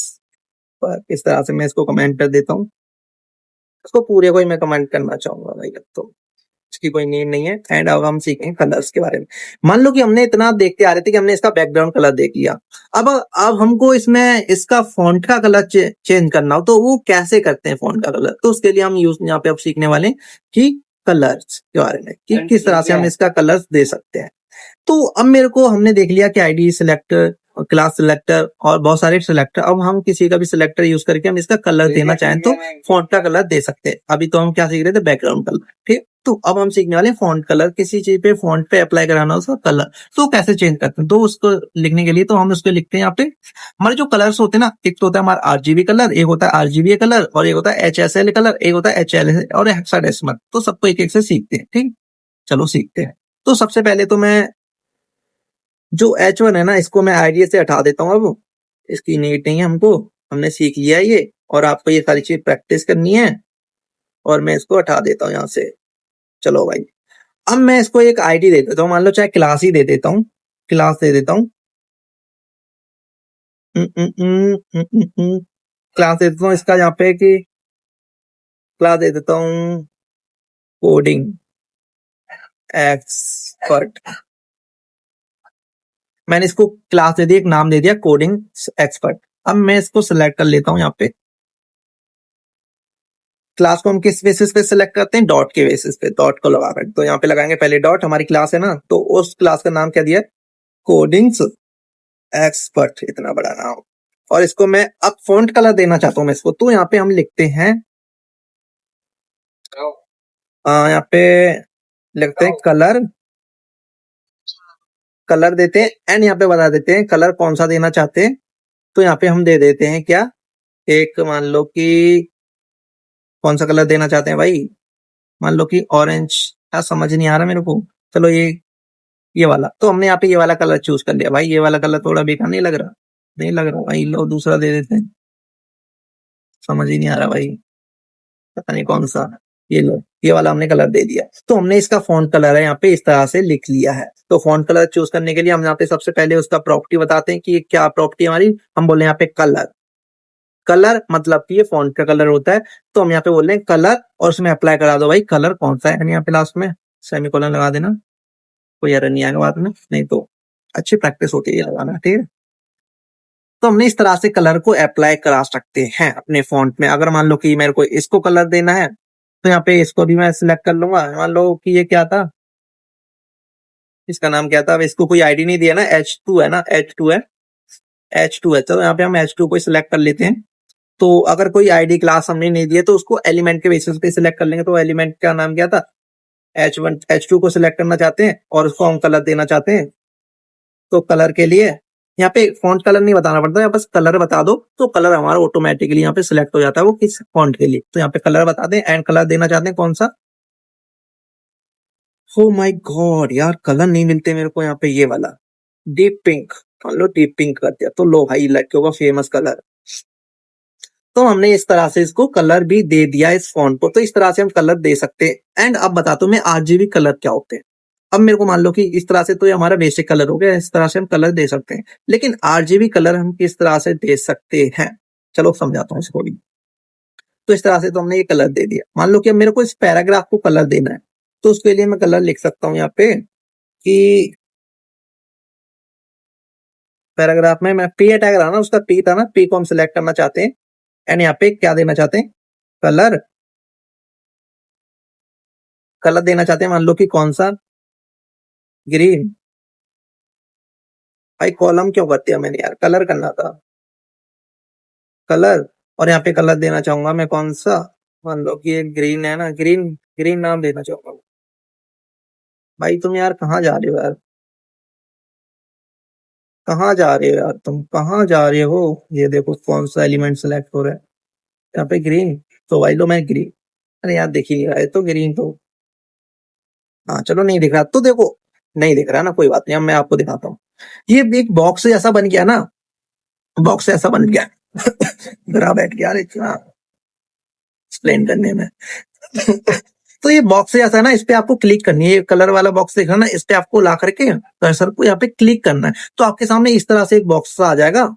पर। इस तरह से मैं इसको कमेंट कर देता हूँ। इसको पूरे को ही मैं कमेंट करना चाहूंगा भाई, अब तो इसकी कोई नीड नहीं है। एंड अब हम सीखेंगे कलर्स के बारे में। मान लो कि हमने इतना देखते आ रहे थे कि हमने इसका बैकग्राउंड कलर देख लिया। अब हमको इसमें इसका फॉन्ट का कलर चेंज करना हो तो वो कैसे करते हैं फॉन्ट का कलर, तो उसके लिए हम यूज यहाँ पे अब सीखने वाले हैं कि कलर्स के बारे में, कि किस तरह से हम इसका कलर्स दे सकते हैं। तो अब मेरे को हमने देख लिया कि आईडी सिलेक्टर, क्लास सिलेक्टर और बहुत सारे सिलेक्टर। अब हम किसी का भी सिलेक्टर यूज करके हम इसका कलर देना चाहें तो फॉन्ट का कलर दे सकते हैं। अभी तो हम क्या सीख रहे थे, बैकग्राउंड कलर, ठीक। तो अब हम सीखने वाले फॉन्ट कलर, किसी चीज पे फॉन्ट पे अप्लाई कराना उसका कलर, तो कैसे चेंज करते हैं। तो उसको लिखने के लिए तो हम उसको लिखते हैं यहाँ पे, हमारे जो कलर्स होते हैं ना, एक तो होता है हमारा आरजीबी कलर, एक होता है आरजीबी कलर, और एक होता है एचएसएल कलर, एक होता है एचएल और हेक्साडेसिमल। तो सबको एक एक से सीखते हैं, ठीक। चलो सीखते हैं। तो सबसे पहले तो मैं जो H1 है ना, इसको मैं आईडी से हटा देता हूँ। अब इसकी नीड नहीं है हमको, हमने सीख लिया है ये, और आपको ये सारी चीज प्रैक्टिस करनी है, और मैं इसको हटा देता हूँ यहाँ से। चलो भाई, अब मैं इसको एक आईडी दे देता हूँ, मान लो चाहे क्लास ही दे देता हूँ, क्लास दे देता हूँ, क्लास दे देता हूँ इसका यहाँ पे कि क्लास दे देता हूँ कोडिंग एक्सपर्ट। मैंने इसको क्लास दे दी, एक नाम दे दिया कोडिंग एक्सपर्ट। अब मैं इसको सिलेक्ट कर लेता हूँ यहाँ पे। क्लास को हम किस बेसिस पे सिलेक्ट करते हैं, डॉट के बेसिस पे, डॉट को लगा कर। तो यहाँ पे लगाएंगे पहले डॉट, हमारी क्लास है ना, तो उस क्लास का नाम क्या दिया, कोडिंग्स एक्सपर्ट, इतना बड़ा नाम। और इसको मैं अब फॉन्ट कलर देना चाहता हूँ मैं इसको, तो यहाँ पे हम लिखते हैं, यहाँ पे लिखते हैं कलर, कलर देते हैं, एंड यहाँ पे बता देते हैं कलर कौन सा देना चाहते हैं। तो यहाँ पे हम दे देते हैं क्या, एक मान लो कि कौन सा कलर देना चाहते हैं भाई, मान लो कि ऑरेंज। समझ नहीं आ रहा मेरे को, चलो ये वाला। तो हमने यहाँ पे ये वाला कलर चूज कर लिया। भाई ये वाला कलर थोड़ा बेकार नहीं लग रहा, नहीं लग रहा भाई, लो दूसरा दे देते हैं। समझ ही नहीं आ रहा भाई, पता नहीं कौन सा, ये लो, ये वाला हमने कलर दे दिया। तो हमने इसका फॉन्ट कलर है यहाँ पे इस तरह से लिख लिया है। तो फॉन्ट कलर चूज करने के लिए हम यहाँ पे सबसे पहले उसका प्रॉपर्टी बताते हैं कि क्या प्रॉपर्टी हमारी, हम बोले यहाँ पे कलर। कलर मतलब कि ये फॉन्ट का कलर होता है। तो हम यहाँ पे बोल रहे हैं कलर, और उसमें अप्लाई करा दो भाई कलर कौन सा है, यानी यहाँ पे लास्ट में सेमीकोलन लगा देना, कोई एरर नहीं आएगा बाद में, नहीं तो अच्छी प्रैक्टिस होती है ये लगाना, ठीक है। तो हमने इस तरह से कलर को अप्लाई करा सकते हैं अपने फॉन्ट में। अगर मान लो कि मेरे को इसको कलर देना है, तो यहाँ पे इसको भी मैं सिलेक्ट कर लूंगा। मान लो कि ये क्या था, इसका नाम क्या था, अब इसको कोई आईडी नहीं दिया ना, H2 है ना, H2 है, H2 है। चलो यहाँ पे हम H2 को सिलेक्ट कर लेते हैं। तो अगर कोई आईडी क्लास हमने नहीं दिया, तो उसको एलिमेंट के बेसिस पे सिलेक्ट कर लेंगे। तो एलिमेंट का नाम क्या था, H1, H2 को सिलेक्ट करना चाहते हैं, और उसको हम कलर देना चाहते हैं। तो कलर के लिए यहाँ पे फॉन्ट कलर नहीं बताना पड़ता है, बस कलर बता दो, तो कलर हमारा ऑटोमेटिकली यहाँ पे सिलेक्ट हो जाता है, वो किस फॉन्ट के लिए। तो यहाँ पे कलर बता दें, एंड कलर देना चाहते हैं कौन सा। ओ माय गॉड यार, कलर नहीं मिलते मेरे को यहाँ पे, ये वाला डीप पिंक, मान लो डीप पिंक कर दिया। तो लो भाई, लड़कियों का फेमस कलर। तो हमने इस तरह से इसको कलर भी दे दिया इस फॉन्ट को। तो इस तरह से हम कलर दे सकते हैं। एंड अब बताता हूँ मैं आरजीबी कलर क्या होते हैं। अब मेरे को मान लो कि इस तरह से तो ये हमारा बेसिक कलर हो गया, इस तरह से हम कलर दे सकते हैं। लेकिन आरजीबी कलर हम किस तरह से दे सकते हैं, चलो समझाता हूँ इसको भी। तो इस तरह से तो हमने ये कलर दे दिया। मान लो कि अब मेरे को इस पैराग्राफ को कलर देना है, तो उसके लिए मैं कलर लिख सकता हूँ यहाँ पे कि पैराग्राफ में मैं पी टैग रहा ना, उसका पी था ना, पी को हम सिलेक्ट करना चाहते हैं। एंड यहाँ पे क्या देना चाहते हैं, कलर, कलर देना चाहते हैं मान लो कि कौन सा, ग्रीन। भाई कॉलम क्यों कर दिया मैंने यार, कलर करना था, कलर। और यहाँ पे कलर देना चाहूंगा मैं कौन सा, मान लो कि ये ग्रीन है ना, ग्रीन, ग्रीन नाम देना चाहूंगा। भाई तुम यार कहाँ जा रहे हो यार, कहाँ जा रहे हो यार, तुम कहाँ जा रहे हो। ये देखो कौन सा एलिमेंट सेलेक्ट हो रहा है यहाँ पे, ग्रीन। तो भाई लो मैं ग्रीन, अरे यार देखिए है तो ग्रीन तो, हाँ चलो नहीं दिख रहा तो देखो, नहीं दिख रहा ना, कोई बात नहीं, अब मैं आपको दिखाता हूँ। ये एक बॉक्स ऐसा बन गया ना, बॉक्स ऐसा बन गया जरा बैठ गया इतना एक्सप्लेन करने में तो ये बॉक्स ऐसा है ना, इस पे आपको क्लिक करनी है, ये कलर वाला बॉक्स देख रहा ना, इस पे आपको ला करके कर्सर को यहाँ पे क्लिक करना है। तो आपके सामने इस तरह से एक बॉक्स आ जाएगा,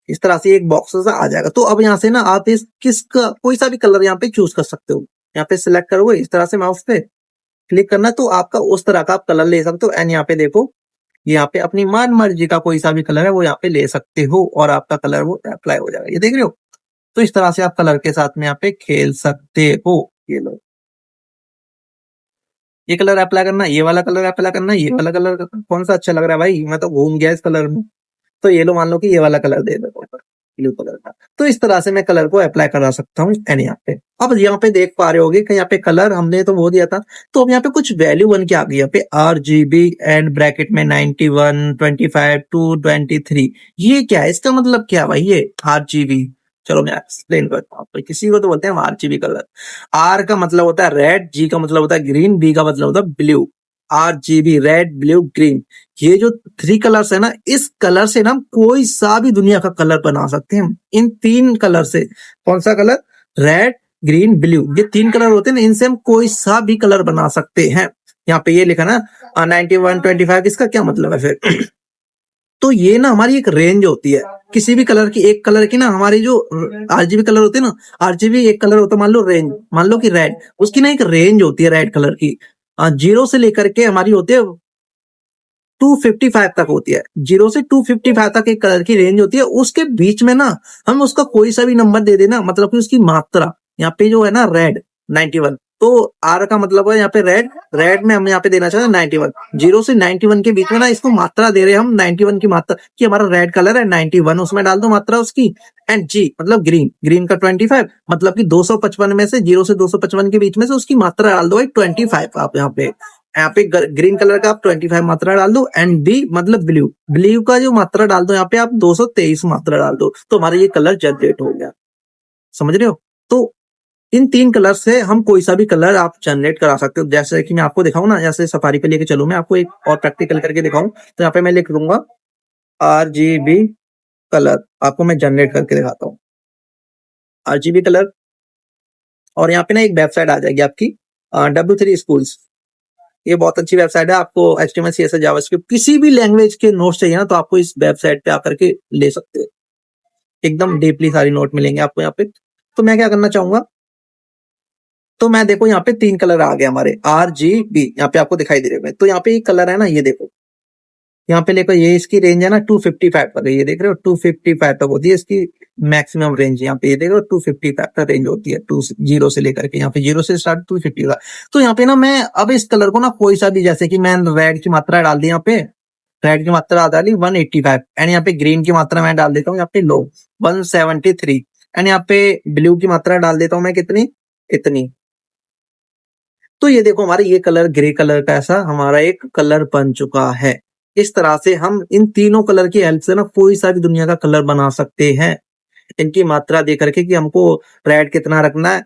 इस तरह से एक बॉक्स आ जाएगा। तो अब यहाँ से ना आप इस किसका कोई सा भी कलर यहाँ पे चूज कर सकते हो। यहाँ पे सिलेक्ट करोगे इस तरह से, माउस पे क्लिक करना, तो आपका उस तरह का आप कलर ले सकते हो। एंड यहाँ पे देखो, यहाँ पे अपनी मन मर्जी का कोई सा भी कलर है वो यहाँ पे ले सकते हो, और आपका कलर वो अप्लाई हो जाएगा, ये देख रहे हो। तो इस तरह से आप कलर के साथ में यहाँ पे खेल सकते हो। ये लो, ये कलर अप्लाई करना, ये वाला कलर अप्लाई करना, ये वाला कलर करना, कौन सा अच्छा लग रहा है भाई, मैं तो घूम गया इस कलर में। तो ये लो मान लो कि ये वाला कलर दे दो, ब्लू कलर का। तो इस तरह से मैं कलर को अप्लाई करा सकता हूँ एंड यहाँ पे। अब यहाँ पे देख पा रहे होगे कि यहाँ पे कलर हमने तो वो दिया था, तो अब यहाँ पे कुछ वैल्यू बन के आ गई यहाँ पे RGB एंड ब्रैकेट में 91, 25, 223। ये क्या है, इसका मतलब क्या है भाई ये RGB? चलो मैं एक्सप्लेन करता हूँ। तो किसी को तो बोलते हैं RGB कलर। R का मतलब होता है रेड, G का मतलब होता है ग्रीन, B का मतलब होता है blue. RGB red, blue, green, ये जो 3 कलर्स है ना, इस कलर से ना कोई सा भी दुनिया का कलर बना सकते हैं हम। इन 3 कलर से, कौन सा कलर? रेड, ग्रीन, ब्लू, ये 3 कलर होते हैं ना, इनसे हम कोई सा भी कलर बना सकते हैं। यहाँ पे ये लिखा ना 91, 25, इसका क्या मतलब है फिर? तो ये ना हमारी एक रेंज होती है किसी भी कलर की। एक कलर की ना हमारी जो RGB कलर होते हैं ना, RGB एक कलर होता है, मान लो रेंज, मान लो कि रेड, उसकी ना एक रेंज होती है रेड कलर की। 0 से लेकर के हमारी होती है 255 तक होती है। 0 से 255 तक एक कलर की रेंज होती है। उसके बीच में ना हम उसका कोई सा भी नंबर दे देना, मतलब कि उसकी मात्रा, यहाँ पे जो है ना रेड 91, तो R का मतलब है यहाँ पे रेड, रेड में हम यहाँ पे देना चाहते हैं 91। 0 से 91 के बीच में ना इसको मात्रा दे रहे हैं हम 91 की मात्रा, कि हमारा रेड कलर है 91, उसमें डाल दो मात्रा उसकी। एंड G मतलब ग्रीन, ग्रीन का 25, मतलब कि 255 में से 0 से 255 के बीच में से उसकी मात्रा डाल दो 25। आप यहाँ पे ग्रीन कलर का आप 25 मात्रा डाल दो। एंड B मतलब ब्लू, ब्लू का जो मात्रा डाल दो यहाँ पे आप 223 मात्रा डाल दो, तो हमारा ये कलर जनरेट हो गया। समझ रहे हो? तो इन 3 कलर से हम कोई सा भी कलर आप जनरेट करा सकते हो। जैसे कि मैं आपको दिखाऊं ना, जैसे सफारी पे लेके चलूं, मैं आपको एक और प्रैक्टिकल करके दिखाऊं, तो यहाँ पे मैं लिख दूंगा RGB कलर, आपको मैं जनरेट करके दिखाता हूँ RGB कलर। और यहाँ पे ना एक वेबसाइट आ जाएगी आपकी W3 स्कूल्स। ये बहुत अच्छी वेबसाइट है। आपको HTML CSS जावास्क्रिप्ट किसी भी लैंग्वेज के नोट्स चाहिए ना, तो आपको इस वेबसाइट पे आकर के ले सकते हो। एकदम डीपली सारी नोट मिलेंगे आपको यहाँ पे। तो मैं क्या करना चाहूंगा, तो मैं देखो यहाँ पे 3 कलर आ गए हमारे RGB, यहाँ पे आपको दिखाई दे रहे हैं। तो यहाँ पे एक कलर है ना, ये देखो यहाँ पे देखो, ये इसकी रेंज है ना 255 तक है, ये देख रहे हो 255 तक होती है इसकी मैक्सिमम रेंज। यहाँ पे ये देख रहे हो 255 तक रेंज होती है, 0 से लेकर के, यहाँ पे 0 से स्टार्ट 250 का। तो यहाँ पे ना मैं अब इस कलर को ना कोई सा भी, जैसे कि मैं रेड की मात्रा डाल दी, यहाँ पे रेड की मात्रा डाली 185, एंड यहाँ पे ग्रीन की मात्रा मैं डाल देता हूँ यहाँ पे लो 173, एंड यहाँ पे ब्लू की मात्रा डाल देता हूँ मैं कितनी, इतनी। तो ये देखो हमारे ये कलर ग्रे कलर का ऐसा हमारा एक कलर बन चुका है। इस तरह से हम इन तीनों कलर की हेल्प से ना कोई सा भी दुनिया का कलर बना सकते हैं, इनकी मात्रा दे करके कि हमको रेड कितना रखना है,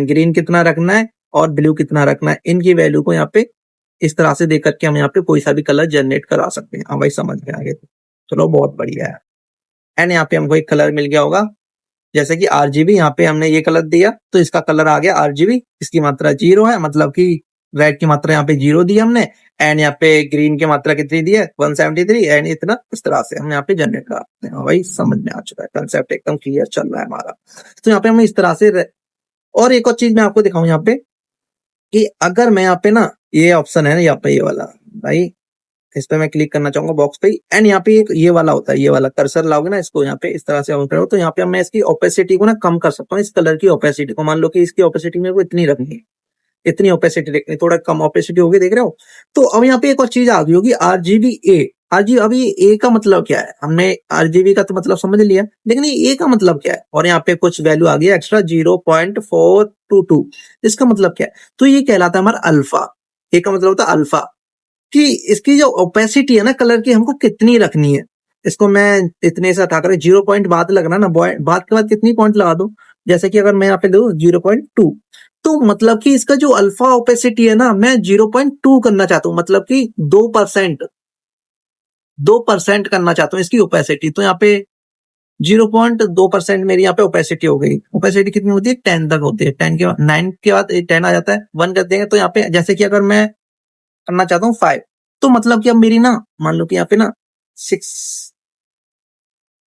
ग्रीन कितना रखना है और ब्लू कितना रखना है। इनकी वैल्यू को यहाँ पे इस तरह से दे करके हम यहाँ पे कोई सा भी कलर जनरेट करा सकते हैं। हाँ भाई समझ में आ गए? चलो बहुत बढ़िया है। एंड यहाँ पे हमको एक कलर मिल गया होगा, जैसे कि RGB, यहाँ पे हमने ये कलर दिया तो इसका कलर आ गया RGB। इसकी मात्रा 0 है, मतलब कि रेड की मात्रा यहाँ पे 0 दी हमने, एंड यहाँ पे ग्रीन की मात्रा कितनी दी है 173, एंड इतना इस तरह से हम यहाँ पे जनरेट कराते हैं। भाई समझ में आ चुका है, कंसेप्ट एकदम क्लियर चल रहा है हमारा। तो यहाँ पे हम इस तरह से और एक और चीज मैं आपको दिखाऊं यहाँ पे, कि अगर मैं यहाँ पे ना ये ऑप्शन है ना यहाँ पे ये वाला, भाई इस पे मैं क्लिक करना चाहूंगा बॉक्स पे, एंड यहाँ पे एक ये वाला होता है, ये वाला कर्सर लाओगे ना इसको यहाँ पे इस तरह से ऑन करो, तो यहाँ पे मैं इसकी ओपेसिटी को ना कम कर सकता हूँ। इस कलर की ओपेसिटी को, मान लो कि इसकी ओपेसिटी मेरे को इतनी रखनी है, इतनी ओपेसिटी रखनी, थोड़ा कम ओपेसिटी होगी, देख रहे हो? तो अब यहाँ पे एक और चीज आ गई होगी RGBA। RGB, अभी ए का मतलब क्या है? हमने RGB का तो मतलब समझ लिया, लेकिन ये का मतलब क्या है? और यहाँ पे कुछ वैल्यू आ गई एक्स्ट्रा 0.422, इसका मतलब क्या है? तो ये कहलाता है हमारा अल्फा। ए का मतलब होता है अल्फा, कि इसकी जो ओपेसिटी है ना कलर की, हमको कितनी रखनी है। इसको मैं इतने से हटा कर 0 पॉइंट बाद लगना ना, बाद के बाद कितनी पॉइंट लगा दो, जैसे कि अगर मैं यहाँ पे दू 0.2, तो मतलब कि इसका जो अल्फा ओपेसिटी है ना, मैं 0.2 करना चाहता हूँ, मतलब कि 2% करना चाहता हूँ इसकी ओपेसिटी। तो यहाँ पे 0.2% मेरी यहाँ पे ओपेसिटी हो गई। ओपेसिटी कितनी होती है? 10 तक होती है। 10 के बाद 9 के बाद 10 आ जाता है, 1 कर देंगे। तो यहाँ पे जैसे कि अगर मैं करना चाहता हूँ 5, तो मतलब कि अब मेरी ना, मान लो कि यहाँ पे ना 6,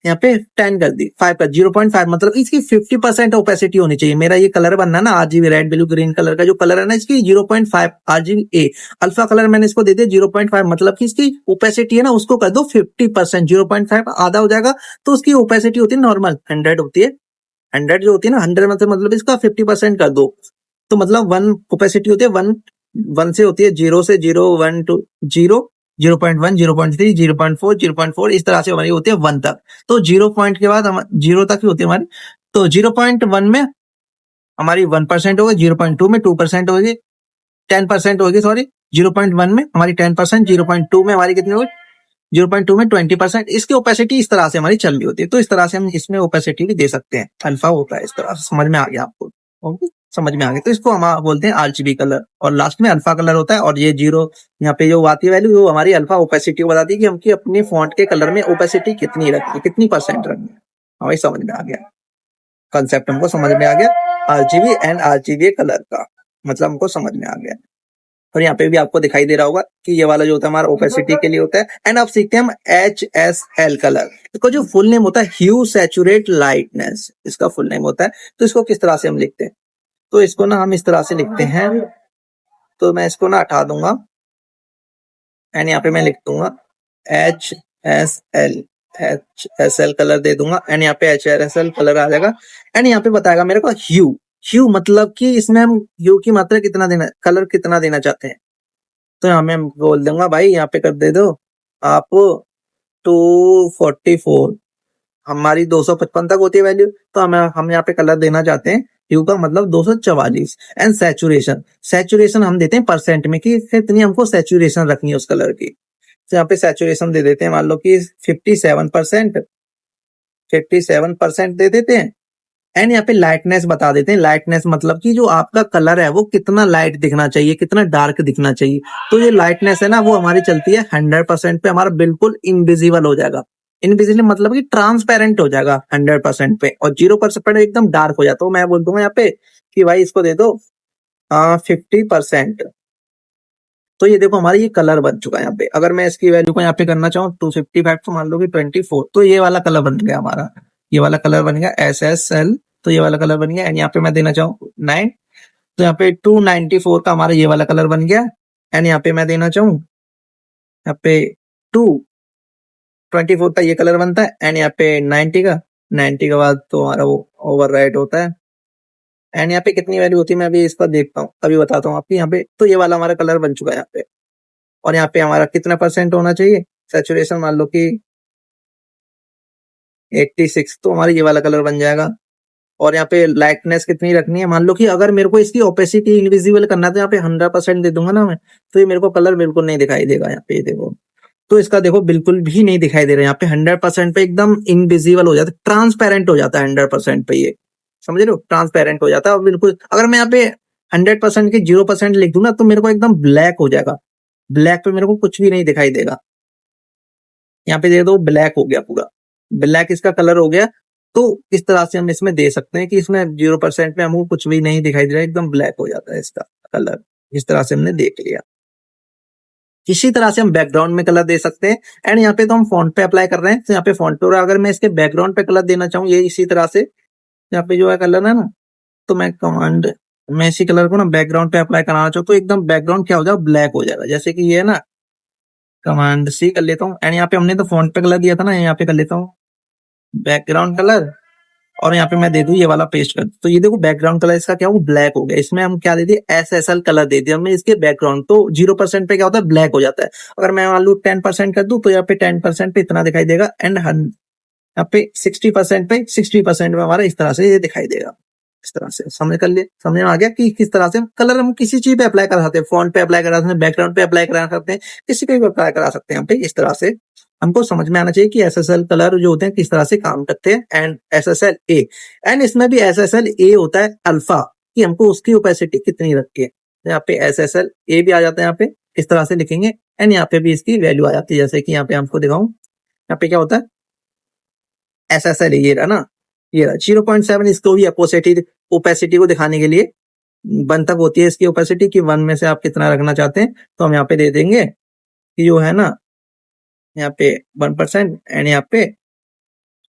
यहाँ पे 10 कर दी, 5 का 0.5, मतलब इसकी 50% ओपेसिटी होनी चाहिए। मेरा ये कलर बनना है ना RGB red blue green colour का जो कलर है ना, इसकी 0.5 RGBA अल्फा कलर मैंने इसको दे दिया 0.5, मतलब कि इसकी ओपेसिटी है ना उसको कर दो 50%, 0.5 आधा हो जाएगा। तो उसकी ओपेसिटी होती है नॉर्मल 100 होती है, 100 जो होती है ना 100, मतलब इसका 50% कर दो, तो मतलब 1 ओपेसिटी होती है 1 से होती है 0 से 0 1 2 0, 0.1, 0.3, 0.4, 0.4 इस तरह से हमारी होती है 1 तक। तो 0 पॉइंट के बाद हम 0 तक ही होती है हमारी। तो 0.1 में हमारी 1% होगी, 0.2 में 2% होगी, 10% होगी, सॉरी 0.1 में हमारी 10%, 0.2 में हमारी कितनी होगी, 0.2 में 20%। इसकी ओपेसिटी इस तरह से हमारी चल रही होती है। तो इस तरह से हम इसमें ओपेसिटी भी दे सकते हैं। अल्फा होता है इस तरह से। समझ में आ गया आपको? ओके, समझ में आ गया। तो इसको हम बोलते हैं आरजीबी कलर, और लास्ट में अल्फा कलर होता है। और ये जीरो यहाँ पे जो आती है वैल्यू, वो हमारी अल्फा ओपेसिटी को बताती है कि हमकी अपने फॉन्ट के कलर में ओपेसिटी कितनी रखनी है, कितनी परसेंट रखनी है। हमें समझ में आ गया, कंसेप्ट हमको समझ में आ गया आरजीबी एंड आरजीबी कलर का, मतलब हमको समझ में आ गया। और यहाँ पे भी आपको दिखाई दे रहा होगा कि ये वाला जो होता है हमारा ओपेसिटी के लिए होता है। एंड अब सीखते हैं हम HSL कलर। इसको जो फुल नेम होता है ह्यू सैचुरेट लाइटनेस, इसका फुल नेम होता है। तो इसको किस तरह से हम लिखते हैं? तो इसको ना हम इस तरह से लिखते हैं। तो मैं इसको ना हटा दूंगा एंड यहाँ पे मैं लिख दूंगा HSL, HSL कलर दे दूंगा एंड यहाँ पे HSL कलर आ जाएगा। एंड यहाँ पे बताएगा मेरे को ह्यू, ह्यू मतलब कि इसमें हम ह्यू की मात्रा कितना देना, कलर कितना देना चाहते हैं। तो यहाँ मैं बोल दूंगा भाई यहाँ पे कर दे दो आप 244, हमारी 255 तक होती है वैल्यू। तो हम यहाँ पे कलर देना चाहते हैं ह्यू का मतलब 244। एंड सैचुरेशन, सैचुरेशन हम देते हैं परसेंट में कि कितनी हमको सैचुरेशन रखनी है उस कलर की। तो यहाँ पे सैचुरेशन दे देते हैं, मान लो कि 57%, 57% दे देते हैं। एंड यहाँ पे लाइटनेस बता देते हैं। लाइटनेस मतलब कि जो आपका कलर है वो कितना लाइट दिखना चाहिए, कितना डार्क दिखना चाहिए। तो ये लाइटनेस है ना, वो हमारी चलती है 100% पे, हमारा बिल्कुल इनविजिबल हो जाएगा। इनविजिबल मतलब कि ट्रांसपेरेंट हो जाएगा 100% पे, और 0% एकदम डार्क हो जाता है। तो मैं बोल दूंगा यहाँ पे कि भाई इसको दे दो 50%। तो ये देखो हमारा ये कलर बन चुका है यहाँ पे। अगर मैं इसकी वैल्यू को यहाँ पे करना चाहूँ 255 तो मान लो कि 24, तो ये वाला कलर बन गया हमारा, ये वाला कलर बन गया SSL। तो ये वाला कलर बन गया। एंड यहाँ पे मैं देना चाहूँ 9, तो यहाँ पे 294 का हमारा ये वाला कलर बन गया। एंड यहाँ पे मैं देना चाहूँ यहाँ पे 224 का ये कलर बनता है। एंड यहाँ पे 90 का, 90 के बाद तो हमारा वो ओवरराइट होता है। एंड यहाँ पे कितनी वैल्यू होती है मैं अभी इसका देखता हूँ, अभी बताता हूँ आपको। यहाँ पे तो ये वाला हमारा कलर बन चुका है यहाँ पे। और यहाँ पे हमारा कितना परसेंट होना चाहिए सैचुरेशन, मान लो कि 86, तो हमारा ये वाला कलर बन जाएगा। और यहाँ पे लाइटनेस कितनी रखनी है, मान लो कि अगर मेरे को इसकी ओपेसिटी इनविजिबल करना है तो यहाँ पे 100% दे दूंगा ना मैं, तो ये मेरे को कलर बिल्कुल नहीं दिखाई देगा। यहाँ पे देखो, तो इसका देखो बिल्कुल भी नहीं दिखाई दे रहा है। यहाँ पे 100% पे एकदम इनविजिबल हो जाता है, ट्रांसपेरेंट हो जाता है 100% पे। ये समझ रहे हो, ट्रांसपेरेंट हो जाता है। और बिल्कुल अगर मैं यहाँ पे 100% के 0% लिख दूं ना, तो मेरे को एकदम ब्लैक हो जाएगा। ब्लैक पे मेरे को कुछ भी नहीं दिखाई देगा। यहाँ पे दे दो ब्लैक हो गया, पूरा ब्लैक इसका कलर हो गया। तो इस तरह से हम इसमें दे सकते हैं कि इसमें 0% में हमको कुछ भी नहीं दिखाई दे रहा है, एकदम ब्लैक हो जाता है इसका कलर। इस तरह से हमने देख लिया। इसी तरह से हम बैकग्राउंड में कलर दे सकते हैं। एंड यहाँ पे तो हम फॉन्ट पे अप्लाई कर रहे हैं, तो यहाँ पे फॉन्ट पे, अगर मैं इसके बैकग्राउंड पे कलर देना चाहूँ ये इसी तरह से, यहाँ पे जो है कलर है ना, तो मैं कमांड मैं इसी कलर को ना बैकग्राउंड पे अप्लाई कराना चाहूँ, तो एकदम बैकग्राउंड क्या हो जाएगा, ब्लैक हो जाएगा। जैसे कि ये है ना, कमांड C कर लेता हूँ। एंड यहाँ पे हमने तो फॉन्ट पे कलर दिया था ना, यहाँ पे कर लेता हूँ बैकग्राउंड कलर। और यहाँ पे मैं दे दूं ये वाला पेस्ट कर, तो ये देखो बैकग्राउंड कलर इसका क्या हो, ब्लैक हो गया। इसमें हम क्या दे दिए, SSL कलर दे दिया हमने इसके बैकग्राउंड। तो 0% पे क्या होता है, ब्लैक हो जाता है। अगर मैं मान लू 10% कर दूं, तो यहाँ पे 10% पे इतना दिखाई देगा। एंड यहाँ पे 60% पे 60% में हमारा इस तरह से ये दिखाई देगा। इस तरह से समझ कर लिए, समझ में आ गया कि किस तरह से कलर हम किसी चीज पे अप्लाई करा सकते हैं। फॉन्ट पे अप्लाई करा सकते हैं, बैकग्राउंड पे अप्लाई करा सकते हैं, किसी पे भी अप्लाई करा सकते हैं। यहाँ पे इस तरह से हमको समझ में आना चाहिए कि SSL कलर जो होते हैं किस तरह से काम करते हैं। एंड SSL A, एंड इसमें भी SSL A होता है अल्फा, कि हमको उसकी ओपेसिटी कितनी रखी है। तो यहाँ पे SSL A भी आ जाता है, यहाँ पे इस तरह से लिखेंगे। एंड यहाँ पे भी इसकी वैल्यू आ जाती है, जैसे कि यहाँ पे आपको दिखाऊं, यहाँ पे क्या होता है SSL ये रहा ना, ये रहा 0.7। इसको भी ओपेसिटी को दिखाने के लिए 1 तक होती है इसकी ओपेसिटी, कि 1 में से आप कितना रखना चाहते हैं। तो हम यहाँ पे दे देंगे कि जो है ना, यहाँ पे 1%। एंड यहाँ पे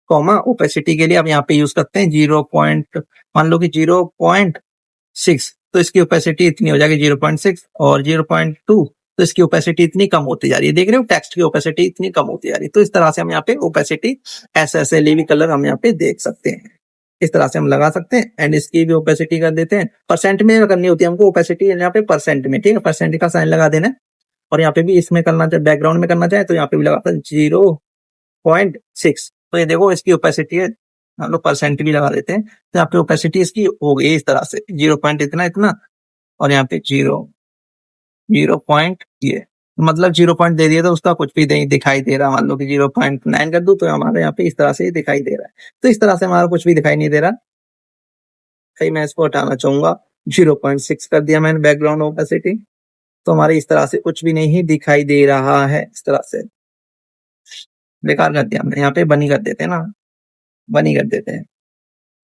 कॉमा ओपेसिटी के लिए अब यहाँ पे यूज करते हैं 0. मान लो कि 0.6, तो इसकी ओपेसिटी इतनी हो जाएगी 0.6। और 0.2, तो इसकी ओपेसिटी इतनी कम होती जा रही है। देख रहे हो, टेक्स्ट की ओपेसिटी इतनी कम होती जा रही है। तो इस तरह से हम यहाँ पे ओपेसिटी SSL कलर हम यहाँ पे देख सकते हैं। इस तरह से हम लगा सकते हैं। एंड इसकी भी ओपेसिटी कर देते हैं, परसेंट में करनी होती है हमको ओपेसिटी, यहाँ पे परसेंट में, ठीक है, परसेंट का साइन लगा देना है। और यहाँ पे भी इसमें करना चाहे, बैकग्राउंड में करना चाहे तो यहाँ पे भी लगाता है 0.6। तो ये देखो इसकी ओपेसिटी है, हम लोग परसेंट भी लगा देते हैं, तो यहाँ पे ओपेसिटी इसकी हो गई इस तरह से 0 पॉइंट इतना इतना, और यहाँ पे 0 पॉइंट ये, मतलब 0 पॉइंट दे दिया तो उसका कुछ भी नहीं दिखाई दे रहा। मान लो कि 0.9 कर दूं तो हमारे यहाँ पे इस तरह से दिखाई दे रहा है। तो इस तरह से हमारा कुछ भी दिखाई नहीं दे रहा। कहीं मैं इसको हटाना चाहूंगा, 0.6 कर दिया मैंने बैकग्राउंड ओपेसिटी, तो हमारे इस तरह से कुछ भी नहीं दिखाई दे रहा है। इस तरह से बेकार कर दिया हमने, यहाँ पे बनी कर देते हैं ना, बनी कर देते हैं।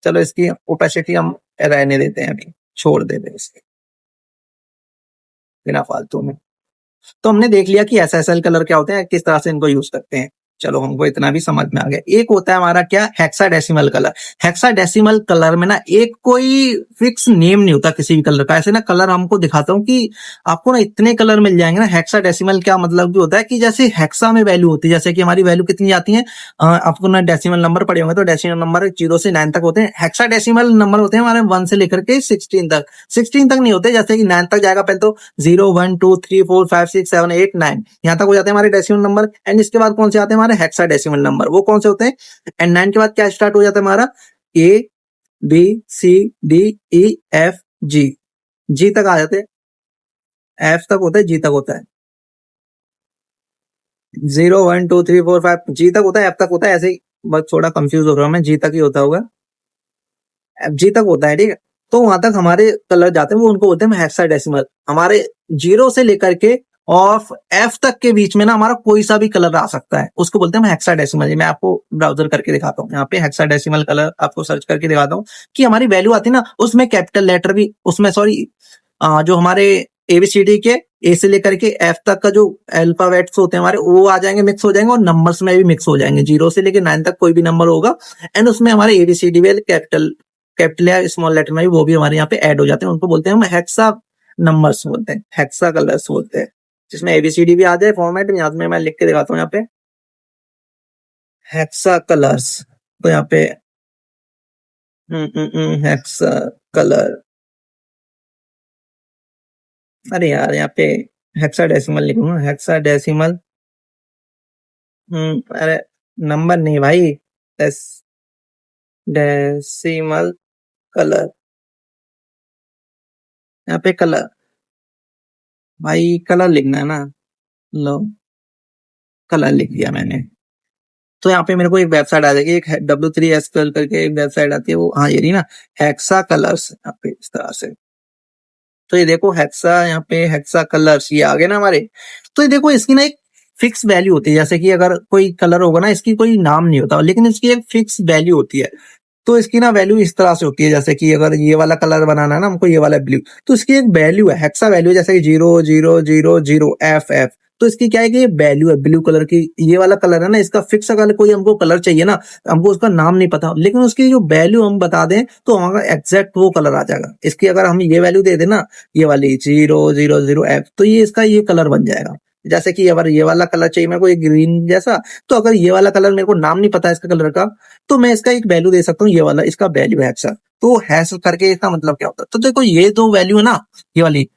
चलो इसकी ओपेसिटी हम रहने देते हैं, अभी छोड़ देते हैं इसके बिना फालतू में। तो हमने देख लिया कि एसएसएल कलर क्या होते हैं, किस तरह से इनको यूज करते हैं। चलो हमको इतना भी समझ में आ गया। एक होता है हमारा क्या, हेक्साडेसिमल कलर। हेक्साडेसिमल कलर में ना एक कोई फिक्स नेम नहीं होता किसी भी कलर का। ऐसे ना कलर हमको दिखाता हूँ कि आपको ना इतने कलर मिल जाएंगे ना। हेक्साडेसिमल क्या मतलब भी होता है कि जैसे हेक्सा में वैल्यू होती है, जैसे कि हमारी वैल्यू कितनी आती है, आपको ना डेसिमल नंबर पड़े होंगे तो डेसिमल नंबर 0 से 9 तक होते हैं। हेक्साडेसिमल नंबर होते हैं हमारे 1 से लेकर के 16 तक। 16 तक नहीं होते, जैसे कि 9 तक जाएगा पहले तो 0 1 2 3 4 5 6 7 8 9 यहाँ तक हो जाते हैं हमारे डेसिमल नंबर। एंड इसके बाद कौन से आते हैं हमारे हेक्साडेसिमल नंबर, वो कौन से होते हैं। एंड 9 के बाद क्या स्टार्ट हो जाता है हमारा, A B C D E F G, G तक आ जाते हैं, एफ तक होता है, जी तक होता है, 0 1 2 3 4 5 जी तक होता है, एफ तक होता है। ऐसे ही बस थोड़ा कंफ्यूज हो रहा हूं मैं, जी तक ही होता होगा, एफ जी तक होता है, ठीक है। तो वहां तक हमारे कलर जाते हैं, वो उनको बोलते हैं हेक्साडेसिमल। हमारे 0 से लेकर के और एफ तक के बीच में ना हमारा कोई सा भी कलर आ सकता है, उसको बोलते हैं हेक्साडेसिमल। ये मैं आपको ब्राउजर करके दिखाता हूँ, यहाँ पे हेक्साडेसिमल कलर आपको सर्च करके दिखाता हूँ कि हमारी वैल्यू आती है ना, उसमें कैपिटल लेटर भी, उसमें सॉरी जो हमारे एबीसीडी के ए से लेकर के एफ तक का जो अल्फाबेट्स होते हैं हमारे, वो आ जाएंगे, मिक्स हो जाएंगे, और नंबर्स में भी मिक्स हो जाएंगे। 0 से लेकर 9 तक कोई भी नंबर होगा, एंड उसमें हमारे एबीसीडी भी कैपिटल कैपिटल या स्मॉल लेटर में भी वो भी हमारे यहाँ पे ऐड हो जाते हैं। उनको बोलते हैं हम हेक्सा नंबर्स बोलते हैं, हेक्सा कलर्स बोलते हैं, जिसमें एबीसीडी भी आ जाए फॉर्मेट में। यहाँ में मैं लिख के दिखाता हूँ, यहाँ पे हेक्सा कलर्स, तो यहाँ पे हेक्सा कलर, अरे यार यहाँ पे हेक्साडेसिमल लिखूंगा, हेक्साडेसिमल, अरे नंबर नहीं भाई, डेसिमल कलर, यहाँ पे कलर, भाई कलर लिखना है ना, लो कलर लिख दिया मैंने। तो यहाँ पे मेरे को एक वेबसाइट आ जाएगी, एक W3SQL करके एक वेबसाइट आती है, वो हाँ ये रही ना, हेक्सा कलर्स, यहाँ पे इस तरह से। तो ये देखो हेक्सा, यहाँ पे हेक्सा कलर्स ये आ गए ना हमारे। तो ये देखो इसकी ना एक फिक्स वैल्यू होती है, जैसे कि अगर कोई कलर होगा ना, इसकी कोई नाम नहीं होता, लेकिन इसकी एक फिक्स वैल्यू होती है। तो इसकी ना वैल्यू इस तरह से होती है, जैसे कि अगर ये वाला कलर बनाना है ना हमको, ये वाला ब्लू, तो इसकी एक वैल्यू है, हेक्सा वैल्यू, जैसे कि 0 0 0 0 एफ एफ। तो इसकी क्या है कि ये वैल्यू है ब्लू कलर की। ये वाला कलर है ना, इसका फिक्स अगर कोई हमको कलर चाहिए ना, हमको उसका नाम नहीं पता, लेकिन उसकी जो वैल्यू हम बता दें तो हमारा एग्जैक्ट वो कलर आ जाएगा। इसकी अगर हम ये वैल्यू दे दें ना, ये वाली 0 0 0 एफ, तो ये इसका ये कलर बन जाएगा। जैसे कि अगर ये वाला कलर चाहिए मेरे को, ग्रीन जैसा, तो अगर ये वाला कलर मेरे को नाम नहीं पता है इसका कलर का, तो मैं इसका एक वैल्यू दे सकता हूँ, ये वाला इसका वैल्यू है हेक्सा। तो हैश करके इसका मतलब क्या होता है, तो देखो ये दो वैल्यू है ना, ये वाली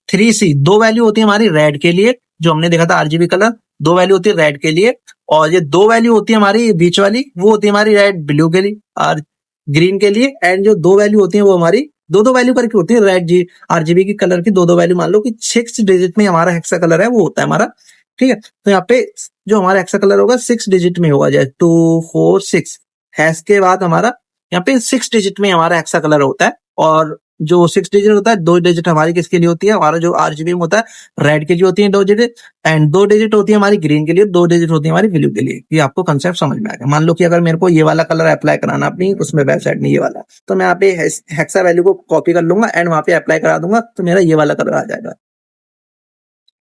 3C, दो वैल्यू होती है हमारी रेड के लिए, जो हमने देखा था आरजीबी कलर, दो वैल्यू होती है रेड के लिए, और ये दो वैल्यू होती है हमारी बीच वाली, वो होती है हमारी रेड ब्लू के लिए और ग्रीन के लिए। एंड जो दो वैल्यू होती है वो हमारी दो दो वैल्यू करके होती है, रेड जी आरजीबी की कलर की दो दो वैल्यू, मान लो कि 6 डिजिट में हमारा हेक्सा कलर है, वो होता है हमारा, ठीक है। तो यहाँ पे जो हमारा हेक्सा कलर होगा 6 डिजिट में होगा, जैसे 2 4 6 हैश के बाद हमारा यहाँ पे 6 डिजिट में हमारा हेक्सा कलर होता है। और जो 6 डिजिट होता है, 2 डिजिट हमारी किसके लिए होती है, हमारा जो आरजीबी में होता है रेड के लिए होती है 2 डिजिट, एंड 2 डिजिट होती है हमारी ग्रीन के लिए, 2 डिजिट होती है हमारी ब्लू के लिए। ये आपको कंसेप्ट समझ में आ गया। मान लो कि अगर मेरे को ये वाला कलर अप्लाई कराना अपनी उसमें वेबसाइट में, ये वाला, तो मैं यहाँ पे हेक्सा वैल्यू को कॉपी कर लूंगा एंड वहां पे अप्लाई करा दूंगा, तो मेरा ये वाला कलर आ जाएगा।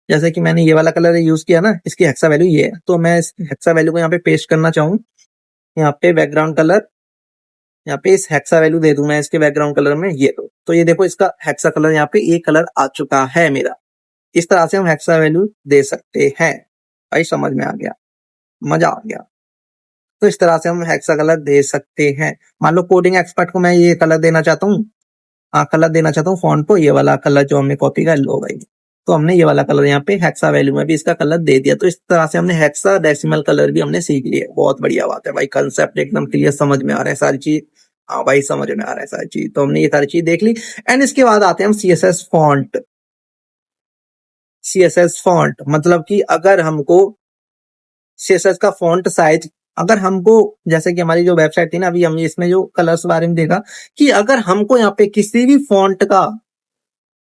जैसे कि मैंने ये वाला कलर यूज किया ना, इसकी हेक्सा वैल्यू ये है, तो मैं इस हेक्सा वैल्यू को यहाँ पे पेस्ट करना चाहूँ, यहाँ पे बैकग्राउंड कलर, यहाँ पे इस हेक्सा वैल्यू दे दूं मैं इसके बैकग्राउंड कलर में, ये तो ये देखो इसका हेक्सा कलर यहाँ पे ये कलर आ चुका है मेरा। इस तरह से हम हेक्सा वैल्यू दे सकते हैं। भाई समझ में आ गया, मजा आ गया। तो इस तरह से हम हेक्सा कलर दे सकते हैं। मान लो कोडिंग एक्सपर्ट को मैं ये कलर देना चाहता हूँ, हाँ कलर देना चाहता हूँ फॉन्ट को, ये वाला कलर जो हमने कॉपी कर लो भाई, तो हमने ये वाला कलर यहाँ पे हेक्सा वैल्यू में भी इसका कलर दे दिया। तो इस तरह से हमने हेक्सा डेसिमल कलर भी हमने सीख लिया। बहुत बढ़िया बात है भाई, कंसेप्ट एकदम क्लियर समझ में आ रहा है सारी चीज। हाँ भाई समझ में आ रहा है सारी चीज। तो हमने ये सारी चीज देख ली। एंड इसके बाद आते हैं हम सीएसएस फॉन्ट। सीएसएस फॉन्ट मतलब कि अगर हमको सीएसएस का फॉन्ट साइज, अगर हमको जैसे कि हमारी जो वेबसाइट थी ना, अभी हमने इसमें जो कलर्स बारे में देखा कि अगर हमको यहाँ पे किसी भी फॉन्ट का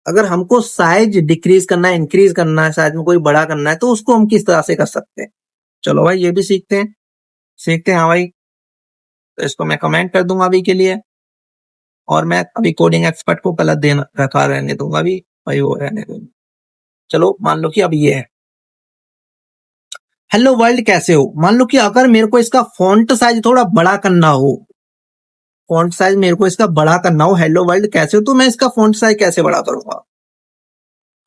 अगर हमको साइज डिक्रीज करना है, इंक्रीज करना है, साइज में कोई बड़ा करना है, तो उसको हम किस तरह से कर सकते हैं। चलो भाई ये भी सीखते हैं। हाँ भाई, तो इसको मैं कमेंट कर दूंगा अभी के लिए। और मैं अभी कोडिंग एक्सपर्ट को गलत देना रखा रहने दूंगा अभी भाई, वो रहने दूंगा। चलो मान लो कि अब ये है, हेलो वर्ल्ड कैसे हो। मान लो कि अगर मेरे को इसका फॉन्ट साइज थोड़ा बड़ा करना हो, फॉन्ट साइज मेरे को इसका बड़ा करना हो, हेलो वर्ल्ड कैसे हो, तो मैं इसका फॉन्ट साइज कैसे बड़ा करूंगा।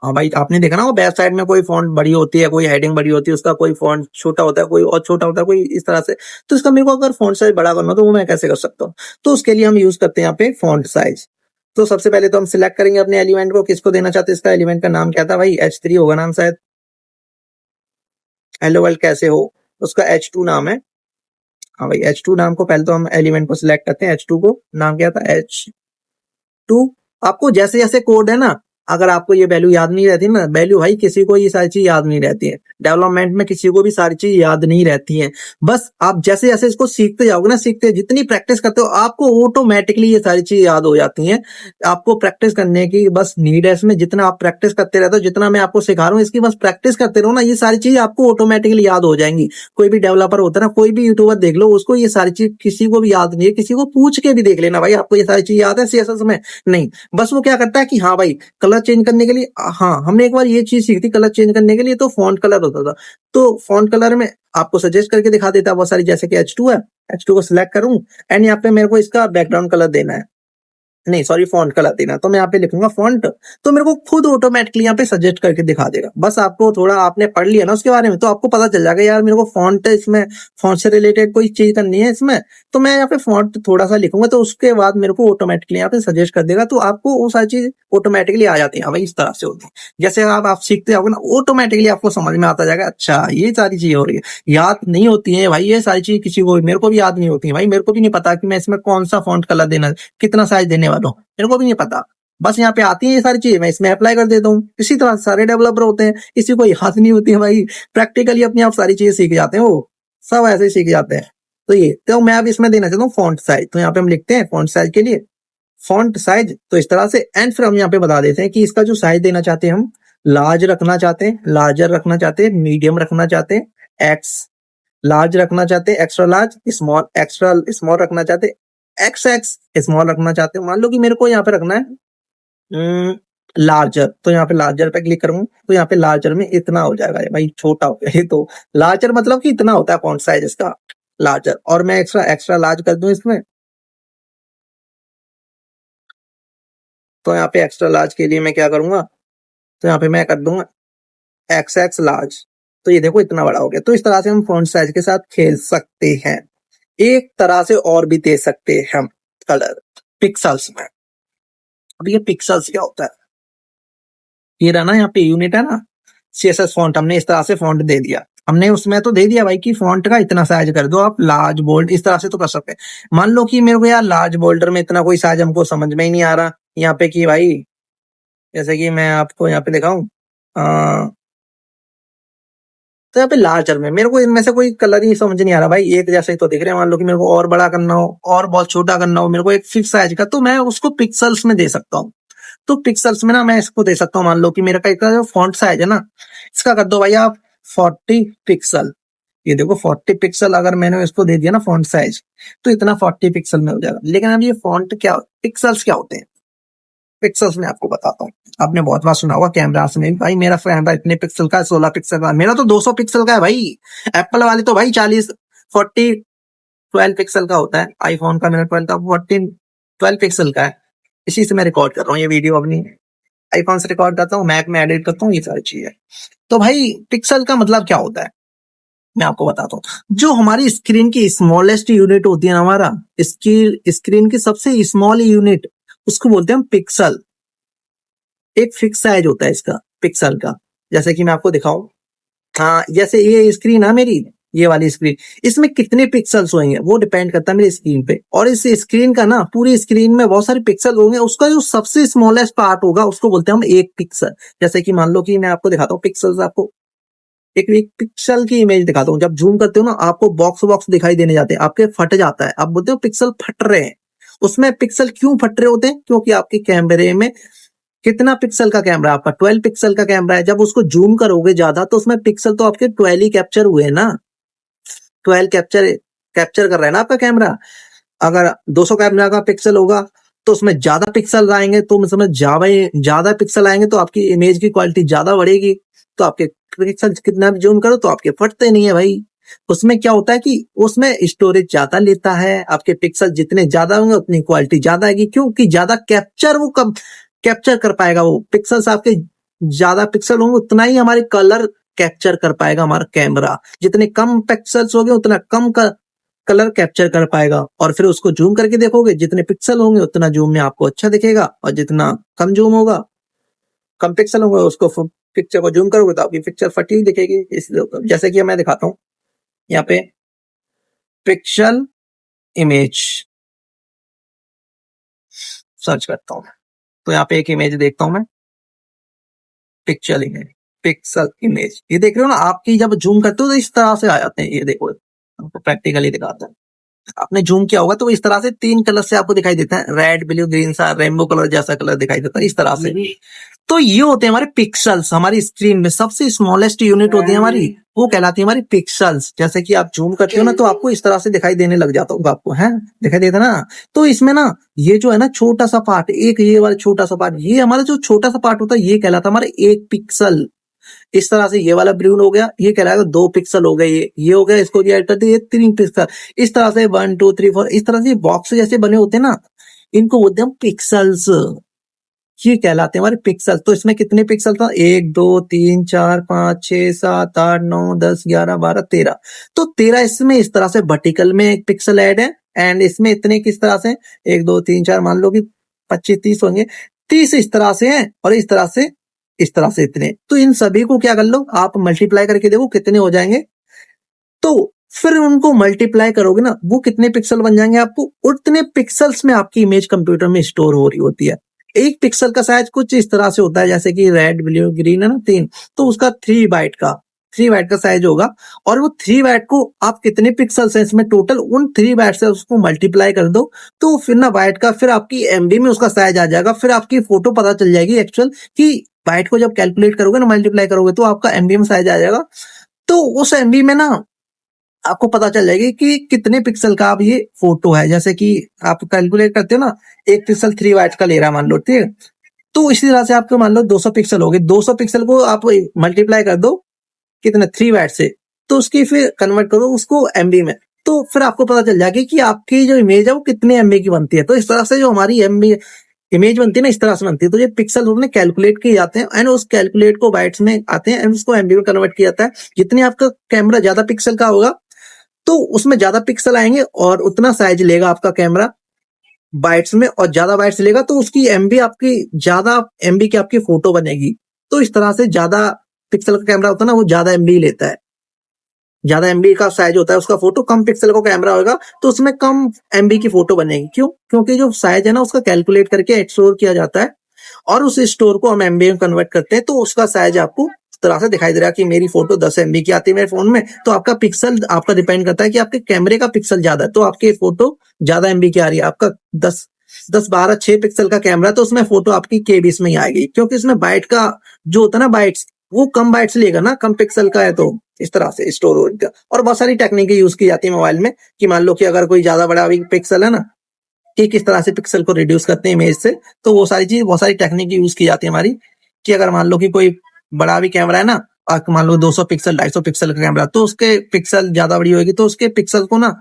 हाँ भाई आपने देखा ना, वो बैक साइड में कोई फॉन्ट बड़ी होती है, कोई हेडिंग बड़ी होती है, उसका कोई फॉन्ट छोटा होता है, कोई और छोटा होता है, कोई इस तरह से। तो इसका मेरे को अगर फॉन्ट साइज बड़ा करना हो तो वो मैं कैसे कर सकता हूँ। तो उसके लिए हम यूज करते हैं यहाँ पे फॉन्ट साइज। तो सबसे पहले तो हम सिलेक्ट करेंगे अपने एलिमेंट को, किसको देना चाहते हैं। इसका एलिमेंट का नाम क्या था भाई, H3 होगा नाम शायद। हेलो वर्ल्ड कैसे हो, उसका H2 नाम है। हाँ भाई H2 नाम को पहले तो हम एलिमेंट को सिलेक्ट करते हैं। H2 को नाम क्या था, H2। आपको जैसे जैसे कोड है ना, अगर आपको ये वैल्यू याद नहीं रहती ना, वैल्यू भाई किसी को ये सारी चीज याद नहीं रहती है, डेवलपमेंट में किसी को भी सारी चीज याद नहीं रहती है। बस आप जैसे जैसे इसको सीखते जाओगे ना, सीखते जितनी प्रैक्टिस करते हो आपको ऑटोमेटिकली ये सारी चीज याद हो जाती हैं। आपको प्रैक्टिस करने की बस नीड है इसमें। जितना आप प्रैक्टिस करते रहते हो, जितना मैं आपको सिखा रहा हूँ, इसकी बस प्रैक्टिस करते रहो ना, ये सारी चीज आपको ऑटोमेटिकली याद हो जाएंगी। कोई भी डेवलपर होता है ना, कोई भी यूट्यूबर देख लो, उसको ये सारी चीज किसी को भी याद नहीं है। किसी को पूछ के भी देख लेना भाई, आपको ये सारी चीज याद है सीएसएस में, नहीं। बस वो क्या करता है कि हाँ भाई कलर चेंज करने के लिए, हाँ हमने एक बार ये चीज सीखी थी, कलर चेंज करने के लिए तो फॉन्ट कलर होता था। तो फॉन्ट कलर में आपको सजेस्ट करके दिखा देता है बहुत सारी, जैसे कि H2 है, H2 को सिलेक्ट करूं एंड यहाँ पे मेरे को इसका बैकग्राउंड कलर देना है, नहीं सॉरी फॉन्ट कलर देना। तो मैं यहाँ पे लिखूंगा फॉन्ट, तो मेरे को खुद ऑटोमेटिकली यहाँ पे सजेस्ट करके दिखा देगा। बस आपको थोड़ा आपने पढ़ लिया ना उसके बारे में, तो आपको पता चल जाएगा यार मेरे को फॉन्ट इसमें, फॉन्ट से रिलेटेड कोई चीज करनी है इसमें, तो मैं यहाँ पे फॉन्ट थोड़ा सा लिखूंगा, तो उसके बाद मेरे को ऑटोमेटिकली यहाँ पे सजेस्ट कर देगा। तो आपको वो सारी चीज ऑटोमेटिकली आ जाती है भाई, इस तरह से होती है। जैसे आप सीखते जाओगे ना, ऑटोमेटिकली आपको समझ में आता जाएगा, अच्छा ये सारी चीज हो रही है। याद नहीं होती है भाई ये सारी चीज, किसी को, मेरे को भी याद नहीं होती है भाई। मेरे को भी नहीं पता कि मैं इसमें कौन सा फॉन्ट कलर देना, कितना साइज देने वाला हूँ, मेरे को भी नहीं पता। बस यहाँ पे आती है ये सारी चीजें, मैं इसमें अप्लाई कर देता हूँ। इसी तरह सारे डेवलपर होते हैं, किसी को याद नहीं होती है भाई, प्रैक्टिकली अपने आप सारी चीजें सीख जाते हैं, वो सब ऐसे ही सीख जाते हैं। तो ये तो मैं अब इसमें देना चाहता हूँ फॉन्ट साइज। तो यहाँ पे हम लिखते हैं फॉन्ट साइज के लिए फॉन्ट साइज, तो इस तरह से। एंड फिर हम यहाँ पे बता देते हैं कि इसका जो साइज देना चाहते हैं हम, लार्ज रखना चाहते हैं, लार्जर रखना चाहते हैं, मीडियम रखना चाहते हैं, एक्स लार्ज रखना चाहते हैं, extra large, small extra small रखना चाहते हैं, एक्स एक्स स्मॉल रखना चाहते हैं। मान लो कि मेरे को यहाँ पे रखना है लार्जर, तो यहाँ पे लार्जर पे क्लिक करूंगा, तो यहाँ पे लार्जर में इतना हो जाएगा भाई, छोटा हो गया ये तो। लार्जर मतलब कि इतना होता है फॉन्ट साइज इसका, लार्जर। और मैं एक्स्ट्रा एक्स्ट्रा लार्ज कर दूं इसमें, तो यहाँ पे एक्स्ट्रा लार्ज के लिए मैं क्या करूंगा, तो यहाँ पे मैं कर दूंगा एक्स एक्स लार्ज। तो ये देखो इतना बड़ा हो गया। तो इस तरह से हम फॉन्ट साइज के साथ खेल सकते हैं। एक तरह से और भी दे सकते हैं हम कलर पिक्सल्स में। अब ये पिक्सल्स क्या होता है, ये रहा ना यहाँ पे यूनिट है ना, सीएसएस फॉन्ट हमने इस तरह से फॉन्ट दे दिया। हमने उसमें तो दे दिया भाई कि फॉन्ट का इतना साइज कर दो आप, लार्ज बोल्ड इस तरह से तो कर सकते हैं। मान लो कि मेरे को यार लार्ज बोल्डर में इतना कोई साइज हमको समझ में ही नहीं आ रहा यहाँ पे कि भाई, जैसे कि मैं आपको यहाँ पे दिखाऊं, तो यहाँ पे लार्जर में मेरे को इनमें से कोई कलर ही समझ नहीं आ रहा भाई, एक जैसे ही तो दिख रहे हैं। मान लो कि मेरे को और बड़ा करना हो और बहुत छोटा करना हो, मेरे को एक फिक्स साइज का, तो मैं उसको पिक्सल्स में दे सकता हूँ। तो पिक्सल्स में ना मैं इसको दे सकता हूँ, मान लो कि मेरा का जो फॉन्ट साइज है ना, इसका कर दो भाई आप 40 पिक्सल। ये देखो 40 पिक्सल अगर मैंने इसको दे दिया ना फॉन्ट साइज, तो इतना 40 पिक्सल में हो जाएगा। लेकिन अब ये फॉन्ट क्या, पिक्सल्स क्या होते हैं, पिक्सल्स में आपको बताता हूँ। आपने बहुत बार सुना होगा कैमरा में भाई मेरा कैमरा इतने पिक्सल का है, 16 पिक्सल का, मेरा तो 200 पिक्सल का है भाई। एप्पल वाले तो भाई 40 40 12 पिक्सल का होता है। आईफोन का मेरा 12 पिक्सल का है। इसी से मैं रिकॉर्ड कर रहा हूँ ये वीडियो, अपनी आईफोन से रिकॉर्ड करता हूँ, मैक में एडिट करता हूँ, ये सारी चीजें। तो भाई पिक्सल का मतलब क्या होता है मैं आपको बताता हूँ। जो हमारी स्क्रीन की स्मॉलेस्ट यूनिट होती है ना, हमारा स्क्रीन की सबसे स्मॉल यूनिट, उसको बोलते हैं हम पिक्सल। एक फिक्स साइज होता है इसका, पिक्सल का। जैसे कि मैं आपको दिखाऊं, हाँ जैसे ये स्क्रीन है मेरी, ये वाली स्क्रीन, इसमें कितने पिक्सल्स होंगे वो डिपेंड करता है मेरी स्क्रीन पे। और इस स्क्रीन का ना, पूरी स्क्रीन में बहुत सारे पिक्सल होंगे, उसका जो सबसे स्मॉलेस्ट पार्ट होगा उसको बोलते हैं हम एक पिक्सल। जैसे कि मान लो कि मैं आपको दिखाता हूँ पिक्सल्स, आपको एक पिक्सल की इमेज दिखाता हूँ। जब जूम करते हो ना, आपको बॉक्स बॉक्स दिखाई देने जाते हैं, आपके फट जाता है, आप बोलते हो पिक्सल फट रहे हैं। उसमें पिक्सल क्यों फट रहे होते हैं? क्योंकि आपके कैमरे में कितना पिक्सल का कैमरा है आपका? 12 पिक्सल का कैमरा है। जब उसको जूम करोगे ज्यादा तो उसमें पिक्सल तो आपके 12 ही कैप्चर हुए ना, 12 कैप्चर कैप्चर कर रहा है ना आपका कैमरा। अगर 200 कैमरा का पिक्सल होगा तो उसमें ज्यादा पिक्सल आएंगे, तो उसमें ज्यादा पिक्सल आएंगे तो आपकी इमेज की क्वालिटी ज्यादा बढ़ेगी। तो आपके पिक्सल कितना भी जूम करो तो आपके फटते नहीं है भाई। उसमें क्या होता है कि उसमें स्टोरेज ज्यादा लेता है, आपके पिक्सल जितने ज्यादा होंगे उतनी क्वालिटी ज्यादा आएगी, क्योंकि ज्यादा कैप्चर वो कब कैप्चर कर पाएगा, वो पिक्सल्स आपके ज्यादा पिक्सल होंगे उतना ही हमारे कलर कैप्चर कर पाएगा हमारा कैमरा। जितने कम पिक्सल्स होंगे उतना कम कलर कैप्चर कर पाएगा। और फिर उसको जूम करके देखोगे, जितने पिक्सल होंगे उतना जूम में आपको अच्छा दिखेगा, और जितना कम जूम होगा, कम पिक्सल होगा, उसको पिक्चर को जूम करोगे तो आपकी पिक्चर फटी हुई दिखेगी। इसलिए जैसे कि मैं दिखाता हूँ यहाँ पे पिक्सल इमेज सर्च करता हूँ, तो यहाँ पे एक इमेज देखता हूँ मैं, पिक्सल इमेज, पिक्सल इमेज, ये देख रहे हो ना, आपकी जब जूम करते हो तो इस तरह से आ जाते हैं। ये देखो, आपको प्रैक्टिकली दिखाता है। आपने जूम किया होगा तो इस तरह से 3 कलर से आपको दिखाई देता है, रेड ब्लू ग्रीन सा रेनबो कलर जैसा कलर दिखाई देता है इस तरह से। तो ये होते हैं हमारे पिक्सल्स। हमारी स्क्रीन में सबसे स्मॉलेस्ट यूनिट होती है हमारी, वो कहलाती है हमारी पिक्सल्स। जैसे कि आप जूम करते हो ना तो आपको इस तरह से दिखाई देने लग जाता होगा, आपको है दिखाई देता ना। तो इसमें ना ये जो है ना छोटा सा पार्ट, एक ये वाला छोटा सा पार्ट, ये हमारा जो छोटा सा पार्ट होता है ये कहलाता है हमारे एक पिक्सल। इस तरह से ये वाला ब्रून हो गया, ये कहलाएगा 2 पिक्सल हो गए, ये हो गया, इसको ऐड कर दिया, ये 3 पिक्सल। इस तरह से 1 2 3 4 इस तरह से बॉक्स जैसे बने होते हैं ना, इनको बोलते हैं हम पिक्सल्स। ये कहलाते हैं हमारे पिक्सल। तो इसमें कितने पिक्सल था? 1 2 3 4 5 6 7 8 9 10 11 12 13। तो 13 इसमें इस तरह से वर्टिकल में एक पिक्सल ऐड है, एंड इसमें इतने किस तरह से 1 2 3 4 मान लो कि 25 30 होंगे, 30 इस तरह से है, और इस तरह से इस तरह से इतने। तो इन सभी को क्या कर लो, आप मल्टीप्लाई करके देखो कितने हो जाएंगे। तो फिर उनको मल्टीप्लाई करोगे ना, वो कितने पिक्सल बन जाएंगे, आपको उतने पिक्सल्स में आपकी इमेज कंप्यूटर में स्टोर हो रही होती है। एक पिक्सल का साइज कुछ इस तरह से होता है, जैसे कि रेड ब्लू ग्रीन है ना 3, तो उसका 3 बाइट का साइज होगा। और वो 3 बाइट को आप कितने पिक्सल्स हैं इसमें टोटल, उन 3 बाइट से उसको मल्टीप्लाई कर दो, तो फिर ना बाइट का फिर आपकी एमबी में उसका साइज आ जाएगा। फिर आपकी फोटो पता चल जाएगी एक्चुअल कि बाइट को जब कैलकुलेट करोगे ना, मल्टीप्लाई करोगे, तो आपका एमबी में साइज आ जाएगा। तो उस एमबी में ना आपको पता चल जाएगी कि कितने पिक्सल का अब ये फोटो है। जैसे कि आप कैलकुलेट करते हो ना, 1 पिक्सल 3 बाइट्स का ले रहा है मान लो, ठीक है। तो इसी तरह से आपको मान लो 200 पिक्सल हो गए, 200 पिक्सल को आप मल्टीप्लाई कर दो कितने 3 बाइट से, तो उसकी फिर कन्वर्ट करो उसको एमबी में, तो फिर आपको पता चल जाएगी कि आपकी जो इमेज है वो कितने एमबी की बनती है। तो इस तरह से जो हमारी एमबी इमेज बनती है ना, इस तरह से बनती है। तो ये पिक्सल उन्होंने कैलकुलेट किए जाते हैं, एंड उस कैलकुलेट को बाइट्स में आते हैं, एंड उसको एमबी में कन्वर्ट किया जाता है। जितने आपका कैमरा ज्यादा पिक्सल का होगा तो उसमें ज्यादा पिक्सल आएंगे और उतना साइज लेगा आपका कैमरा बाइट्स में, और ज्यादा बाइट्स लेगा तो उसकी एमबी आपकी ज्यादा एमबी की आपकी फोटो बनेगी। तो इस तरह से ज्यादा पिक्सल का कैमरा होता है ना, वो ज्यादा एमबी लेता है, ज्यादा एमबी का साइज होता है उसका फोटो। कम पिक्सल का कैमरा होगा तो उसमें कम एमबी की फोटो बनेगी। क्यों? क्योंकि जो साइज है ना उसका कैलकुलेट करके स्टोर किया जाता है, और उस स्टोर को हम एमबी में कन्वर्ट करते हैं। तो उसका साइज आपको इस तरह से दिखाई दे रहा है कि मेरी फोटो 10 एमबी की आती है मेरे फोन में, तो आपका पिक्सल आपका डिपेंड करता है कि आपके कैमरे का पिक्सल ज्यादा है तो आपकी फोटो ज्यादा एमबी की आ रही है। आपका 10 12 6 पिक्सल का कैमरा तो उसमें फोटो आपकी केबीस में ही आएगी, क्योंकि इसमें बाइट का जो होता है ना, बाइट्स वो कम बाइट्स लेगा ना, कम पिक्सल का है, तो इस तरह से स्टोर होगा। और बहुत सारी टेक्निक यूज की जाती है मोबाइल में, कि मान लो कि अगर कोई ज्यादा बड़ा पिक्सल है ना, कि किस तरह से पिक्सल को रिड्यूस करते हैं इमेज से, तो वो सारी चीज बहुत सारी टेक्निक यूज की जाती है हमारी। कि अगर मान लो कि कोई बड़ा भी कैमरा है ना, मान लो 200 पिक्सल 250 पिक्सल का कैमरा, तो उसके पिक्सल ज्यादा बड़ी होगी तो उसके पिक्सल को ना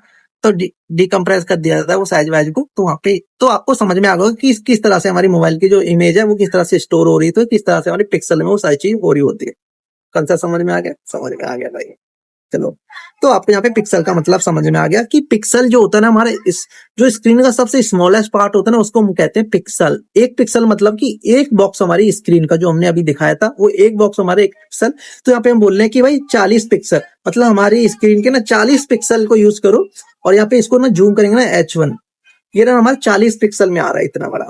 तो डिकम्प्रेस कर दिया जाता है वो साइज वाइज को। तो वहाँ पे तो आपको समझ में आ गया कि किस तरह से हमारी मोबाइल की जो इमेज है वो किस तरह से स्टोर हो रही है, तो किस तरह से हमारी पिक्सल में वो सारी चीज हो रही होती है। कंसेप्ट समझ में आ गया? समझ में आ गया भाई। चलो, तो आपको यहाँ पे पिक्सल का मतलब समझ में आ गया कि पिक्सल जो होता है ना हमारे इस जो स्क्रीन का सबसे स्मॉलेस्ट पार्ट होता है ना उसको हम कहते हैं पिक्सल। एक पिक्सल मतलब कि एक बॉक्स हमारी स्क्रीन का जो हमने अभी दिखाया था वो एक बॉक्स हमारे एक पिक्सल। तो यहाँ पे हम बोल रहे हैं कि भाई 40 पिक्सल मतलब हमारी स्क्रीन के ना 40 पिक्सल को यूज करो और यहाँ पे इसको ना जूम करेंगे ना H1, ये ना हमारे 40 पिक्सल में आ रहा है इतना बड़ा।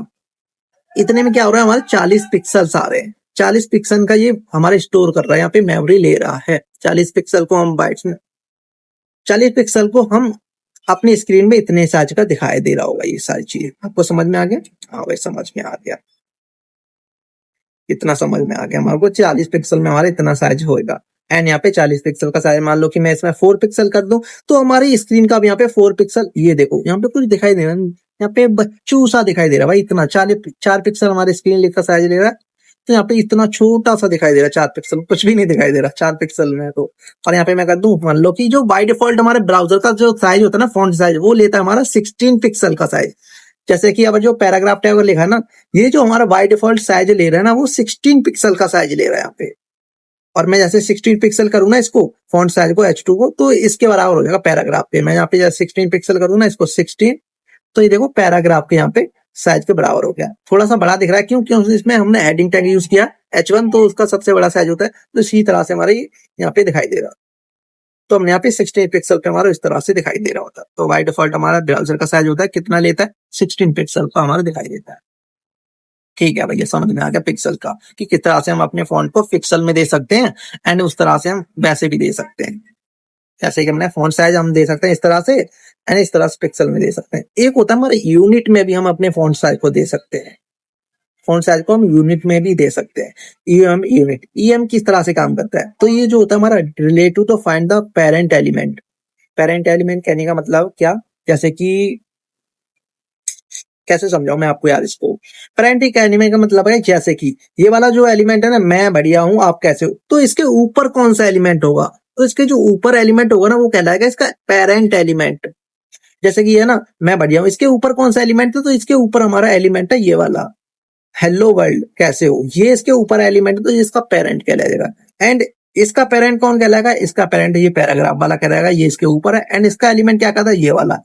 इतने में क्या हो रहा है हमारे 40 पिक्सल्स आ रहे हैं। 40 पिक्सल का ये हमारे स्टोर कर रहा है, यहाँ पे मेमोरी ले रहा है। 40 पिक्सल को हम बाइट्स में 40 पिक्सल को हम अपनी स्क्रीन में इतने साइज का दिखाई दे रहा होगा। ये सारी चीज आपको समझ में आ गया? हाँ भाई समझ में आ गया, इतना समझ में आ गया हमारे को 40 पिक्सल में हमारा इतना साइज होगा। एंड यहाँ पे 40 पिक्सल का साइज मान लो कि मैं इसमें 4 पिक्सल कर दूं तो हमारी स्क्रीन का भी यहाँ पे 4 पिक्सल, ये देखो यहाँ पे कुछ दिखाई दे रहा है, यहाँ पे बच्चू सा दिखाई दे रहा है भाई। इतना 4 पिक्सल हमारे स्क्रीन का साइज ले रहा है, तो यहाँ पे इतना छोटा सा दिखाई दे रहा है 4 पिक्सल, कुछ भी नहीं दिखाई दे रहा 4 पिक्सल में तो। और यहाँ पे मैं कर दूं मान लो कि जो बाय डिफॉल्ट हमारे ब्राउजर का जो साइज होता है ना फॉन्ट साइज, वो लेता है हमारा 16 पिक्सल का साइज। जैसे कि अब जो पैराग्राफ टैग लिखा है ना, ये जो हमारा बाय डिफॉल्ट साइज ले रहा है ना वो 16 पिक्सल का साइज ले रहा है यहाँ पे। और मैं जैसे 16 पिक्सल करूँ ना इसको फॉन्ट साइज को H2 को, तो इसके बराबर हो जाएगा पैराग्राफ पे। मैं यहाँ पे जैसे 16 पिक्सल करूँ ना इसको 16, तो ये देखो पैराग्राफ के यहाँ पे साइज के बराबर हो गया। थोड़ा सा बड़ा दिख रहा है क्यों? क्योंकि इसमें हमने हेडिंग टैग यूज किया H1, तो उसका सबसे बड़ा साइज होता है, तो इसी तरह से हमारे यहाँ पे दिखाई दे रहा। तो हमने यहाँ पे 16 पिक्सल पे हमारा इस तरह से दिखाई दे रहा होता है। तो बाय डिफॉल्ट हमारा ब्राउजर का साइज होता है कितना लेता है? 16 पिक्सल का हमारा दिखाई देता है। ठीक है भैया, समझ में आ गया पिक्सल का कि किस तरह से हम अपने फॉन्ट को पिक्सल में दे सकते हैं एंड उस तरह से हम वैसे भी दे सकते हैं। जैसे कि हमने फॉन्ट साइज हम दे सकते हैं इस तरह से एंड इस तरह से पिक्सल में दे सकते हैं। एक होता है हमारे यूनिट में भी हम अपने फॉन्ट साइज को दे सकते हैं। फॉन्ट साइज को हम यूनिट में भी दे सकते हैं। ईएम यूनिट, ईएम किस तरह से काम करता है? तो ये जो होता है हमारा relative to find the parent element. Parent element कहने का मतलब क्या? जैसे कि कैसे समझाऊं मैं आपको यार इसको। पेरेंट एलिमेंट का मतलब है जैसे कि ये वाला जो एलिमेंट है ना, मैं बढ़िया हूं आप कैसे हो, तो इसके ऊपर कौन सा एलिमेंट होगा? तो इसके जो ऊपर एलिमेंट होगा ना वो कहलाएगा इसका पेरेंट एलिमेंट। जैसे कि ये ना मैं बढ़िया हूं, इसके ऊपर कौन सा एलिमेंट है? तो इसके ऊपर हमारा एलिमेंट है ये वाला, हेलो वर्ल्ड कैसे हो, ये इसके ऊपर एलिमेंट, तो इसका पेरेंट कहलाएगा। एंड इसका पेरेंट कौन कहलाएगा? इसका पेरेंट ये पैराग्राफ वाला कहलाएगा, ये इसके ऊपर है। एंड इसका एलिमेंट क्या कहता है? ये वाला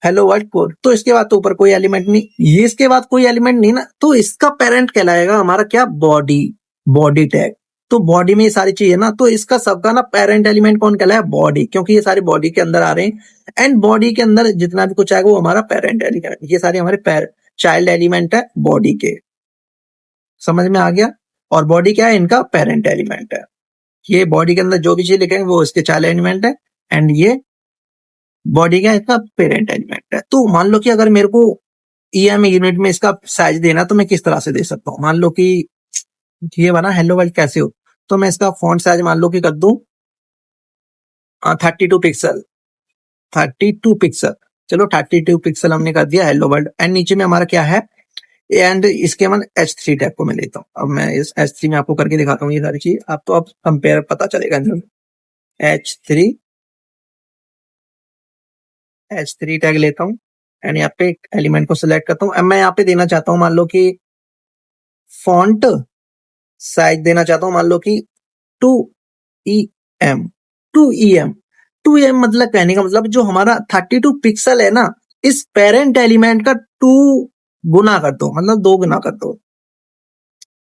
हेलो वर्ल्ड कोड। तो इसके बाद तो ऊपर कोई एलिमेंट नहीं, ये इसके बाद कोई एलिमेंट नहीं ना, तो इसका पेरेंट कहलाएगा हमारा क्या? Body, body tag. तो बॉडी में ये सारी चीजें ना, तो इसका सबका ना पेरेंट एलिमेंट कौन कहलाएगा? बॉडी, क्योंकि ये सारे बॉडी के अंदर आ रहे हैं। एंड बॉडी के अंदर जितना भी कुछ आएगा वो हमारा पेरेंट एलिमेंट, ये सारे हमारे चाइल्ड एलिमेंट है बॉडी के। समझ में आ गया? और बॉडी क्या है? इनका पेरेंट एलिमेंट है। ये बॉडी के अंदर जो भी चीज लिखेंगे वो इसके चाइल्ड एलिमेंट है, एंड ये बॉडी का इसका पेरेंट एलिमेंट है। तो मान लो कि अगर मेरे को ईएम यूनिट में इसका साइज देना तो मैं किस तरह से दे सकता हूँ? मान लो कि ये बना हेलो वर्ल्ड कैसे हो, तो मैं इसका फॉन्ट साइज मान लो कि कर दूं 32 पिक्सल, 32 पिक्सल। चलो 32 पिक्सल हमने कर दिया हेलो वर्ल्ड। एंड नीचे में हमारा क्या है? एंड इसके मन H3 टैग को मैं लेता हूँ। अब मैं इस H3 में आपको करके दिखाता हूँ ये सारी चीज, आपको अब कंपेयर पता चलेगा। H3 टैग लेता हूँ एंड यहाँ पे एलिमेंट को सिलेक्ट करता हूँ। अब मैं यहाँ पे देना चाहता हूँ मान लो कि फॉन्ट साइज देना चाहता हूँ मान लो कि 2em 2em 2em मतलब कहने का मतलब जो हमारा 32 पिक्सल है ना, इस पेरेंट एलिमेंट का 2 गुना कर दो, मतलब 2 गुना कर दो।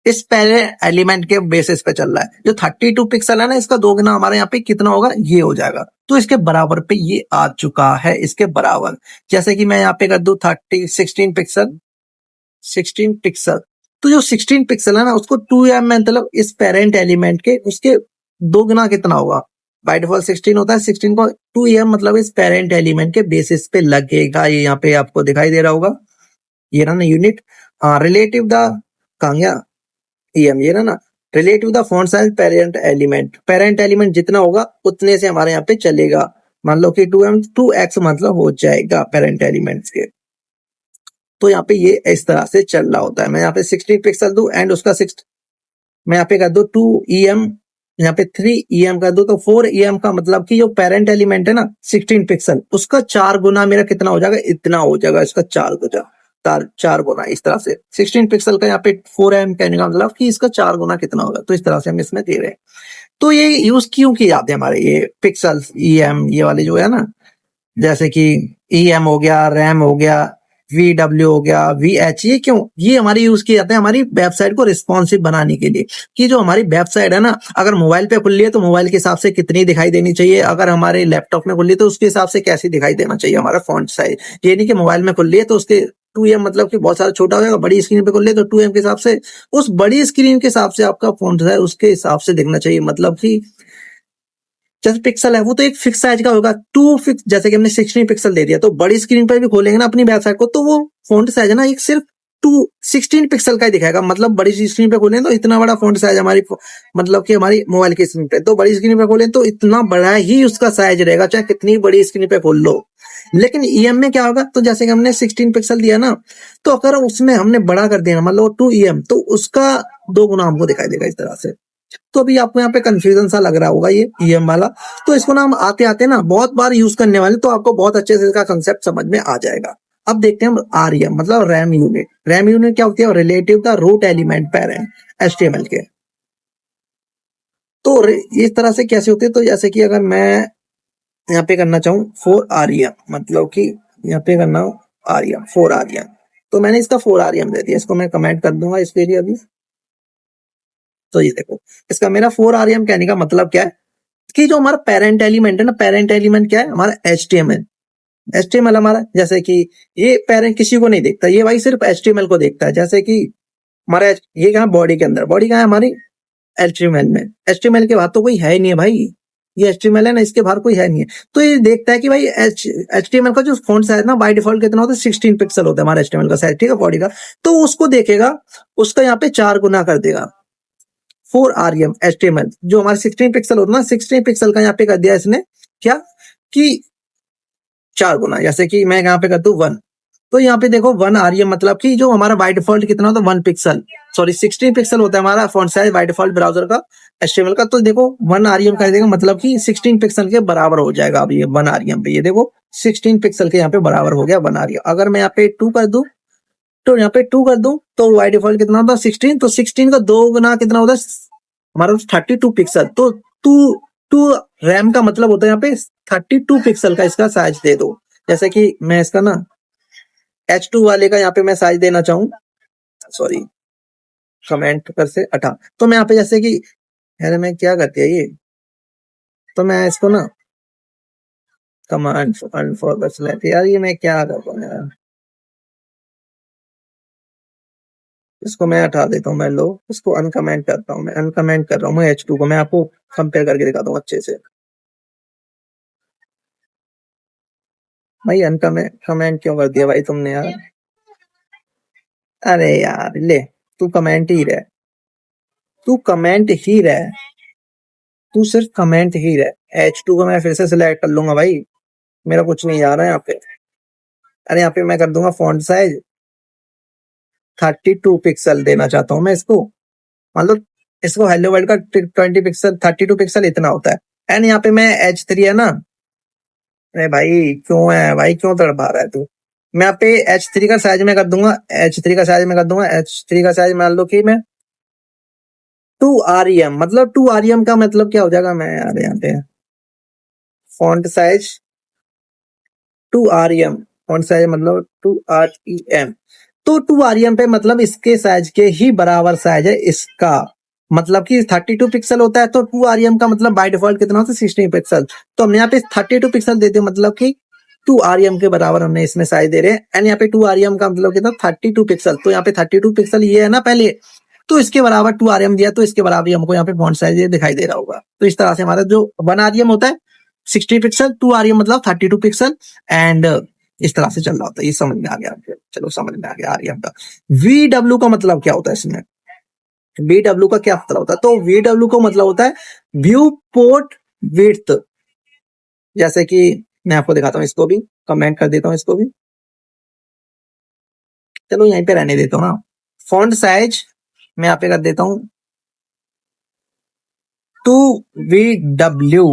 इस पहले एलिमेंट के बेसिस पे चल रहा है। जो 32 पिक्सल है ना, इसका 2 गुना हमारे यहाँ पे कितना होगा? ये हो जाएगा। तो इसके बराबर पे ये आ चुका है, इसके बराबर। जैसे कि मैं यहाँ पे कर दूं 16 पिक्सल, 16 पिक्सल। तो जो 16 पिक्सल है ना उसको 2em मतलब इस पेरेंट एलिमेंट के उसके 2 गुना कितना होगा? बाय डिफॉल्ट 16 होता है, 16 को 2em मतलब इस पेरेंट एलिमेंट के बेसिस पे लगेगा। ये यहाँ पे आपको दिखाई दे रहा होगा, ये ना यूनिट रिलेटिव द कहाँ गया? EM, ये ना relative the font size parent element. Parent element जितना होगा उतने से हमारे यहाँ पे चलेगा। मान लो कि 2m 2x मतलब हो जाएगा पेरेंट एलिमेंट्स के। तो यहाँ पे ये इस तरह से चल रहा होता है। मैं यहाँ पे 16 पिक्सल दूं एंड उसका 6 मैं यहाँ पे कर दूं 2em, यहाँ पे 3em कर दूं, तो 4em का मतलब कि जो पेरेंट एलिमेंट है ना 16 पिक्सल, उसका 4 गुना मेरा कितना हो जाएगा? इतना हो जाएगा, इसका 4 गुना। चार गुना इस तरह से 16 पिक्सल का यहाँ पे 4 कहने का मतलब कि इसका 4 गुना कितना होगा, तो इस तरह से हम इसमें दे रहे हैं। तो ये यूज क्यों किए जाते हैं हमारे ये पिक्सल्स ईएम ये वाले जो है ना, जैसे कि ईएम हो गया, रैम हो गया, VW हो गया, VH, ये क्यों ये हमारे यूज किए जाते हैं हमारी वेबसाइट को रिस्पॉन्सिव बनाने के लिए, कि जो हमारी वेबसाइट है ना, अगर मोबाइल पे खुल रही है तो मोबाइल के हिसाब से कितनी दिखाई देनी चाहिए, अगर हमारे लैपटॉप में खुल रही है तो उसके हिसाब से कैसी दिखाई देना चाहिए हमारा फॉन्ट साइज। ये नहीं कि मोबाइल में खुल रही है तो उसके 2M मतलब कि बहुत सारा छोटा हो जाएगा, बड़ी स्क्रीन पे खुल रही है तो 2M के हिसाब से, उस बड़ी स्क्रीन के हिसाब से आपका फॉन्ट है उसके हिसाब से दिखना चाहिए। मतलब कि जैसे पिक्सल है वो तो एक फिक्स साइज का होगा, टू फिक्स, जैसे कि हमने 16 पिक्सल दे दिया, तो बड़ी स्क्रीन पर भी खोलेंगे ना अपनी वेबसाइट को तो वो फॉन्ट साइज है ना एक सिर्फ 16 पिक्सल का ही दिखाएगा। मतलब बड़ी स्क्रीन पे खोलें तो इतना बड़ा फॉन्ट साइज हमारी, मतलब कि हमारी मोबाइल की स्क्रीन पे, तो बड़ी स्क्रीन पे खोलें तो इतना बड़ा ही उसका साइज रहेगा, चाहे कितनी बड़ी स्क्रीन पे खोल लो। लेकिन ईएम में क्या होगा, तो जैसे कि हमने 16 पिक्सल दिया ना, तो अगर उसमें हमने बड़ा कर दिया मतलब 2EM, तो उसका 2 गुना हमको दिखाई देगा इस तरह से। तो अभी आपको यहाँ पे कंफ्यूजन सा लग रहा होगा ये ईएम वाला, तो इसको ना हम आते आते ना बहुत बार यूज करने वाले, तो आपको बहुत अच्छे से इसका कंसेप्ट समझ में आ जाएगा। अब देखते हैं हम आरईएम मतलब रैम यूनिट। रैम यूनिट क्या होती है, relative the root element parent HTML के। तो इस तरह से कैसे होते हैं, तो जैसे कि अगर मैं यहाँ पे करना चाहूँ 4REM, मतलब कि यहाँ पे करना हो आरईएम 4REM, तो मैंने इसका 4REM दे दिया, इसको मैं कमेंट कर दूंगा इसके लिए अभी। तो ये देखो इसका मेरा 4REM कहने का मतलब क्या है, कि जो हमारा पेरेंट एलिमेंट है ना, पेरेंट एलिमेंट क्या है हमारा HTML। HTML हमारा, जैसे कि ये पेरेंट किसी को नहीं देखता, ये भाई सिर्फ HTML को देखता है। जैसे कि हमारा ये कहाँ बॉडी के अंदर, बॉडी कहाँ है हमारी HTML में, HTML के बाद तो कोई है ही नहीं है भाई, ये HTML है ना, इसके बाहर कोई है नहीं है। तो ये देखता है कि भाई HTML का जो फॉन्ट साइज ना बाय डिफॉल्ट कितना होता है, 16 पिक्सल होता है हमारा HTML का साइज, ठीक है, बॉडी का। तो उसको देखेगा, उसका यहाँ पे 4 गुना कर देगा 4REM HTML, जो हमारे 16 पिक्सल होता है ना, 16 पिक्सल का यहाँ पे कर दिया इसने क्या, कि 4 गुना। जैसे कि मैं यहाँ पे कर दूं 1, तो यहाँ पे देखो 1REM मतलब कि जो हमारा बाय डिफॉल्ट कितना होता है 1 पिक्सल, सॉरी 16 पिक्सल होता है हमारा font size by default browser का HTML का। तो देखो 1REM कर देगा मतलब कि 16 पिक्सल के बराबर हो जाएगा। अब ये 1REM पे, ये देखो 16 पिक्सल के यहाँ पे बराबर हो गया 1REM। अगर मैं यहाँ पे 2 कर दूं, तो यहाँ पे 2 कर दूं तो बाय डिफॉल्ट कितना होता है 16, तो 16 का 2 गुना कितना होता है हमारा 32 पिक्सल। तो टू टू रैम का मतलब होता है यहाँ पे 32 पिक्सल का इसका साइज दे दो। जैसे कि मैं इसका ना H2 वाले का यहाँ पे मैं साइज देना चाहूँ, सॉरी कमेंट कर से हटा, तो मैं यहाँ पे जैसे कि अरे मैं क्या करती है ये, तो मैं इसको ना कमांड फॉरवर्ड स्लैश, यार ये मैं क्या कर रहा हूँ यार, इसको मैं हटा देता हूँ, मैं लो इसको अनकमेंट करता हूँ, मैं अनकमेंट कर रहा हूँ H2 को, मैं आपको कंपेयर करके दिखाता हूँ अच्छे से। भाई अनकमेंट कमेंट क्यों कर दिया भाई तुमने यार, अरे यार ले, तू कमेंट ही रह, तू कमेंट ही रह, तू सिर्फ कमेंट ही रह। H2 को मैं फिर से सिलेक्ट कर लूंगा भाई, मेरा कुछ नहीं आ रहा है यहाँ पे। अरे यहाँ पे मैं कर दूंगा फॉन्ट साइज 32 पिक्सल देना चाहता हूँ मैं इसको, मतलब इसको हेलो वर्ल्ड का 20 पिक्सल 32 पिक्सल इतना होता है। एंड यहाँ पे मैं H3 है ना, अरे भाई क्यों है भाई, क्यों तड़पा रहा है तू। मैं यहाँ पे H3 का साइज में कर दूंगा, H3 का साइज में कर दूंगा, H3 का साइज मान लो कि मैं 2REM, मतलब 2REM का मतलब क्या हो जाएगा, मैं यार यहाँ पे font size 2REM, font size मतलब 2REM, तो 2REM पे मतलब इसके साइज के ही बराबर साइज है इसका, मतलब कि 32 पिक्सल होता है, तो 2REM का मतलब बाय डिफॉल्ट कितना होता है 16 पिक्सल। तो हमने यहाँ पे 32 पिक्सल देते हैं, मतलब कि 2REM के बराबर हमने इसमें साइज दे रहे हैं। एंड यहाँ पे 2REM का मतलब कितना 32 पिक्सल, तो यहाँ पे 32 पिक्सल ये है ना पहले, तो इसके बराबर 2REM दिया, तो इसके बराबर हमको यहाँ पे फॉन्ट साइज ये दिखाई दे रहा होगा। तो इस तरह से हमारा जो 1REM होता है 60 पिक्सल, 2REM मतलब 32 पिक्सल, एंड इस तरह से चल रहा होता है। ये समझ में आ गया, चलो समझ में आ गया REM का। VW का मतलब क्या होता है इसमें, VW का क्या मतलब होता है, तो VW का मतलब होता है व्यू पोर्ट विड्थ। जैसे कि मैं आपको दिखाता हूँ, इसको भी कमेंट कर देता हूँ, इसको भी चलो यहीं पे रहने देता हूँ ना। फॉन्ट साइज मैं यहाँ पे कर देता हूँ 2VW,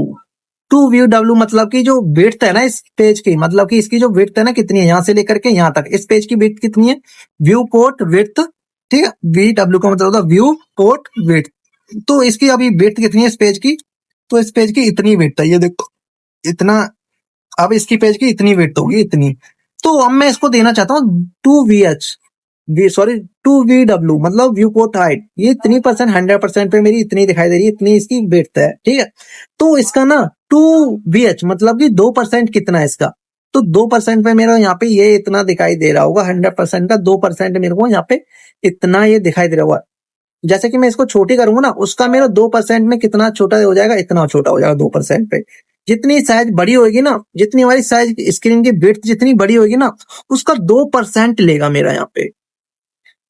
2VW मतलब की जो विड्थ है ना इस पेज की, मतलब कि इसकी जो विड्थ है ना कितनी है, यहां से लेकर के यहां तक इस पेज की विड्थ कितनी है, व्यू पोर्ट विड्थ, ठीक है। VW का मतलब होता है व्यू पोर्ट विड्थ। तो इसकी अभी विड्थ कितनी है इस पेज की, तो इस पेज की इतनी विड्थ है, ये देखो इतना। अब इसकी पेज की इतनी विड्थ होगी, इतनी। तो अब मैं इसको देना चाहता हूँ 2VH, सॉरी 2VW मतलब व्यू पोर्ट हाइट, ये इतनी परसेंट 100% पे मेरी इतनी दिखाई दे रही है, इतनी इसकी विड्थ है, ठीक है। तो इसका ना 2VH मतलब कि 2% कितना है इसका, तो 2% पे मेरा यहाँ पे ये इतना दिखाई दे रहा होगा, 100% का 2% मेरे को यहाँ पे इतना ये दिखाई दे रहा होगा। जैसे कि मैं इसको छोटी करूंगा ना, उसका मेरा 2% में कितना छोटा हो जाएगा, इतना छोटा हो जाएगा 2% पे। जितनी साइज बड़ी होगी ना, जितनी हमारी साइज स्क्रीन की विड्थ जितनी बड़ी होगी ना, उसका 2% लेगा मेरा यहाँ पे।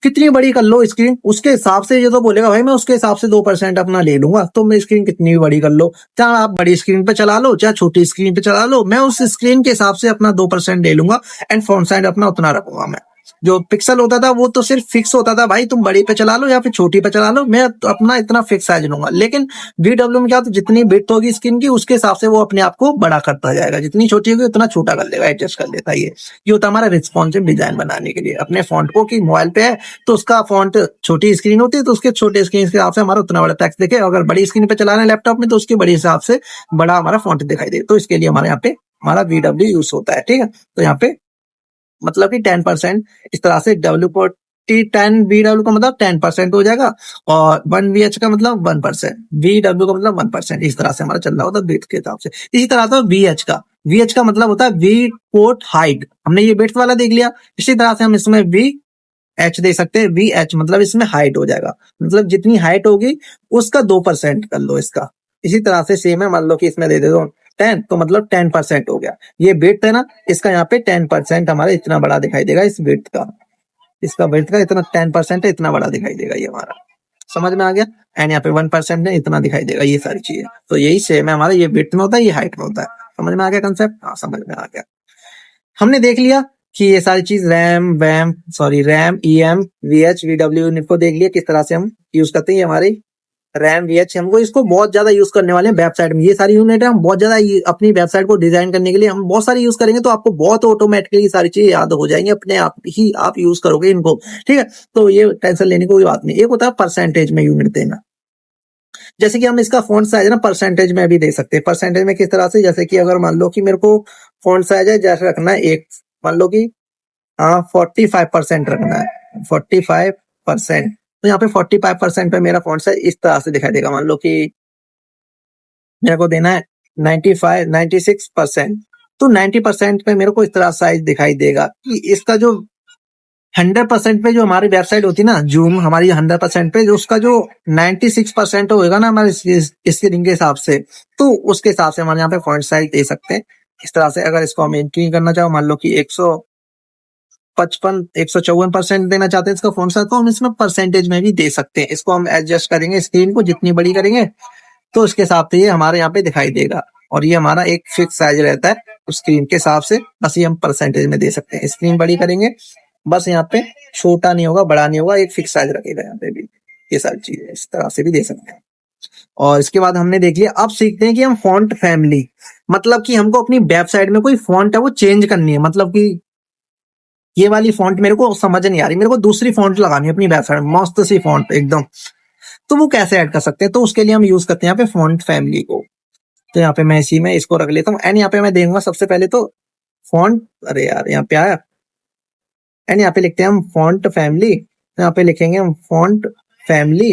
कितनी बड़ी कर लो स्क्रीन, उसके हिसाब से ये तो बोलेगा भाई मैं उसके हिसाब से 2% अपना ले लूंगा, तो मैं स्क्रीन कितनी भी बड़ी कर लो, चाहे आप बड़ी स्क्रीन पे चला लो चाहे छोटी स्क्रीन पे चला लो, मैं उस स्क्रीन के हिसाब से अपना 2% ले लूंगा एंड फॉन्ट साइज अपना उतना रखूंगा मैं। जो पिक्सल होता था वो तो सिर्फ फिक्स होता था, भाई तुम बड़ी पे चला लो या फिर छोटी पे चला लो, मैं तो अपना इतना फिक्स साइज लूंगा। लेकिन VW में क्या, तो जितनी विड्थ होगी स्क्रीन की उसके हिसाब से वो अपने आप को बड़ा करता जाएगा, जितनी छोटी होगी उतना छोटा कर लेगा, एडजस्ट कर लेता है। ये होता है हमारा रिस्पॉन्सिव डिजाइन बनाने के लिए अपने फॉन्ट को, कि मोबाइल पे है तो उसका फॉन्ट छोटी स्क्रीन होती है तो उसके छोटे स्क्रीन के हिसाब से हमारा उतना बड़ा टेक्स्ट दिखे, अगर बड़ी स्क्रीन पे चला रहे हैं लैपटॉप में तो उसके बड़े हिसाब से बड़ा हमारा फॉन्ट दिखाई दे। तो इसके लिए हमारे यहाँ पे हमारा VW यूज होता है, ठीक है। तो यहाँ पे मतलब कि 10% इस तरह से VW का मतलब 10% हो जाएगा, और 1VH का मतलब 1%, VW का मतलब 1%, इस तरह से हमारा चल रहा होता है विड्थ के हिसाब से। इसी तरह से VH का मतलब होता है वी पोर्ट हाइट, हमने ये विड्थ वाला देख लिया। इसी तरह से हम इसमें VH दे सकते हैं, VH मतलब इसमें हाइट हो जाएगा, मतलब जितनी हाइट होगी उसका 2% कर लो इसका। इसी तरह से सेम है, मान लो कि इसमें दे दे दो 10, तो मतलब 10% हो गया। ये विड्थ है ना, इसका यहाँ पे 10% हमारा इतना बड़ा दिखाई देगा, इस विड्थ का, इसका विड्थ का इतना 10% है, इतना बड़ा दिखाई देगा ये हमारा। समझ में आ गया। एंड यहाँ पे 1% है, इतना दिखाई देगा, ये सारी चीजें। तो यही सेम है हमारा, ये विड्थ में होता है, ये हाइट में होता है। समझ में आ गया कंसेप्ट, हाँ समझ में आ गया। हमने देख लिया कि ये सारी चीज रैम EM VH VW इनको देख लिया किस तरह से हम यूज करते हैं। ये हमारी रैम VH, हमको इसको बहुत ज्यादा यूज करने वाले हैं वेबसाइट में। ये सारी यूनिट है हम बहुत ज्यादा अपनी वेबसाइट को डिजाइन करने के लिए हम बहुत सारी यूज करेंगे, तो आपको बहुत ऑटोमेटिकली सारी चीजें याद हो जाएंगी, अपने आप ही आप यूज करोगे इनको, ठीक है। तो ये टेंशन लेने की कोई बात नहीं। एक होता है परसेंटेज में यूनिट देना, जैसे कि हम इसका फॉन्ट साइज ना परसेंटेज में भी दे सकते हैं। परसेंटेज में किस तरह से, जैसे कि अगर मान लो कि मेरे को फॉन्ट साइज है जैसे रखना है एक, मान लो कि 45% रखना है, 45%, तो यहाँ पे 45% पे मेरा फॉन्ट साइज इस तरह से दिखाई देगा। मान लो कि मेरे को देना है 96%, तो 90% पे मेरे को इस तरह साइज दिखाई देगा। कि इसका जो 100% पे जो हमारी वेबसाइट होती है ना, जूम हमारी 100% पे जो उसका जो 96% होगा ना हमारे स्क्रीन के हिसाब से, तो उसके हिसाब से हमारे यहाँ पे फॉन्ट साइज दे सकते हैं इस तरह से। अगर इसको हम इंक्रीज करना चाहो, मान लो कि 154% देना चाहते हैं इसका फॉन्ट साइज, तो हम इसमें परसेंटेज में भी दे सकते हैं। इसको हम एडजस्ट करेंगे, स्क्रीन को जितनी बड़ी करेंगे तो उसके हिसाब से ये हमारे यहाँ पे दिखाई देगा, और ये हमारा एक फिक्स साइज रहता है स्क्रीन के हिसाब से। बस ये हम परसेंटेज में दे सकते हैं, स्क्रीन बड़ी करेंगे बस यहाँ पे छोटा नहीं होगा बड़ा नहीं होगा, एक फिक्स साइज रखेगा यहाँ पे भी। ये सारी चीजें इस तरह से भी दे सकते हैं। और इसके बाद हमने देख लिया, अब सीखते हैं कि हम फॉन्ट फैमिली, मतलब कि हमको अपनी वेबसाइट में कोई फॉन्ट है वो चेंज करनी है, मतलब कि ये वाली फॉन्ट मेरे को समझ नहीं आ रही, मेरे को दूसरी फॉन्ट लगानी है अपनी वेबसाइट में, मस्त सी फॉन्ट एकदम। तो वो कैसे ऐड कर सकते हैं, तो उसके लिए हम यूज करते हैं यहाँ पे फॉन्ट फैमिली को। तो यहाँ पे मैं इसी में इसको रख लेता हूँ, एंड यहाँ पे मैं देखूंगा सबसे पहले तो फॉन्ट, अरे यार यहाँ पे आया, एंड यहाँ पे लिखते हैं हम फॉन्ट फैमिली, यहाँ पे लिखेंगे हम फॉन्ट फैमिली।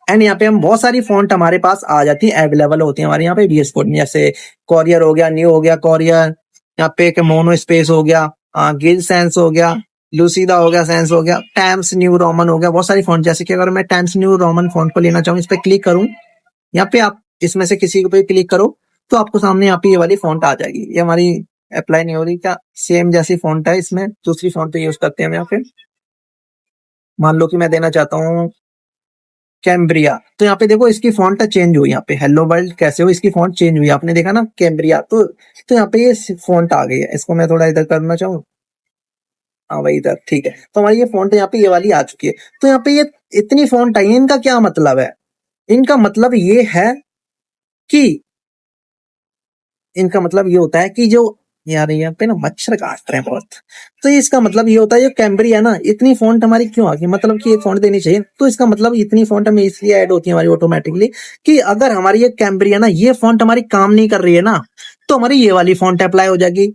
एंड यहाँ पे हम बहुत सारी फॉन्ट हमारे पास आ जाती है, अवेलेबल होती है हमारे यहाँ पे VS कोड में, जैसे कॉरियर हो गया, न्यू हो गया कॉरियर, यहाँ पे एक मोनो स्पेस हो गया, गिल सेंस हो गया, लूसीदा हो गया, सेंस हो गया, टाइम्स न्यू रोमन हो गया, बहुत सारी फॉन्ट। जैसे कि अगर मैं टाइम्स न्यू रोमन फॉन्ट को लेना चाहूँ, इस पे क्लिक करूँ, यहाँ पे आप इसमें से किसी पे क्लिक करो तो आपको सामने यहाँ पे ये वाली फॉन्ट आ जाएगी। ये हमारी अप्लाई नहीं हो रही क्या, सेम जैसी फॉन्ट है, इसमें दूसरी फॉन्ट यूज करते हैं हम यहाँ पे। मान लो कि मैं देना चाहता हूँ कैम्ब्रिया, तो यहाँ पे देखो इसकी फॉन्ट चेंज हुई, यहाँ पे हेलो वर्ल्ड कैसे हो, इसकी फॉन्ट चेंज हुई, आपने देखा ना कैम्ब्रिया। तो यहाँ पे ये फॉन्ट आ गई है, इसको मैं थोड़ा इधर करना चाहूँ, हाँ भाई इधर, ठीक है। तो हमारी ये फॉन्ट यहाँ पे ये वाली आ चुकी है। तो यहाँ पे ये इतनी फॉन्ट आई है, इनका क्या मतलब है, इनका मतलब ये है कि इनका मतलब ये होता है कि जो यार यहाँ पे ना मच्छर काट रहे हैं बहुत। तो इसका मतलब ये होता है, जो कैम्ब्रिया ना इतनी फॉन्ट हमारी क्यों आ गई, मतलब कि ये फॉन्ट देनी चाहिए। तो इसका मतलब इतनी फॉन्ट हमें इसलिए ऐड होती है हमारी ऑटोमेटिकली, कि अगर हमारी ये कैम्ब्रिया ना ये फॉन्ट हमारी काम नहीं कर रही है ना, तो हमारी ये वाली फॉन्ट अप्लाई हो जाएगी,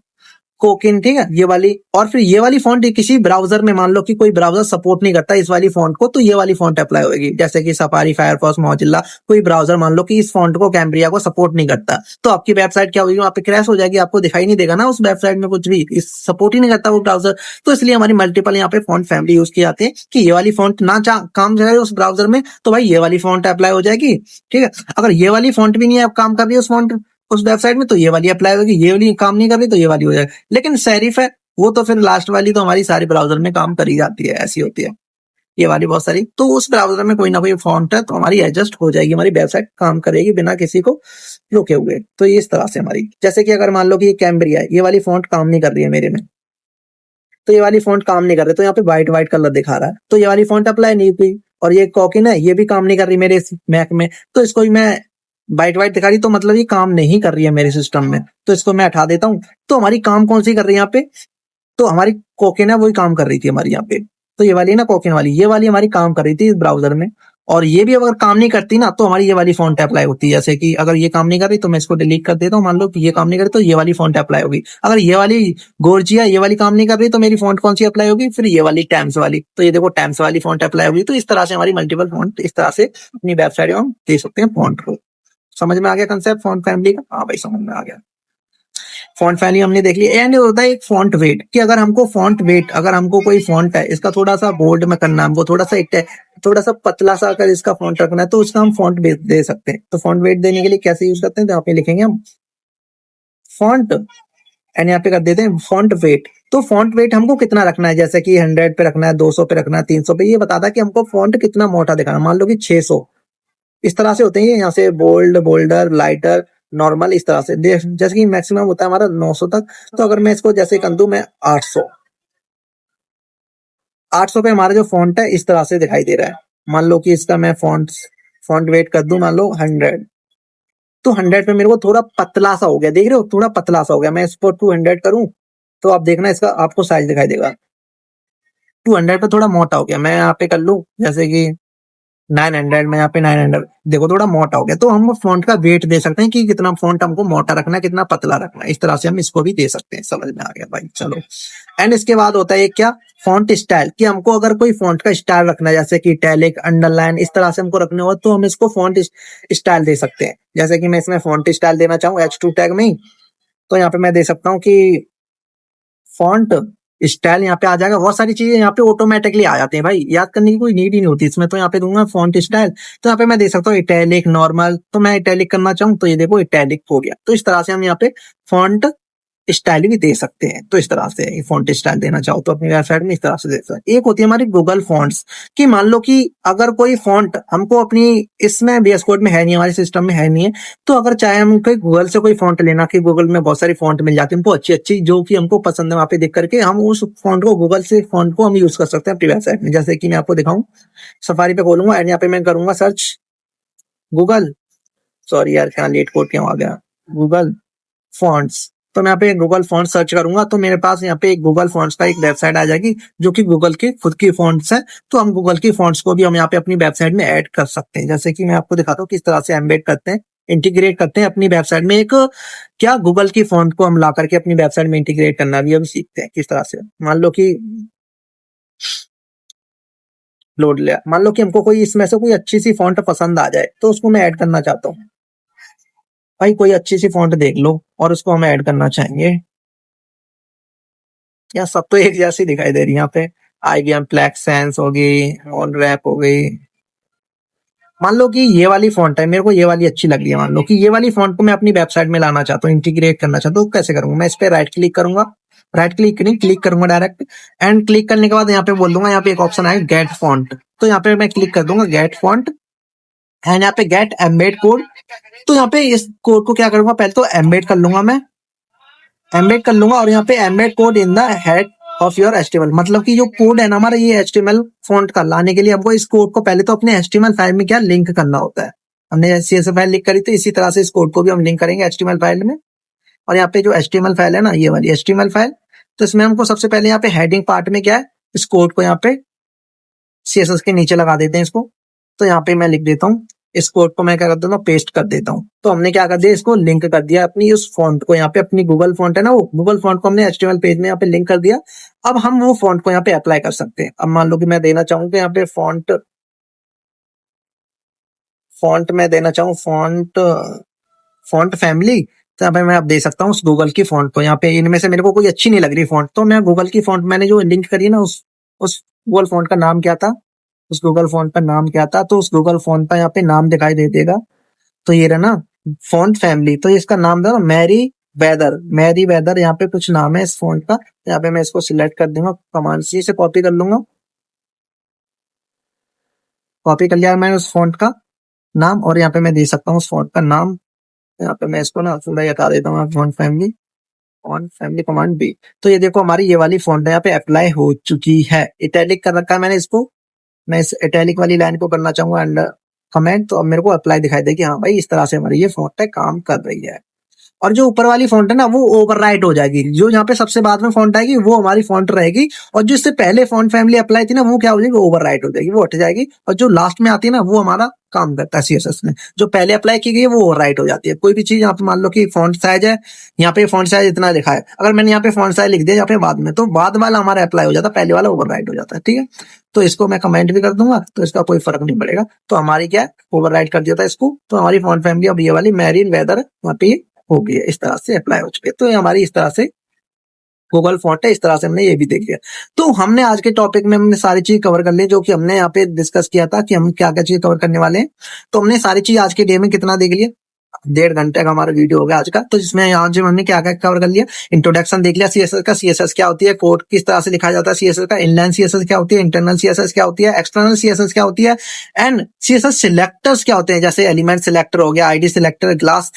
कोकिन, ठीक है, ये वाली। और फिर ये वाली फॉन्ट किसी ब्राउजर में, मान लो कि कोई ब्राउजर सपोर्ट नहीं करता इस वाली फॉन्ट को, तो ये वाली फॉन्ट अप्लाई होगी, जैसे कि सफारी, फायरफॉक्स, मोजिल्ला, कोई ब्राउजर मान लो कि इस फॉन्ट को, कैम्ब्रिया को सपोर्ट नहीं करता, तो आपकी वेबसाइट क्या होगी, वहां पे क्रैश हो जाएगी, आपको दिखाई नहीं देगा ना उस वेबसाइट में कुछ भी, इस सपोर्ट ही नहीं करता वो ब्राउजर। तो इसलिए हमारी मल्टीपल यहाँ पे फॉन्ट फैमिली यूज की जाती है, कि ये वाली फॉन्ट ना काम जाए उस ब्राउजर में, तो भाई ये वाली फॉन्ट अप्लाई हो जाएगी, ठीक है। अगर ये वाली फॉन्ट भी नहीं है, काम कर रही है उस वेबसाइट में, तो ये वाली अप्लाई होगी, ये वाली काम नहीं कर रही तो ये वाली हो जाएगी। लेकिन सेरिफ है वो तो फिर लास्ट वाली तो हमारी सारी ब्राउजर में काम करी जाती है, ऐसी होती है ये वाली बहुत सारी। तो उस ब्राउजर में कोई ना कोई फॉन्ट है तो हमारी एडजस्ट हो जाएगी, हमारी वेबसाइट काम करेगी बिना किसी को रोके हुए। तो ये इस तरह से हमारी, जैसे कि अगर मान लो कि ये कैम्ब्रिया है, ये वाली फॉन्ट काम नहीं कर रही है मेरे में, तो ये वाली फॉन्ट काम नहीं कर रही, तो यहाँ पे व्हाइट व्हाइट कलर दिखा रहा है, तो ये वाली फॉन्ट अप्लाई नहीं हुई। और ये कॉकिन है, ये भी काम नहीं कर रही मेरे मैक में, तो इसको भी मैं व्हाइट व्हाइट दिखा रही, तो मतलब ये काम नहीं कर रही है मेरे सिस्टम में, तो इसको मैं हटा देता हूँ। तो हमारी काम कौन सी कर रही है यहाँ पे, तो हमारी कोकिन है वही काम कर रही थी हमारी यहाँ पे। तो ये वाली ना कोकिन वाली, ये वाली हमारी काम कर रही थी इस ब्राउजर में। और ये भी अगर काम नहीं करती ना, तो हमारी ये वाली फॉन्ट अप्लाई होती है। जैसे कि अगर ये काम नहीं कर रही तो मैं इसको डिलीट कर देता हूँ, मान लो कि ये काम नहीं कर रही तो ये वाली फॉन्ट अप्लाई होगी। अगर ये वाली गोर्जिया ये वाली काम नहीं कर रही तो मेरी फॉन्ट कौन सी अप्लाई होगी, फिर ये वाली टैम्स वाली। तो ये देखो टैम्स वाली फॉन्ट अप्लाई होगी। तो इस तरह से हमारी मल्टीपल फॉन्ट, इस तरह से अपनी वेबसाइट में हम दे सकते हैं फॉन्ट को। समझ में आ गया कंसेप्ट फॉन्ट फैमिली का? हाँ भाई समझ में आ गया। फॉन्ट फैमिली हमने देख ली। एंड होता है एक फॉन्ट वेट, कि अगर हमको फॉन्ट वेट, अगर हमको कोई फॉन्ट है इसका थोड़ा सा बोल्ड में करना है, हमको थोड़ा सा थोड़ा सा पतला सा अगर इसका फॉन्ट रखना है, तो उसका हम फॉन्ट वेट दे सकते हैं। तो फॉन्ट वेट देने के लिए कैसे यूज करते हैं, तो यहाँ पे लिखेंगे हम फॉन्ट, एंड यहाँ पे कर देते हैं फॉन्ट वेट। तो फॉन्ट वेट हमको कितना रखना है, जैसे कि 100 पे रखना है, 200 पे रखना है, 300 पे, ये बताता है कि हमको फॉन्ट कितना मोटा दिखाना है। मान लो कि 600, इस तरह से होते हैं यहाँ से, बोल्ड, बोल्डर, लाइटर, नॉर्मल, इस तरह से। जैसे कि मैक्सिमम होता है हमारा 900 तक। तो अगर मैं इसको जैसे कर दूं मैं 800 पे हमारा जो फॉन्ट है इस तरह से दिखाई दे रहा है। मान लो कि इसका मैं फॉन्ट वेट कर दूं मान लो 100, तो 100 पे मेरे को थोड़ा पतला सा हो गया, देख रहे हो, थोड़ा पतला सा हो गया। मैं इसको 200 करूं तो आप देखना इसका आपको साइज दिखाई देगा, 200 पे थोड़ा मोटा हो गया। मैं यहाँ पे कर लूं जैसे कि 900 में, यहाँ पे 900, देखो थोड़ा मोटा हो गया। तो हम फॉन्ट का वेट दे सकते हैं कि कितना फॉन्ट हमको मोटा रखना है, कितना पतला रखना है। इस तरह से हम इसको भी दे सकते हैं। समझ में आ गया भाई, चलो। एंड इसके बाद होता है क्या, फॉन्ट स्टाइल, कि हमको अगर कोई फॉन्ट का स्टाइल रखना है, जैसे कि इटैलिक, अंडरलाइन, इस तरह से हमको रखने हो तो हम इसको फॉन्ट स्टाइल दे सकते हैं। जैसे कि मैं इसमें फॉन्ट स्टाइल देना चाहूँ H2 टैग में ही, तो यहाँ पे मैं दे सकता हूँ कि फॉन्ट स्टाइल, यहाँ पे आ जाएगा। बहुत सारी चीजें यहाँ पे ऑटोमेटिकली आ जाती हैं भाई, याद करने की कोई नीड ही नहीं होती इसमें। तो यहाँ पे दूंगा फॉन्ट स्टाइल, तो यहाँ पे मैं दे सकता हूँ इटैलिक, नॉर्मल। तो मैं इटैलिक करना चाहूँ तो ये देखो इटैलिक हो गया। तो इस तरह से हम यहाँ पे फॉन्ट स्टाइल भी दे सकते हैं। तो इस तरह से फॉन्ट स्टाइल देना चाहो तो अपनी वेबसाइट में इस तरह से दे सकते हैं। एक होती है हमारी गूगल फॉन्ट्स, कि मान लो कि अगर कोई फॉन्ट हमको अपनी इसमें VS कोड में है नहीं, हमारे सिस्टम में है नहीं है, तो अगर चाहे हम कोई गूगल से कोई फॉन्ट लेना, कि गूगल में बहुत सारी फॉन्ट मिल जाती है हमको अच्छी अच्छी, जो कि हमको पसंद है, वहां पे देख करके हम उस फॉन्ट को, गूगल से फॉन्ट को हम यूज कर सकते हैं अपनी वेबसाइट में। जैसे कि मैं आपको दिखाऊं, सफारी पे खोलूंगा एंड यहाँ पे मैं करूंगा सर्च गूगल, सॉरी यार क्या लेट कोड क्यों आ गया, गूगल फॉन्ट्स। तो मैं यहाँ पे गूगल फॉन्ट सर्च करूंगा तो मेरे पास यहाँ पे एक गूगल फॉन्ट्स का एक वेबसाइट आ जाएगी, जो कि गूगल की खुद की फॉन्ट्स है। तो हम गूगल की फॉन्ट्स को भी हम यहाँ पे अपनी वेबसाइट में ऐड कर सकते हैं। जैसे कि मैं आपको दिखाता हूँ किस तरह से एम्बेड करते हैं, इंटीग्रेट करते हैं अपनी वेबसाइट में। एक क्या गूगल की फॉन्ट को हम ला करके अपनी वेबसाइट में इंटीग्रेट करना भी हम सीखते हैं किस तरह से। मान लो कि लोड लिया, मान लो कि हमको कोई इसमें से कोई अच्छी सी फॉन्ट पसंद आ जाए, तो उसको मैं ऐड करना चाहता हूँ। भाई कोई अच्छी सी फॉन्ट देख लो और उसको हम ऐड करना चाहेंगे। यार सब तो एक जैसी दिखाई दे रही है यहाँ पे। IBM फ्लैक्स सेंस हो गई, ऑन रैप हो गई। मान लो कि ये वाली फॉन्ट है, मेरे को ये वाली अच्छी लग रही है। मान लो कि ये वाली फॉन्ट को मैं अपनी वेबसाइट में लाना चाहता हूँ, इंटीग्रेट करना चाहता हूँ। कैसे करूंगा, मैं इस पे राइट क्लिक करूंगा, राइट क्लिक नहीं, क्लिक करूंगा डायरेक्ट। एंड क्लिक करने के बाद यहाँ पे बोल दूंगा, यहाँ पे एक ऑप्शन आएगा गेट फॉन्ट, तो यहाँ पे मैं क्लिक कर दूंगा गेट फॉन्ट, एंड यहाँ पे गेट एम्बेड कोड। तो यहाँ पे इस कोड को क्या करूंगा, पहले तो एम्बेड कर लूंगा मैं, एम्बेड कर लूंगा। और यहाँ पे embed code in the head of your HTML, मतलब कि जो कोड है ना हमारा ये HTML फॉन्ट का लाने के लिए हमको इस कोड को पहले तो अपने HTML फाइल में क्या लिंक करना होता है। हमने CSV फाइल लिंक करी, तो इसी तरह से इस कोड को भी हम लिंक करेंगे HTML फाइल में। और यहाँ पे जो HTML फाइल है ना, ये वाली HTML फाइल, तो इसमें हमको सबसे पहले यहाँ पे हेडिंग पार्ट में क्या है, इस कोड को यहाँ पे CSS के नीचे लगा देते हैं इसको। तो यहाँ पे मैं लिख देता हूँ, इस कोड को मैं क्या कर देता हूँ, पेस्ट कर देता हूँ। तो हमने क्या कर दिया, इसको लिंक कर दिया अपनी उस फॉन्ट को, यहाँ पे अपनी गूगल फॉन्ट है ना, वो गूगल फॉन्ट को हमने HTML पेज में यहाँ पे लिंक कर दिया। अब हम वो फॉन्ट को यहाँ पे अप्लाई कर सकते हैं। अब मान लो कि मैं देना चाहूँ कि यहाँ पे फॉन्ट मैं देना चाहूँ फॉन्ट फैमिली, तो यहाँ पे मैं अब दे सकता हूँ उस गूगल की फॉन्ट को। यहाँ पे इनमें से मेरे को कोई अच्छी नहीं लग रही फॉन्ट, तो मैं गूगल की फॉन्ट मैंने जो लिंक करी ना, उस गूगल फॉन्ट का नाम क्या था, उस गूगल फॉन्ट का नाम क्या था, तो उस गूगल फॉन्ट का यहाँ पे नाम दिखाई दे देगा। तो ये रहा ना फॉन्ट फैमिली, तो इसका नाम था मैरी वेदर यहाँ पे कुछ नाम है इस फॉन्ट का। यहाँ पे मैं इसको सिलेक्ट कर दूंगा, कमांड सी से कॉपी कर लूंगा, कॉपी कर लिया मैंने उस फॉन्ट का नाम, और यहाँ पे मैं दे सकता हूँ उस फॉन्ट का नाम। यहाँ पे मैं इसको ना थोड़ा हटा देता हूँ, फॉन्ट फैमिली कमांड बी। तो ये देखो हमारी ये वाली फॉन्ट यहाँ पे अप्लाई हो चुकी है, इटैलिक कर रखा है मैंने इसको। मैं इस इटैलिक वाली लाइन को करना चाहूंगा एंड कमेंट, तो अब मेरे को अप्लाई दिखाई देगी, हाँ भाई इस तरह से हमारी ये फॉन्ट है काम कर रही है। और जो ऊपर वाली फॉन्ट है ना, वो ओवरराइट हो जाएगी, जो यहाँ पे सबसे बाद में फॉन्ट आएगी वो हमारी फॉन्ट रहेगी, और जो इससे पहले फॉन्ट फैमिली अप्लाई थी ना, वो क्या हो जाएगी, ओवरराइट हो जाएगी, वो हट जाएगी। और जो लास्ट में आती है ना, वो हमारा काम करता है CSS में। जो पहले अप्लाई की गई है वो ओवरराइट हो जाती है। कोई भी चीज यहाँ पे मान लो कि फॉन्ट साइज है, यहाँ पे फॉन्ट साइज इतना लिखा है, अगर मैंने यहाँ पे फॉन्ट साइज लिख दिया यहाँ पे बाद में, तो बाद वाला हमारा अप्लाई हो जाता है, पहले वाला ओवरराइट हो जाता है। ठीक है, तो इसको मैं कमेंट भी कर दूंगा, तो इसका कोई फर्क नहीं पड़ेगा। तो हमारी क्या ओवरराइट कर दिया था इसको, तो हमारी फॉन्ट फैमिली अब ये वाली मैरीन वेदर वहाँ पे हो गई है, इस तरह से अप्लाई हो चुकी है। तो ये हमारी इस तरह से गूगल फॉन्ट है, इस तरह से हमने ये भी देख लिया। तो हमने आज के टॉपिक में हमने सारी चीज कवर कर ली जो कि हमने यहाँ पे डिस्कस किया था कि हम क्या क्या चीज कवर करने वाले हैं। तो हमने सारी चीज आज के डे में कितना देख लिया, 1.5 घंटे का हमारा वीडियो हो गया आज का। तो जिसमें यहाँ जो हमने क्या क्या कवर कर लिया, इंट्रोडक्शन देख लिया CSS का, CSS क्या होती है, कोड किस तरह से लिखा जाता है CSS का, इनलाइन CSS क्या होती है, इंटरनल CSS क्या होती है, एक्सटर्नल CSS क्या होती है, एंड CSS सिलेक्टर्स क्या होते हैं, जैसे एलिमेंट सिलेक्टर हो गया, ID सिलेक्टर, क्लास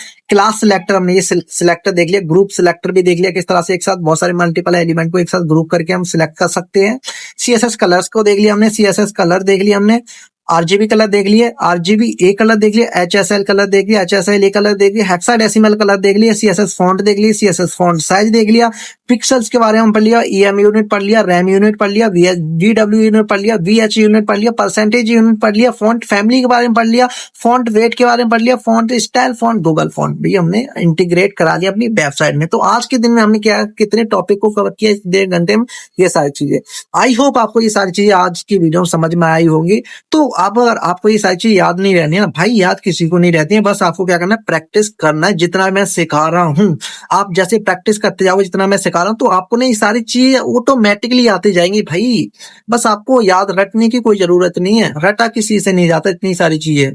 सिलेक्टर, हमने ये सिलेक्टर देख लिया, ग्रुप सिलेक्टर भी देख लिया, किस तरह से एक साथ बहुत सारे मल्टीपल एलिमेंट को एक साथ ग्रुप करके हम सिलेक्ट कर सकते हैं। CSS कलर्स को देख लिया हमने, CSS कलर देख लिया हमने, RGB कलर देख लिए, RGB ए कलर देख लिया, HSL कलर देख लिया, HSL ए कलर देख लिया, हेक्साडेसिमल कलर देख लिया, CSS फॉन्ट देख लिया, CSS फॉन्ट साइज देख लिया, पिक्सल्स के बारे में पढ़ लिया, EM यूनिट पढ़ लिया, रैम यूनिट पढ़ लिया, VW यूनिट पढ़ लिया, VH यूनिट पढ़ लिया, परसेंटेज यूनिट पढ़ लिया, फॉन्ट फैमिली के बारे में पढ़ लिया, फॉन्ट वेट के बारे में पढ़ लिया, font style, font Google font भी हमने इंटीग्रेट करा लिया अपनी वेबसाइट में। तो आज के दिन में हमने क्या कितने टॉपिक को कवर किया इस 1.5 घंटे में, ये सारी चीजें। आई होप आपको ये सारी चीजें आज की वीडियो में समझ में आई होंगी। तो अब अगर आपको ये सारी चीज याद नहीं रहनी है ना भाई, याद किसी को नहीं रहती है, बस आपको क्या करना है, प्रैक्टिस करना है। जितना मैं सिखा रहा हूँ, आप जैसे प्रैक्टिस करते जाओगे, जितना मैं सिखा रहा हूँ, तो आपको ना ये सारी चीज ऑटोमेटिकली आती जाएंगी भाई। बस आपको याद रखने की कोई जरूरत नहीं है, रटा किसी से नहीं जाता, इतनी सारी चीजें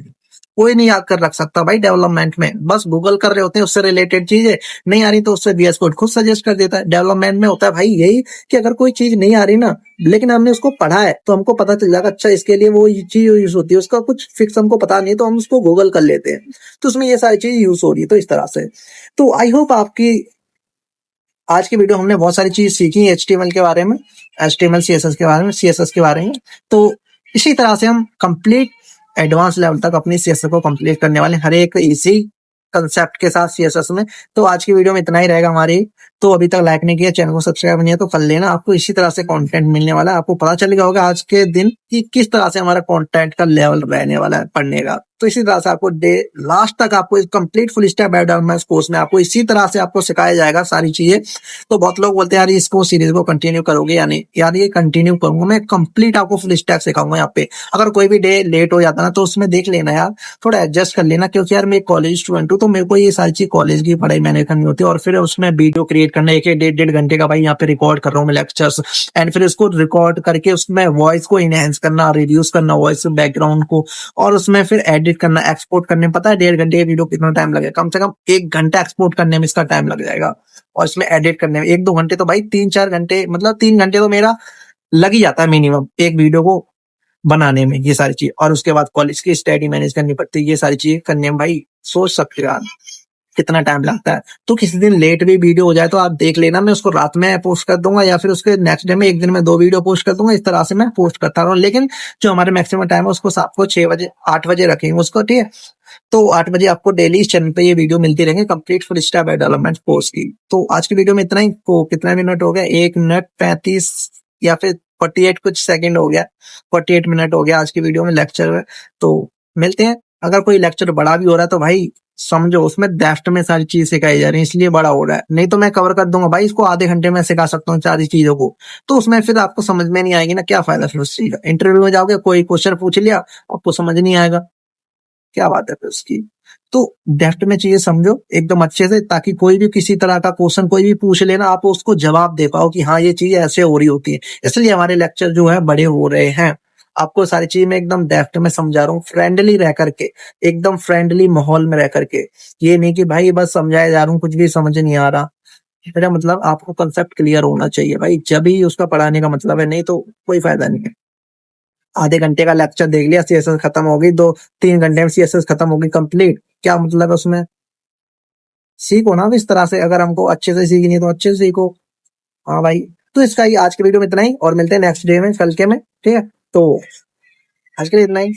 कोई नहीं याद कर रख सकता भाई डेवलपमेंट में। बस गूगल कर रहे होते हैं, उससे रिलेटेड चीजें नहीं आ रही तो उससे VS कोड खुद सजेस्ट कर देता है। डेवलपमेंट में होता है भाई यही कि अगर कोई चीज नहीं आ रही ना, लेकिन हमने उसको पढ़ा है, तो हमको पता चल जाएगा अच्छा इसके लिए वो चीज यूज होती है, उसका कुछ फिक्स हमको पता नहीं, तो हम उसको गूगल कर लेते हैं, तो उसमें ये सारी चीज यूज हो रही है। तो इस तरह से तो आई होप आपकी आज की वीडियो हमने बहुत सारी चीज सीखी HTML के बारे में, HTML CSS के बारे में, CSS के बारे में। तो इसी तरह से हम कंप्लीट एडवांस लेवल तक अपनी CSS को कंप्लीट करने वाले, हर एक इसी कंसेप्ट के साथ CSS में। तो आज की वीडियो में इतना ही रहेगा हमारी। तो अभी तक लाइक नहीं किया, चैनल को सब्सक्राइब नहीं है तो कर लेना, आपको इसी तरह से कंटेंट मिलने वाला है। आपको पता चलेगा होगा आज के दिन कि किस तरह से हमारा कंटेंट का लेवल रहने वाला है पढ़ने का। तो इसी तरह से आपको डे लास्ट तक आपको complete full stack web development course में आपको इसी तरह से आपको सिखाया जाएगा सारी चीजें। तो बहुत लोग बोलते हैं यार इसको सीरीज को कंटिन्यू करोगे या नहीं, यार ये कंटिन्यू करूंगा मैं, कंप्लीट आपको फुल स्टैक सिखाऊंगा यहाँ पे। अगर कोई भी डे लेट हो जाता ना तो उसमें देख लेना यार, थोड़ा एडजस्ट कर लेना, क्योंकि यार मैं कॉलेज स्टूडेंट हूँ, तो मेरे को ये सारी चीज कॉलेज की पढ़ाई मैंने करनी होती है, और फिर उसमें वीडियो क्रिएट करना, एक 1.5 घंटे का भाई यहाँ पे रिकॉर्ड कर रहा हूँ मैं लेक्चर्स, एंड फिर उसको रिकॉर्ड करके उसमें वॉइस को इनहेंस करना, रिड्यूस करना वॉइस बैकग्राउंड को, और उसमें फिर एडिट करना, एक्सपोर्ट करने में पता है 1.5 घंटे की वीडियो कितना टाइम लगेगा, कम से कम 1 घंटा एक्सपोर्ट करने में इसका टाइम लग जाएगा, और इसमें एडिट करने में 1-2 घंटे, तो भाई 3-4 घंटे, मतलब 3 घंटे तो मेरा लग ही जाता है मिनिमम एक वीडियो को बनाने में, ये सारी चीज। और उसके बाद कॉलेज की स्टडी मैनेज करनी पड़ती है, ये सारी चीजें करने में भाई सोच सकते हो यार कितना टाइम लगता है। तो किसी दिन लेट भी वीडियो हो जाए तो आप देख लेना, मैं उसको रात में पोस्ट कर दूंगा, या फिर उसके नेक्स्ट डे में एक दिन में 2 वीडियो पोस्ट कर दूंगा, इस तरह से मैं पोस्ट करता रहूँ। लेकिन जो हमारे मैक्सिमम टाइम है उसको आपको 6 बजे 8 बजे रखेंगे उसको, ठीक है। तो 8 बजे आपको डेली इस चैनल पे ये वीडियो मिलती रहेंगे complete full stack web development course की। तो आज की वीडियो में इतना ही। तो कितना मिनट हो गया, 1 मिनट 35 या फिर 48 कुछ सेकंड हो गया, 48 मिनट हो गया आज की वीडियो में लेक्चर में। तो मिलते हैं। अगर कोई लेक्चर बड़ा भी हो रहा है तो भाई समझो उसमें डेप्थ में सारी चीज सिखाई जा रही है, इसलिए बड़ा हो रहा है। नहीं तो मैं कवर कर दूंगा भाई, इसको आधे घंटे में सिखा सकता हूँ सारी चीजों को। तो उसमें फिर आपको समझ में नहीं आएगी ना, क्या फायदा फिर उस चीज का। इंटरव्यू में जाओगे, कोई क्वेश्चन पूछ लिया, आपको समझ नहीं आएगा, क्या बात है फिर उसकी। तो डेप्थ में चीजें समझो एकदम अच्छे से, ताकि कोई भी किसी तरह का क्वेश्चन कोई भी पूछ लेना, आप उसको जवाब दे पाओ कि हाँ ये चीज ऐसे हो रही होती है। इसलिए हमारे लेक्चर जो है बड़े हो रहे हैं। आपको सारी चीज मैं एकदम डेप्थ में समझा रहा हूँ, फ्रेंडली रह करके, एकदम फ्रेंडली माहौल में रह करके। ये नहीं कि भाई बस समझाया जा रहा हूँ, कुछ भी समझ नहीं आ रहा। मेरा मतलब आपको कंसेप्ट क्लियर होना चाहिए भाई, जब ही उसका पढ़ाने का मतलब है, नहीं तो कोई फायदा नहीं है। आधे घंटे का लेक्चर देख लिया, सीएसएस खत्म हो गई, 2-3 घंटे में सीएसएस खत्म हो गई कंप्लीट, क्या मतलब है उसमें। सीखो ना इस तरह से, अगर हमको अच्छे से सीखनी है तो अच्छे से सीखो। हाँ भाई, तो इसका ही आज के वीडियो में इतना ही, और मिलते हैं नेक्स्ट डे में, कल के में, ठीक है। तो आज के लिए इतना ही।